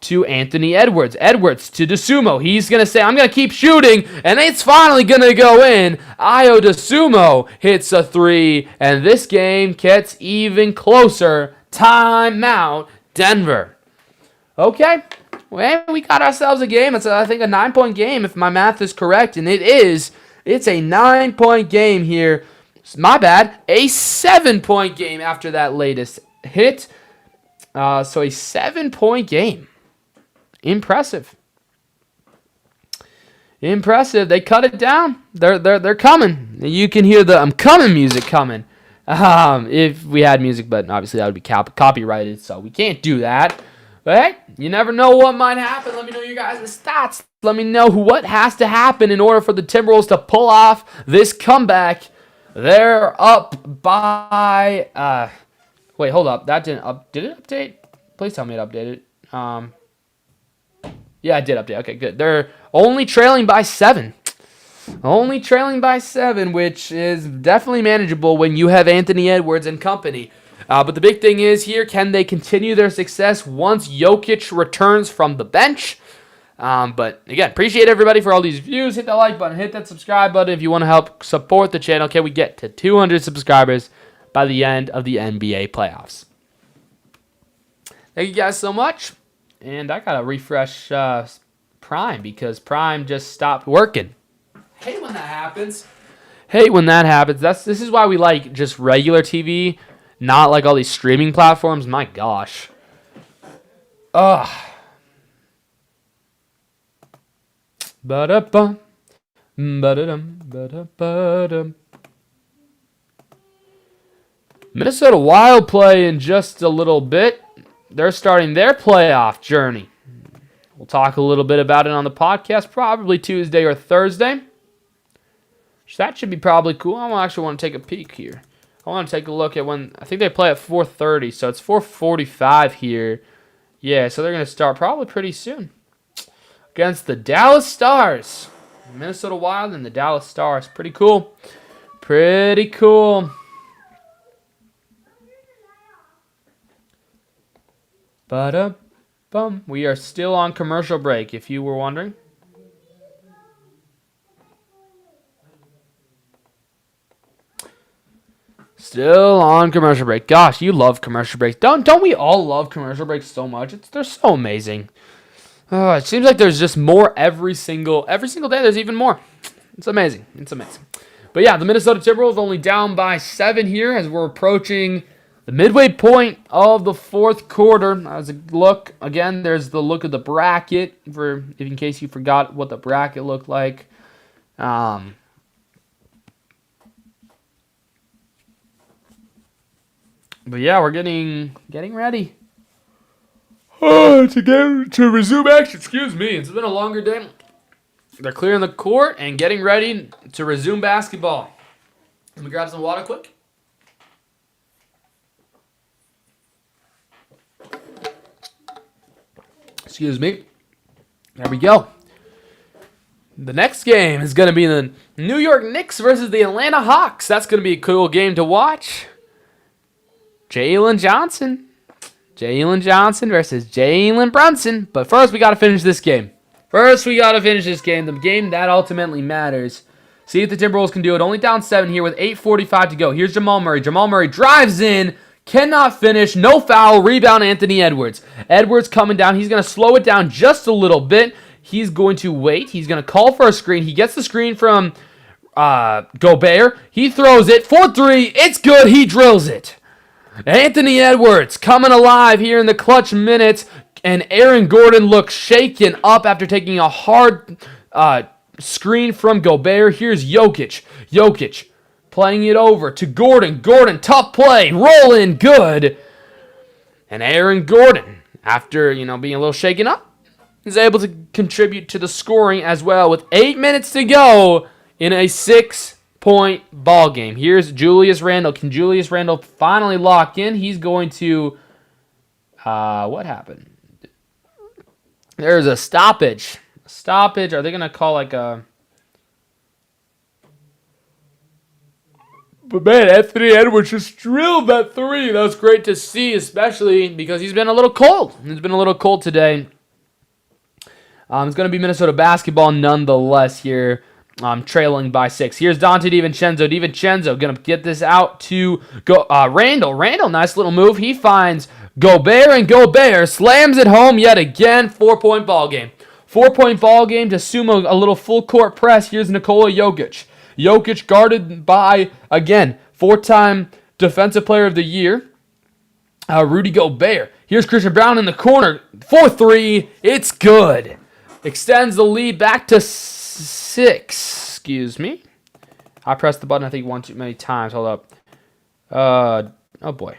to Anthony Edwards. Edwards to Dosunmu. He's going to say, I'm going to keep shooting, and it's finally going to go in. Ayo Dosunmu hits a three, and this game gets even closer. Timeout, Denver. Okay, well, we got ourselves a game. It's, I think, a 9-point game, if my math is correct, and it is. It's a 9-point game here. My bad, a 7-point game after that latest hit. So a 7-point game. Impressive. They cut it down. They're coming. You can hear the I'm coming music coming. If we had music, but obviously that would be copyrighted, so we can't do that. But hey, you never know what might happen. Let me know your guys' stats. Let me know what has to happen in order for the Timberwolves to pull off this comeback. They're up by... wait, hold up. That didn't up. Did it update? Please tell me it updated. Yeah, it did update. Okay, good. They're only trailing by 7. Only trailing by 7, which is definitely manageable when you have Anthony Edwards and company. But the big thing is here, can they continue their success once Jokic returns from the bench? But again, appreciate everybody for all these views. Hit that like button, hit that subscribe button if you want to help support the channel. Can we get to 200 subscribers by the end of the NBA playoffs? Thank you guys so much. And I gotta refresh Prime because Prime just stopped working. Hate when that happens. This is why we like just regular TV, not like all these streaming platforms. My gosh. Ugh. Ba-da-bum. Ba-da-dum. Ba-da-ba-dum. Minnesota Wild play in just a little bit. They're starting their playoff journey. We'll talk a little bit about it on the podcast, probably Tuesday or Thursday. So that should be probably cool. I actually want to take a peek here. I want to take a look at when... I think they play at 4:30, so it's 4:45 here. Yeah, so they're going to start probably pretty soon. Against the Dallas Stars. Minnesota Wild and the Dallas Stars. Pretty cool. Pretty cool. Ba-da-bum. We are still on commercial break, if you were wondering. Still on commercial break. Gosh, you love commercial breaks. Don't we all love commercial breaks so much? They're so amazing. It seems like there's just more every single day. There's even more. It's amazing. But yeah, the Minnesota Timberwolves only down by 7 here as we're approaching the midway point of the fourth quarter. As a look again, there's the look of the bracket in case you forgot what the bracket looked like. But yeah, we're getting ready. To resume action. Excuse me. It's been a longer day. They're clearing the court and getting ready to resume basketball. Let me grab some water quick. Excuse me. There we go. The next game is going to be the New York Knicks versus the Atlanta Hawks. That's going to be a cool game to watch. Jalen Johnson versus Jalen Brunson. But first, we got to finish this game. The game that ultimately matters. See if the Timberwolves can do it. Only down 7 here with 8:45 to go. Here's Jamal Murray. Jamal Murray drives in. Cannot finish. No foul. Rebound, Anthony Edwards. Edwards coming down. He's going to slow it down just a little bit. He's going to wait. He's going to call for a screen. He gets the screen from Gobert. He throws it for 3. It's good. He drills it. Anthony Edwards coming alive here in the clutch minutes. And Aaron Gordon looks shaken up after taking a hard screen from Gobert. Here's Jokic. Jokic playing it over to Gordon. Gordon, tough play. Roll in, good. And Aaron Gordon, after being a little shaken up, is able to contribute to the scoring as well with 8 minutes to go in a 6-point ball game. Here's Julius Randle. Can Julius Randle finally lock in? He's going to... what happened? There's a stoppage. Are they going to call like a... But man, Anthony Edwards just drilled that 3. That was great to see, especially because he's been a little cold. Today. It's going to be Minnesota basketball nonetheless here. Trailing by 6. Here's Dante DiVincenzo. DiVincenzo going to get this out to Randle. Randle, nice little move. He finds Gobert, and Gobert slams it home yet again. 4-point ball game. 4-point ball game to sumo a little full court press. Here's Nikola Jokic. Jokic guarded by, again, 4-time Defensive Player of the Year, Rudy Gobert. Here's Christian Brown in the corner. 4-3. It's good. Extends the lead back to 6. Excuse me. I pressed the button, I think, one too many times. Hold up. Oh, boy.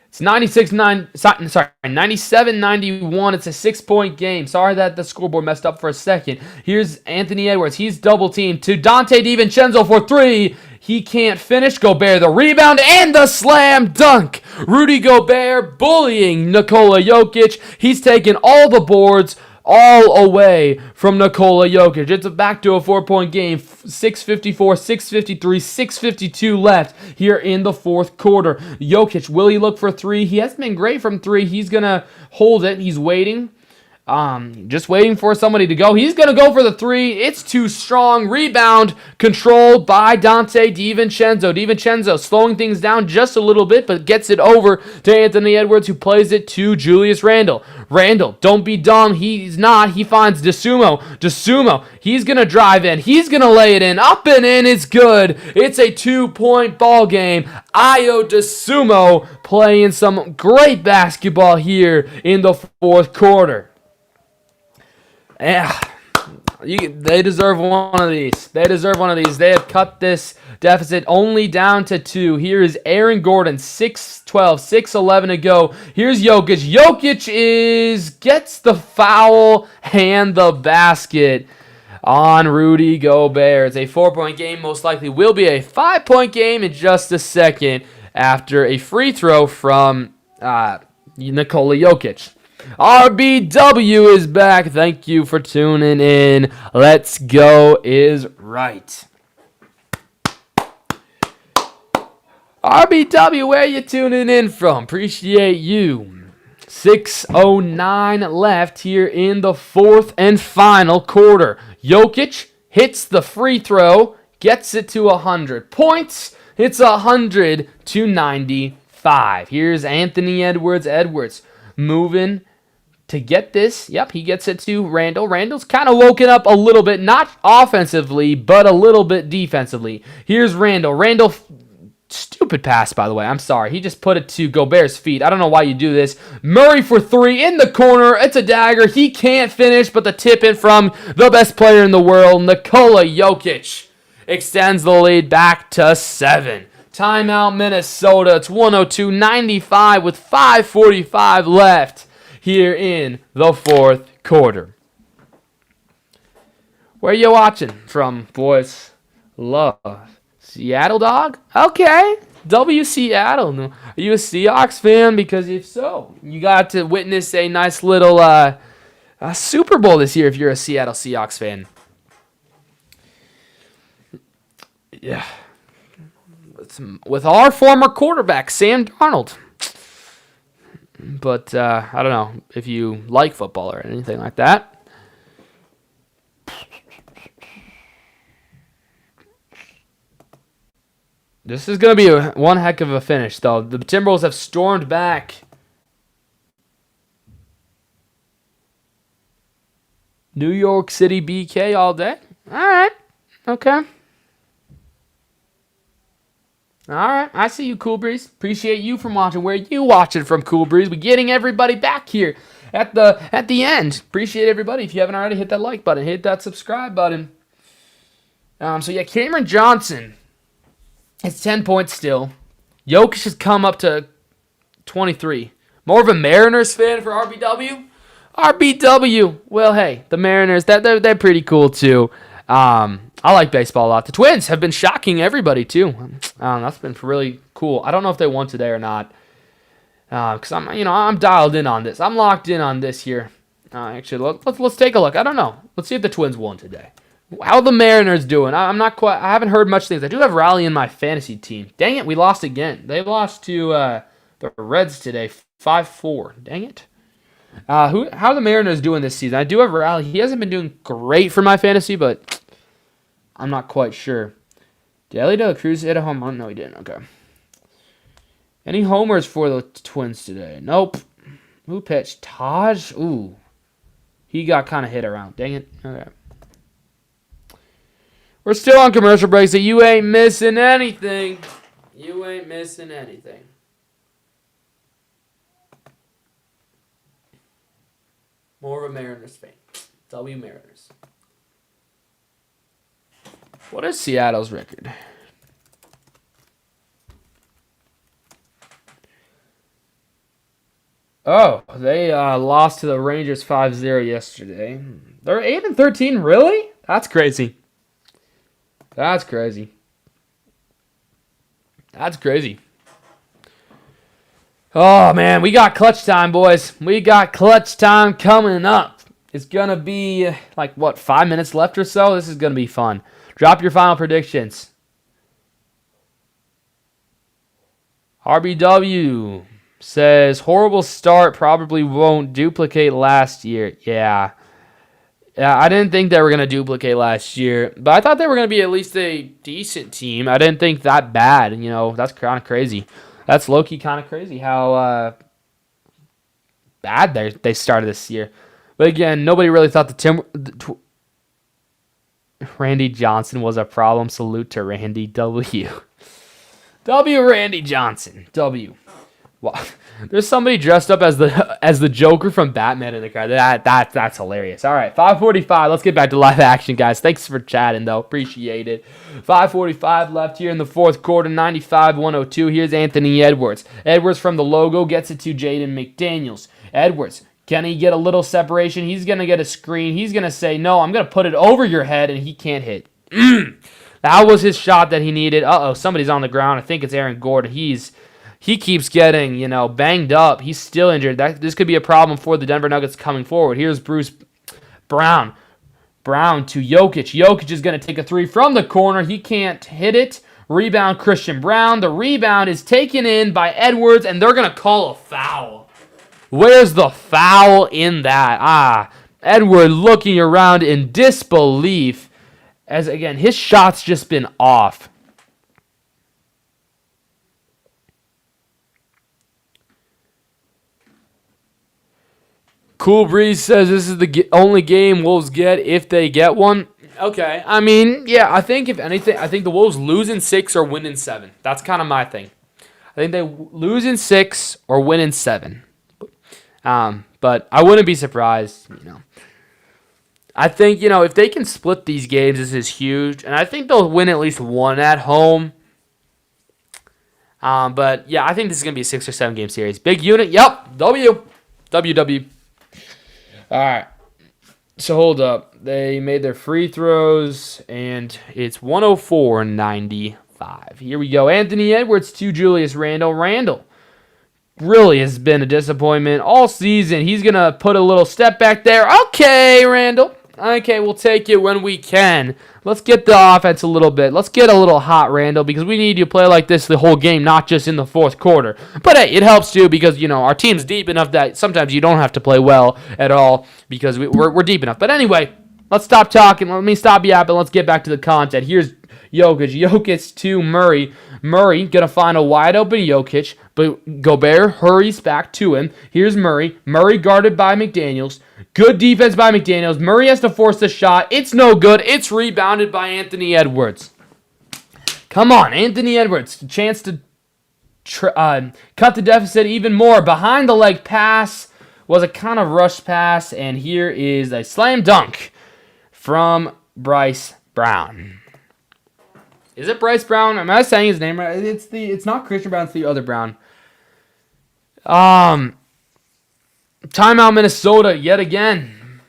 It's 97-91. It's a 6-point game. Sorry that the scoreboard messed up for a second. Here's Anthony Edwards. He's double-teamed to Dante DiVincenzo for 3. He can't finish. Gobert the rebound and the slam dunk. Rudy Gobert bullying Nikola Jokic. He's taken all the boards all away from Nikola Jokic. It's back to a 4-point game. 6:54, 6:53, 6:52 left here in the fourth quarter. Jokic, will he look for 3? He hasn't been great from 3. He's going to hold it. He's waiting. Just waiting for somebody to go. He's going to go for the 3. It's too strong. Rebound controlled by Dante DiVincenzo. DiVincenzo slowing things down just a little bit, but gets it over to Anthony Edwards, who plays it to Julius Randle. Randle, don't be dumb. He's not. He finds DeSumo. DeSumo, he's going to drive in. He's going to lay it in. Up and in. It's good. It's a 2-point ball game. Ayo DeSumo playing some great basketball here in the fourth quarter. Yeah, they deserve one of these. They have cut this deficit only down to 2. Here is Aaron Gordon, 6:12, 6:11 to go. Here's Jokic. Jokic gets the foul and the basket on Rudy Gobert. It's a 4-point game. Most likely will be a 5-point game in just a second after a free throw from Nikola Jokic. RBW is back. Thank you for tuning in. Let's Go is right. RBW, where you tuning in from? Appreciate you. 6:09 left here in the fourth and final quarter. Jokic hits the free throw, gets it to 100 points. It's 100-95. Here's Anthony Edwards. Edwards moving to get this. Yep, he gets it to Randall. Randall's kind of woken up a little bit, not offensively, but a little bit defensively. Here's Randall. Randall, stupid pass, by the way. I'm sorry. He just put it to Gobert's feet. I don't know why you do this. Murray for three in the corner. It's a dagger. He can't finish, but the tip in from the best player in the world, Nikola Jokic, extends the lead back to 7. Timeout, Minnesota. It's 102-95 with 5:45 left here in the fourth quarter. Where you watching from, boys? Love. Seattle, dog? Okay. W Seattle. Are you a Seahawks fan? Because if so, you got to witness a nice little Super Bowl this year if you're a Seattle Seahawks fan. Yeah. With our former quarterback, Sam Darnold. But I don't know if you like football or anything like that. This is going to be one heck of a finish, though. The Timberwolves have stormed back. New York City BK all day. All right. Okay. All right. I see you, Cool Breeze. Appreciate you from watching. Where you watching from, Cool Breeze? We're getting everybody back here at the end. Appreciate everybody. If you haven't already, hit that like button. Hit that subscribe button. Cameron Johnson. It's 10 points still. Jokic has come up to 23. More of a Mariners fan for RBW? RBW. Well, hey, the Mariners, they're pretty cool too. I like baseball a lot. The Twins have been shocking everybody too. That's been really cool. I don't know if they won today or not. Because I'm dialed in on this. I'm locked in on this here. Actually, let's take a look. I don't know. Let's see if the Twins won today. How the Mariners doing? I haven't heard much things. I do have Raleigh in my fantasy team. Dang it, we lost again. They lost to the Reds today, 5-4. Dang it. How are the Mariners doing this season? I do have Raleigh. He hasn't been doing great for my fantasy, but I'm not quite sure. Did Ellie De La Cruz hit a home run? No, he didn't. Okay. Any homers for the Twins today? Nope. Who pitched? Taj? Ooh. He got kind of hit around. Dang it. Okay. We're still on commercial break, so you ain't missing anything. You ain't missing anything. More of a Mariners fan. W Mariners. What is Seattle's record? Oh, they lost to the Rangers 5-0 yesterday. They're 8-13, really? That's crazy. That's crazy. That's crazy. Oh, man, we got clutch time, boys. We got clutch time coming up. It's going to be, 5 minutes left or so? This is going to be fun. Drop your final predictions. RBW says, horrible start, probably won't duplicate last year. Yeah, I didn't think they were going to duplicate last year, but I thought they were going to be at least a decent team. I didn't think that bad. That's kind of crazy. That's low-key kind of crazy how bad they started this year. But again, nobody really thought Randy Johnson was a problem. Salute to Randy W. Randy Johnson. W. Wow. There's somebody dressed up as the Joker from Batman in the crowd. That's hilarious. All right, 5:45. Let's get back to live action, guys. Thanks for chatting, though. Appreciate it. 5:45 left here in the fourth quarter. 95-102. Here's Anthony Edwards. Edwards from the logo gets it to Jaden McDaniels. Edwards, can he get a little separation? He's going to get a screen. He's going to say, no, I'm going to put it over your head, and he can't hit. That was his shot that he needed. Uh-oh, somebody's on the ground. I think it's Aaron Gordon. He keeps getting, banged up. He's still injured. This could be a problem for the Denver Nuggets coming forward. Here's Bruce Brown. Brown to Jokic. Jokic is going to take a three from the corner. He can't hit it. Rebound, Christian Brown. The rebound is taken in by Edwards, and they're going to call a foul. Where's the foul in that? Edward looking around in disbelief as, again, his shot's just been off. Cool Breeze says this is the only game Wolves get if they get one. Okay, I mean, yeah, I think if anything, I think the Wolves lose in 6 or win in 7. That's kind of my thing. I think they lose in 6 or win in 7. But I wouldn't be surprised, I think, if they can split these games, this is huge. And I think they'll win at least one at home. But, yeah, I think this is going to be a 6 or 7 game series. Big unit, yep, W. All right. So hold up. They made their free throws, and it's 104-95. Here we go. Anthony Edwards to Julius Randle. Randle really has been a disappointment all season. He's going to put a little step back there. Okay, Randle. Okay, we'll take it when we can. Let's get the offense a little bit. Let's get a little hot, Randle, because we need you to play like this the whole game, not just in the fourth quarter. But, hey, it helps, too, because, our team's deep enough that sometimes you don't have to play well at all because we're deep enough. But anyway, let's stop talking. Let me stop yapping. Let's get back to the content. Here's Jokic. Jokic to Murray. Murray going to find a wide-open Jokic, but Gobert hurries back to him. Here's Murray. Murray guarded by McDaniels. Good defense by McDaniels. Murray has to force the shot. It's no good. It's rebounded by Anthony Edwards. Come on, Anthony Edwards. Chance to cut the deficit even more. Behind the leg pass was a kind of rush pass, and here is a slam dunk from Bryce Brown. Is it Bryce Brown? Am I saying his name right? It's not Christian Brown, it's the other Brown. Timeout Minnesota yet again.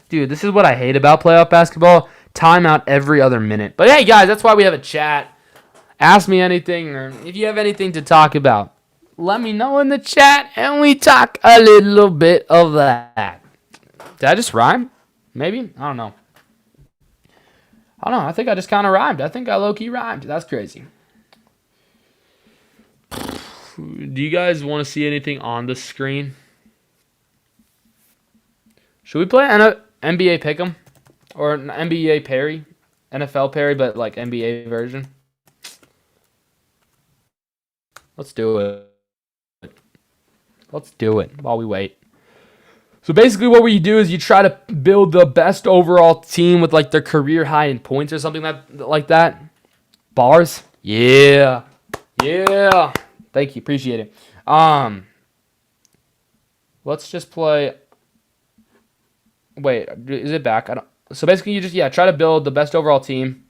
Dude, this is what I hate about playoff basketball. Timeout every other minute. But hey, guys, that's why we have a chat. Ask me anything, or if you have anything to talk about, let me know in the chat, and we talk a little bit of that. Did I just rhyme? Maybe? I don't know. I think I just kind of rhymed. I think I low-key rhymed. That's crazy. Do you guys want to see anything on the screen? Should we play NBA Pick'em? Or an NBA Parry? NFL Parry, but like NBA version? Let's do it. Let's do it while we wait. So basically what you do is you try to build the best overall team with like their career high in points or something like that. Bars? Yeah. Yeah. Thank you. Appreciate it. Let's just play. Wait, is it back? So basically you just try to build the best overall team.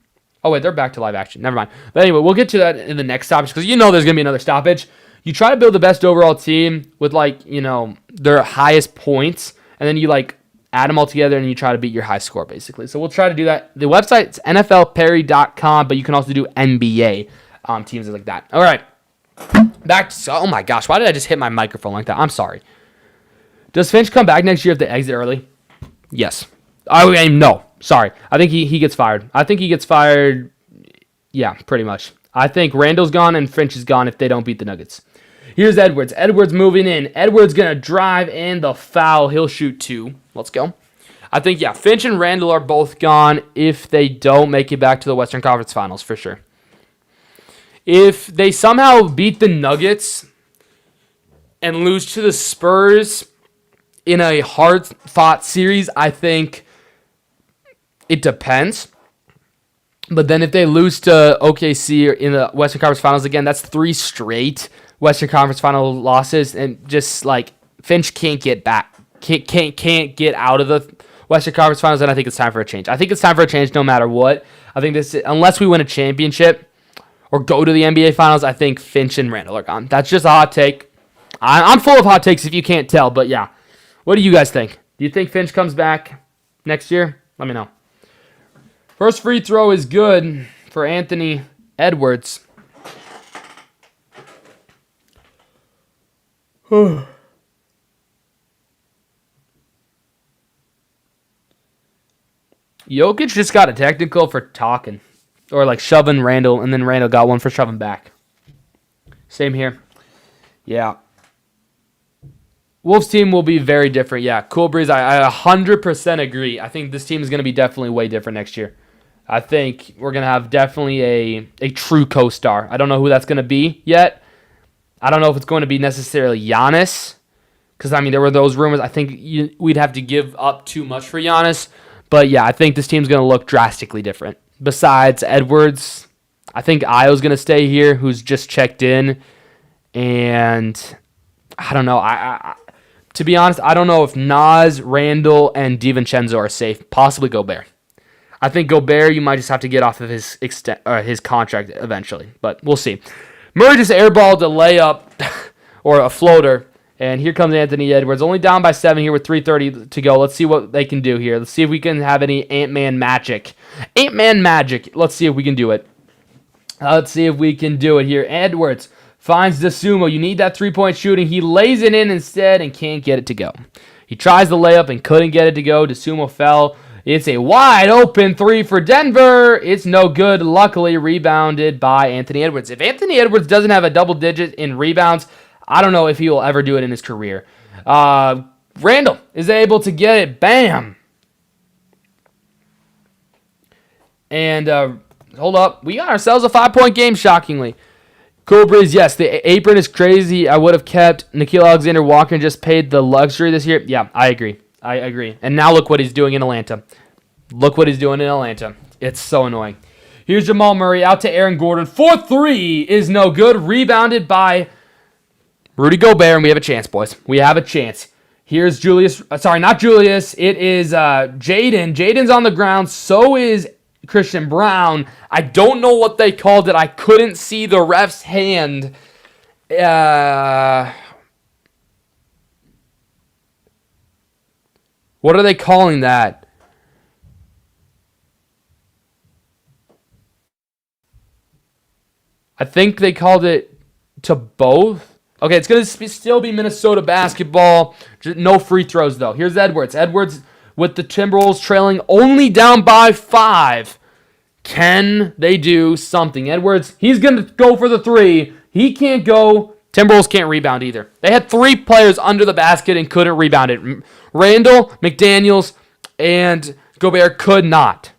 Oh wait, they're back to live action. Never mind. But anyway, we'll get to that in the next stoppage because there's going to be another stoppage. You try to build the best overall team with their highest points, and then you add them all together and you try to beat your high score basically. So we'll try to do that. The website's NFLParry.com, but you can also do NBA teams like that. All right. Oh my gosh, why did I just hit my microphone like that? I'm sorry. Does Finch come back next year if they exit early? Yes. No. Sorry. I think he gets fired. I think he gets fired. Yeah, pretty much. I think Randall's gone and Finch is gone if they don't beat the Nuggets. Here's Edwards. Edwards moving in. Edwards going to drive and the foul. He'll shoot 2. Let's go. I think, Finch and Randall are both gone if they don't make it back to the Western Conference Finals for sure. If they somehow beat the Nuggets and lose to the Spurs in a hard-fought series, I think it depends. But then if they lose to OKC in the Western Conference Finals again, that's 3 straight Western Conference Final losses, and just Finch can't get back, can't get out of the Western Conference Finals. And I think it's time for a change. I think it's time for a change no matter what. I think unless we win a championship or go to the NBA Finals, I think Finch and Randall are gone. That's just a hot take. I'm full of hot takes if you can't tell, but yeah. What do you guys think? Do you think Finch comes back next year? Let me know. First free throw is good for Anthony Edwards. Jokic just got a technical for talking. Or shoving Randall, and then Randall got one for shoving back. Same here. Yeah. Wolves team will be very different. Yeah, Cool Breeze, I 100% agree. I think this team is going to be definitely way different next year. I think we're going to have definitely a true co-star. I don't know who that's going to be yet. I don't know if it's going to be necessarily Giannis, because, I mean, there were those rumors. I think we'd have to give up too much for Giannis. But, yeah, I think this team's going to look drastically different. Besides Edwards, I think Io's going to stay here, who's just checked in. And I don't know. To be honest, I don't know if Nas, Randall, and DiVincenzo are safe. Possibly Gobert. I think Gobert, you might just have to get off of his contract eventually, but we'll see. Murray just airballed a layup or a floater, and here comes Anthony Edwards. Only down by 7 here with 3:30 to go. Let's see what they can do here. Let's see if we can have any Ant-Man magic. Ant-Man magic. Let's see if we can do it. Let's see if we can do it here. Edwards finds DeSumo. You need that three-point shooting. He lays it in instead and can't get it to go. He tries the layup and couldn't get it to go. DeSumo fell. It's a wide open three for Denver. It's no good. Luckily rebounded by Anthony Edwards. If Anthony Edwards doesn't have a double digit in rebounds, I don't know if he will ever do it in his career. Randall is able to get it. Bam. And hold up. We got ourselves a 5-point game, shockingly. Cool Breeze, yes, the apron is crazy. I would have kept Nickeil Alexander-Walker and just paid the luxury this year. Yeah, I agree. And now look what he's doing in Atlanta. It's so annoying. Here's Jamal Murray out to Aaron Gordon. 4-3 is no good. Rebounded by Rudy Gobert, and we have a chance, boys. We have a chance. Here's Julius. Sorry, not Julius. It is Jaden. Jaden's on the ground. So is Christian Brown. I don't know what they called it. I couldn't see the ref's hand. What are they calling that? I think they called it to both. Okay, it's going to still be Minnesota basketball. No free throws, though. Here's Edwards. Edwards with the Timberwolves trailing only down by 5. Can they do something? Edwards, he's going to go for the 3. He can't go. Timberwolves can't rebound either. They had 3 players under the basket and couldn't rebound it. Randall, McDaniels, and Gobert could not.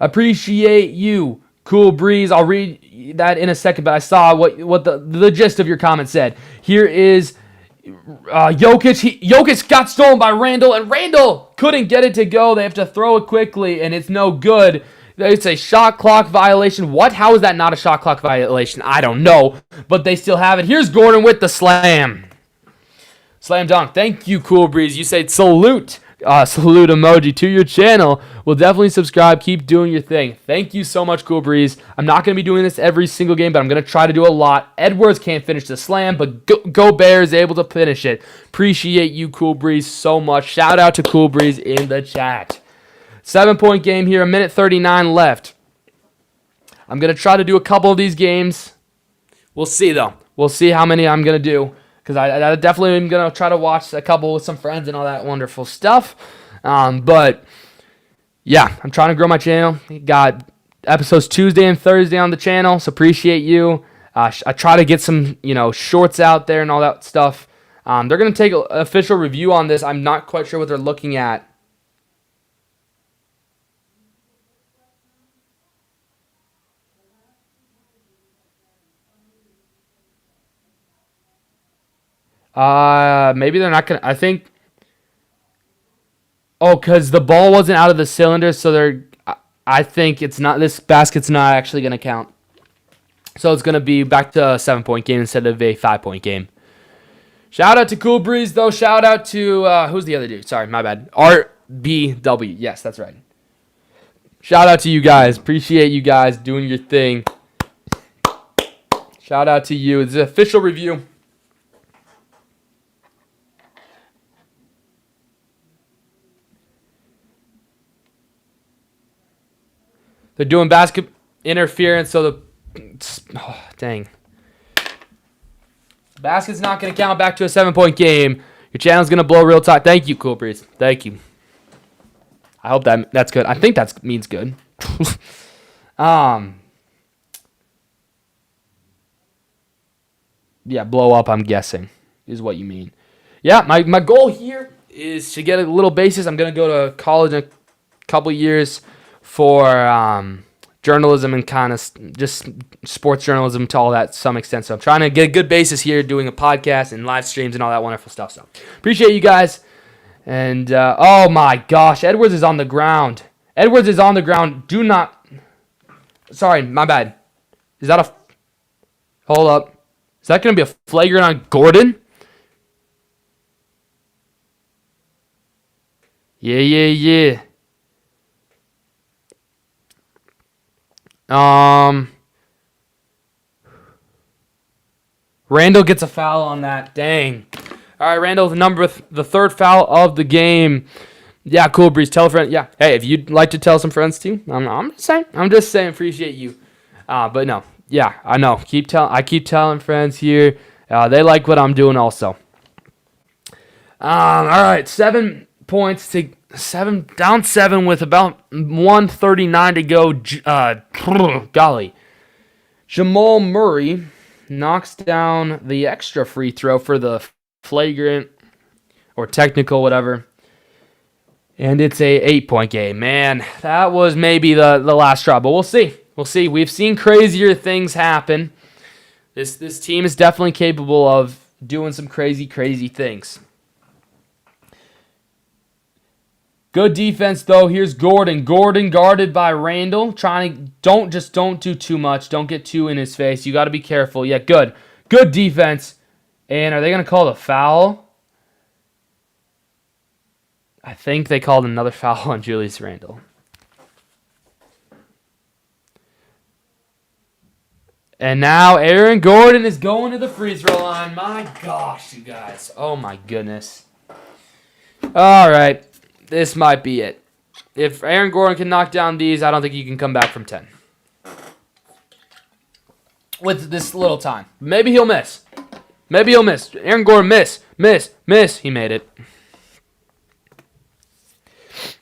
Appreciate you, Cool Breeze. I'll read that in a second, but I saw what the gist of your comment said. Here is Jokic. Jokic got stolen by Randall, and Randall couldn't get it to go. They have to throw it quickly, and it's no good. It's a shot clock violation. What? How is that not a shot clock violation? I don't know, but they still have it. Here's Gordon with the slam. Slam dunk. Thank you, Cool Breeze. You said salute. Salute emoji to your channel. We'll definitely subscribe. Keep doing your thing. Thank you so much, Cool Breeze. I'm not going to be doing this every single game, but I'm going to try to do a lot. Edwards can't finish the slam, but Gobert is able to finish it. Appreciate you, Cool Breeze, so much. Shout out to Cool Breeze in the chat. 7-point game here, 1:39 left. I'm going to try to do a couple of these games. We'll see, though. We'll see how many I'm going to do, because I definitely am going to try to watch a couple with some friends and all that wonderful stuff. But, yeah, I'm trying to grow my channel. Got episodes Tuesday and Thursday on the channel, so appreciate you. I try to get some, shorts out there and all that stuff. They're going to take an official review on this. I'm not quite sure what they're looking at. Maybe they're not going to, I think, because the ball wasn't out of the cylinder, so I think this basket's not actually going to count. So it's going to be back to a 7-point game instead of a 5-point game. Shout out to Cool Breeze, though. Shout out to, who's the other dude? Sorry, my bad. RBW. Yes, that's right. Shout out to you guys. Appreciate you guys doing your thing. Shout out to you. It's an official review. They're doing basket interference, so dang. Basket's not going to count back to a 7-point game. Your channel's going to blow real tight. Thank you, Cool Breeze. Thank you. I hope that's good. I think that means good. Yeah, blow up, I'm guessing, is what you mean. Yeah, my goal here is to get a little basis. I'm going to go to college in a couple years for journalism and kind of just sports journalism to all that to some extent. So I'm trying to get a good basis here doing a podcast and live streams and all that wonderful stuff. So appreciate you guys. And, oh my gosh, Edwards is on the ground. Edwards is on the ground. Do not. Sorry, my bad. Is that a. Hold up. Is that going to be a flagrant on Gordon? Yeah. Randall gets a foul on that. Dang. All right, Randall, the third foul of the game. Yeah, cool, Breeze. Tell a friend. Yeah, hey, if you'd like to tell some friends too, I'm just saying, appreciate you. But no, yeah, I know. I keep telling friends here. They like what I'm doing also. All right, 7 points to down 7 with about 1:39 to go. Golly, Jamal Murray knocks down the extra free throw for the flagrant or technical, whatever. And it's a 8-point game. Man, that was maybe the last straw, but we'll see. We've seen crazier things happen. This team is definitely capable of doing some crazy things. Good defense, though. Here's Gordon. Gordon guarded by Randall. Don't do too much. Don't get too in his face. You got to be careful. Yeah, good. Good defense. And are they going to call the foul? I think they called another foul on Julius Randle. And now Aaron Gordon is going to the free throw line. My gosh, you guys. Oh, my goodness. All right. This might be it. If Aaron Gordon can knock down these, I don't think he can come back from 10. With this little time. Maybe he'll miss. Aaron Gordon, miss. He made it.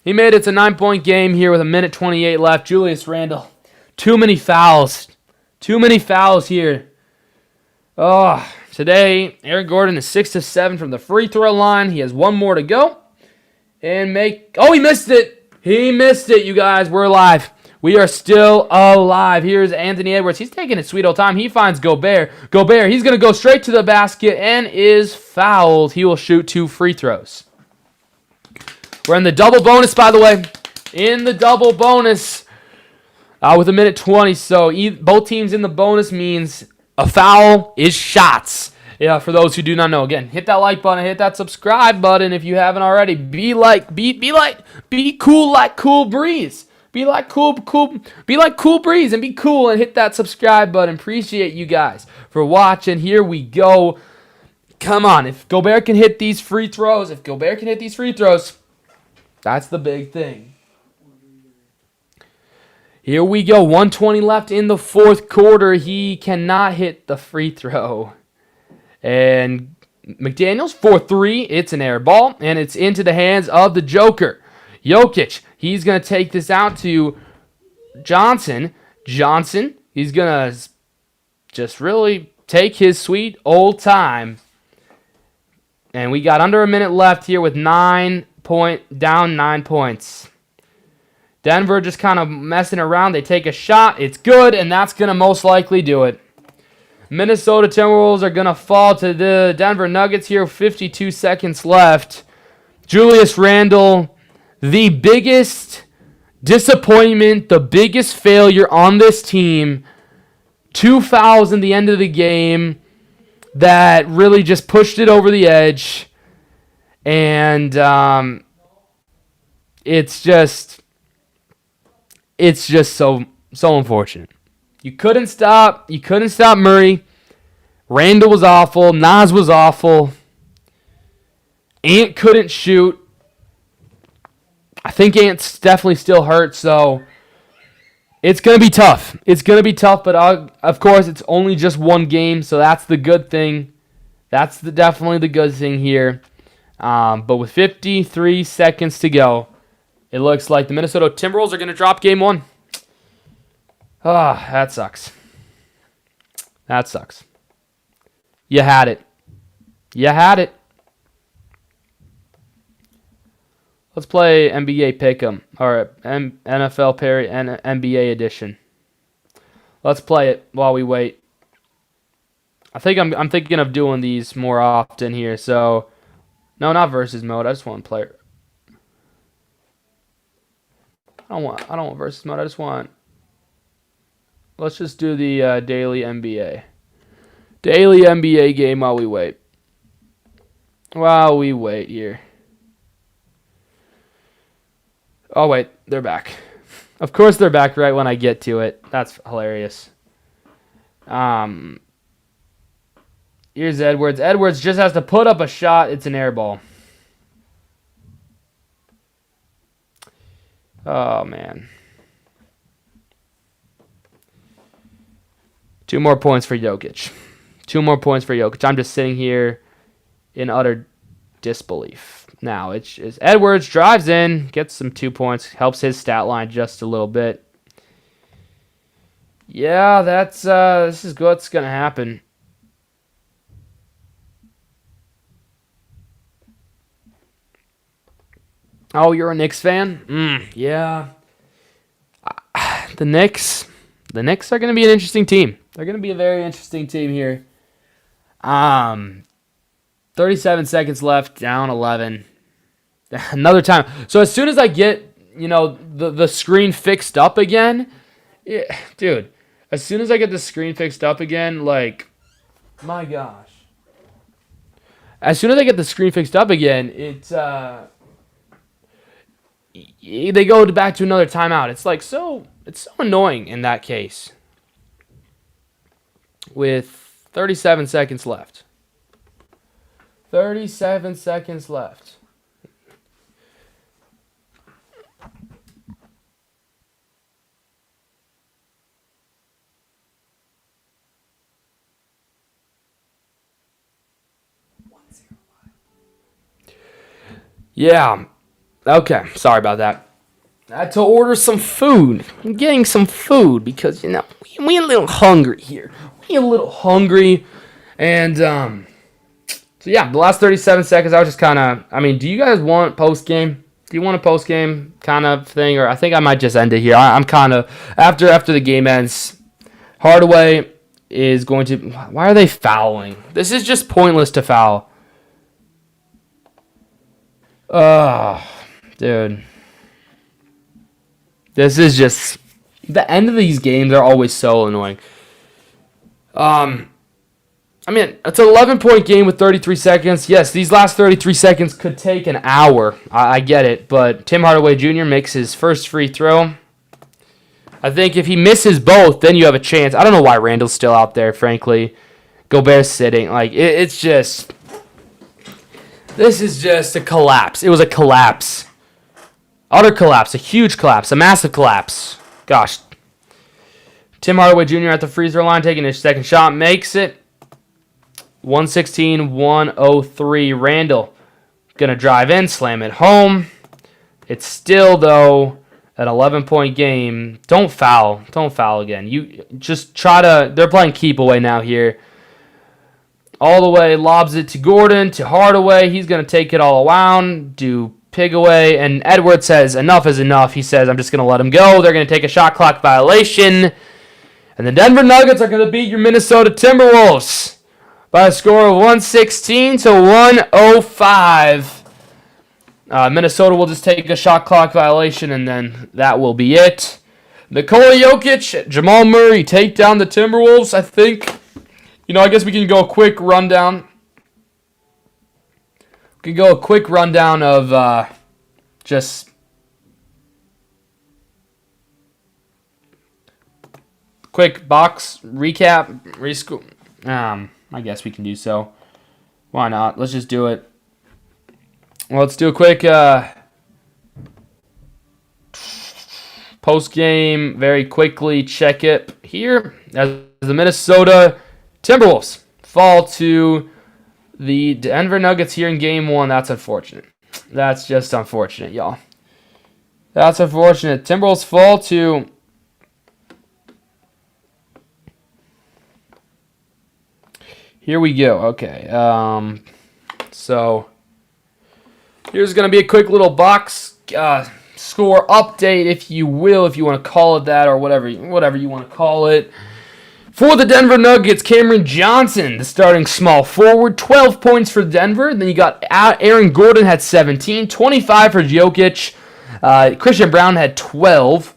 It's a 9-point game here with 1:28 left. Julius Randle. Too many fouls here. Oh, today, Aaron Gordon is 6 of 7 from the free throw line. He has one more to go. He missed it. You guys. We're alive. We are still alive. Here's Anthony Edwards. He's taking his sweet old time. He finds Gobert. He's going to go straight to the basket and is fouled. He will shoot 2 free throws. We're in the double bonus, by the way. In the double bonus with 1:20. So both teams in the bonus means a foul is shots. Yeah, for those who do not know, again, hit that like button, hit that subscribe button if you haven't already. Be cool like Cool Breeze. Be like Cool Breeze and be cool and hit that subscribe button. Appreciate you guys for watching. Here we go. Come on, if Gobert can hit these free throws, that's the big thing. Here we go. 1:20 left in the fourth quarter. He cannot hit the free throw. And McDaniels for 3. It's an air ball, and it's into the hands of the Joker. Jokic, he's going to take this out to Johnson. He's going to just really take his sweet old time. And we got under a minute left here with down 9 points. Denver just kind of messing around. They take a shot. It's good, and that's going to most likely do it. Minnesota Timberwolves are going to fall to the Denver Nuggets here. 52 seconds left. Julius Randle, the biggest disappointment, the biggest failure on this team. 2 fouls in the end of the game that really just pushed it over the edge. And it's just so unfortunate. You couldn't stop Murray. Randall was awful. Nas was awful. Ant couldn't shoot. I think Ant's definitely still hurt, so it's going to be tough. But of course, it's only just one game, so that's the good thing. That's definitely the good thing here. But with 53 seconds to go, it looks like the Minnesota Timberwolves are going to drop game 1. That sucks. You had it. You had it. Let's play NBA Pick'em, or NFL Perry and NBA Edition. Let's play it while we wait. I think I'm thinking of doing these more often here. So, no, not versus mode. I just want player. I don't want versus mode. I just want. Let's just do the daily NBA. Daily NBA game while we wait. While we wait here. Oh wait, they're back. Of course they're back right when I get to it. That's hilarious. Here's Edwards. Edwards just has to put up a shot. It's an air ball. Oh, man. 2 more points for Jokic. 2 more points for Jokic. I'm just sitting here in utter disbelief. Now, it's Edwards drives in, gets some 2 points, helps his stat line just a little bit. Yeah, this is what's going to happen. Oh, you're a Knicks fan? Yeah. The Knicks are going to be an interesting team. They're going to be a very interesting team here. 37 seconds left, down 11. Another time. So as soon as I get, the screen fixed up again, dude, as soon as I get the screen fixed up again, like, my gosh. As soon as I get the screen fixed up again, they go back to another timeout. It's so annoying in that case. With 37 seconds left. 37 seconds left. Yeah. Okay, sorry about that. I had to order some food. I'm getting some food because, we're a little hungry here. We're a little hungry. And, so yeah, the last 37 seconds, I was just kind of, do you guys want post-game? Do you want a post-game kind of thing? Or I think I might just end it here. I'm kind of, after the game ends, Hardaway is going to, why are they fouling? This is just pointless to foul. Dude. This is just... The end of these games are always so annoying. It's an 11-point game with 33 seconds. Yes, these last 33 seconds could take an hour. I get it. But Tim Hardaway Jr. makes his first free throw. I think if he misses both, then you have a chance. I don't know why Randall's still out there, frankly. Gobert's sitting. It's just... This is just a collapse. It was a collapse. Utter collapse. A huge collapse. A massive collapse. Gosh. Tim Hardaway Jr. at the free throw line taking his second shot. Makes it. 116-103. Randall going to drive in. Slam it home. It's still, though, an 11-point game. Don't foul. Don't foul again. You just try to... They're playing keep away now here. All the way, lobs it to Gordon, to Hardaway. He's going to take it all around, do pig away, and Edwards says, enough is enough. He says, I'm just going to let him go. They're going to take a shot clock violation, and the Denver Nuggets are going to beat your Minnesota Timberwolves by a score of 116-105. Minnesota will just take a shot clock violation, and then that will be it. Nikola Jokic, Jamal Murray take down the Timberwolves, I think. I guess we can go a quick rundown. We can go a quick rundown of just quick box recap. I guess we can do so. Why not? Let's just do it. Well, let's do a quick post-game, very quickly check it here as the Minnesota Timberwolves fall to the Denver Nuggets here in Game 1. That's unfortunate. That's just unfortunate, y'all. That's unfortunate. Timberwolves fall to... Here we go. Okay. So here's going to be a quick little box score update, if you will, if you want to call it that, or whatever you want to call it. For the Denver Nuggets, Cameron Johnson, the starting small forward, 12 points for Denver. Then you got Aaron Gordon had 17, 25 for Jokic. Christian Brown had 12.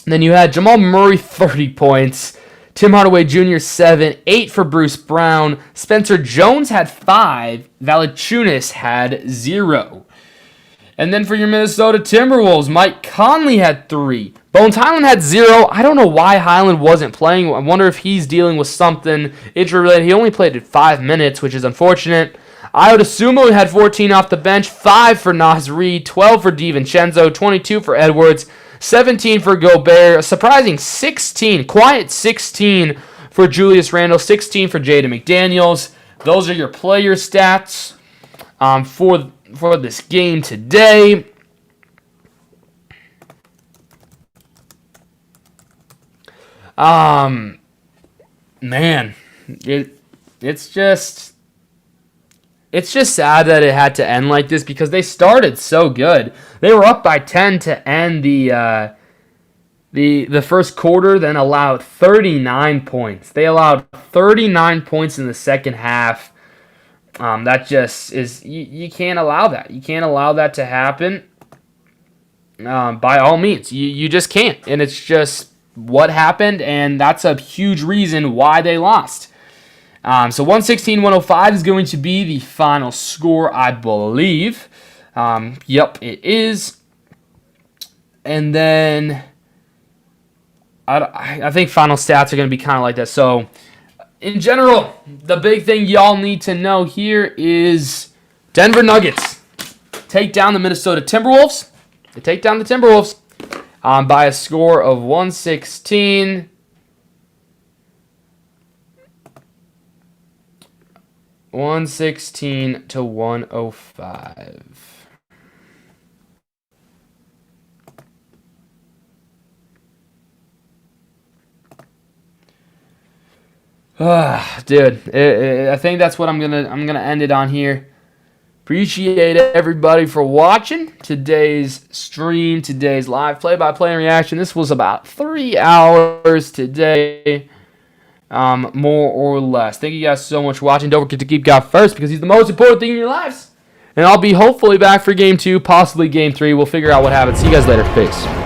And then you had Jamal Murray, 30 points. Tim Hardaway Jr., 7, 8 for Bruce Brown. Spencer Jones had 5. Valanciunas had 0. And then for your Minnesota Timberwolves, Mike Conley had 3. Bones Highland had 0. I don't know why Highland wasn't playing. I wonder if he's dealing with something injury-related. He only played 5 minutes, which is unfortunate. Ayo Dosunmu had 14 off the bench, 5 for Naz Reid, 12 for DiVincenzo, 22 for Edwards, 17 for Gobert, a surprising 16, quiet 16 for Julius Randle, 16 for Jaden McDaniels. Those are your player stats for this game today. Man, it's just sad that it had to end like this because they started so good. They were up by 10 to end the first quarter, then allowed 39 points. They allowed 39 points in the second half. That just is you can't allow that. You can't allow that to happen. By all means, you just can't, and it's just what happened, and that's a huge reason why they lost. So 116-105 is going to be the final score, I believe. Yep, it is. And then I think final stats are going to be kind of like that. So in general, the big thing y'all need to know here is Denver Nuggets take down the Minnesota Timberwolves. They take down the Timberwolves by a score of 116 to 105. Dude, I think that's what I'm gonna end it on here. Appreciate everybody for watching today's stream, today's live play-by-play reaction. This was about 3 hours today, more or less. Thank you guys so much for watching. Don't forget to keep God first because He's the most important thing in your lives. And I'll be hopefully back for Game 2, possibly Game 3. We'll figure out what happens. See you guys later. Peace.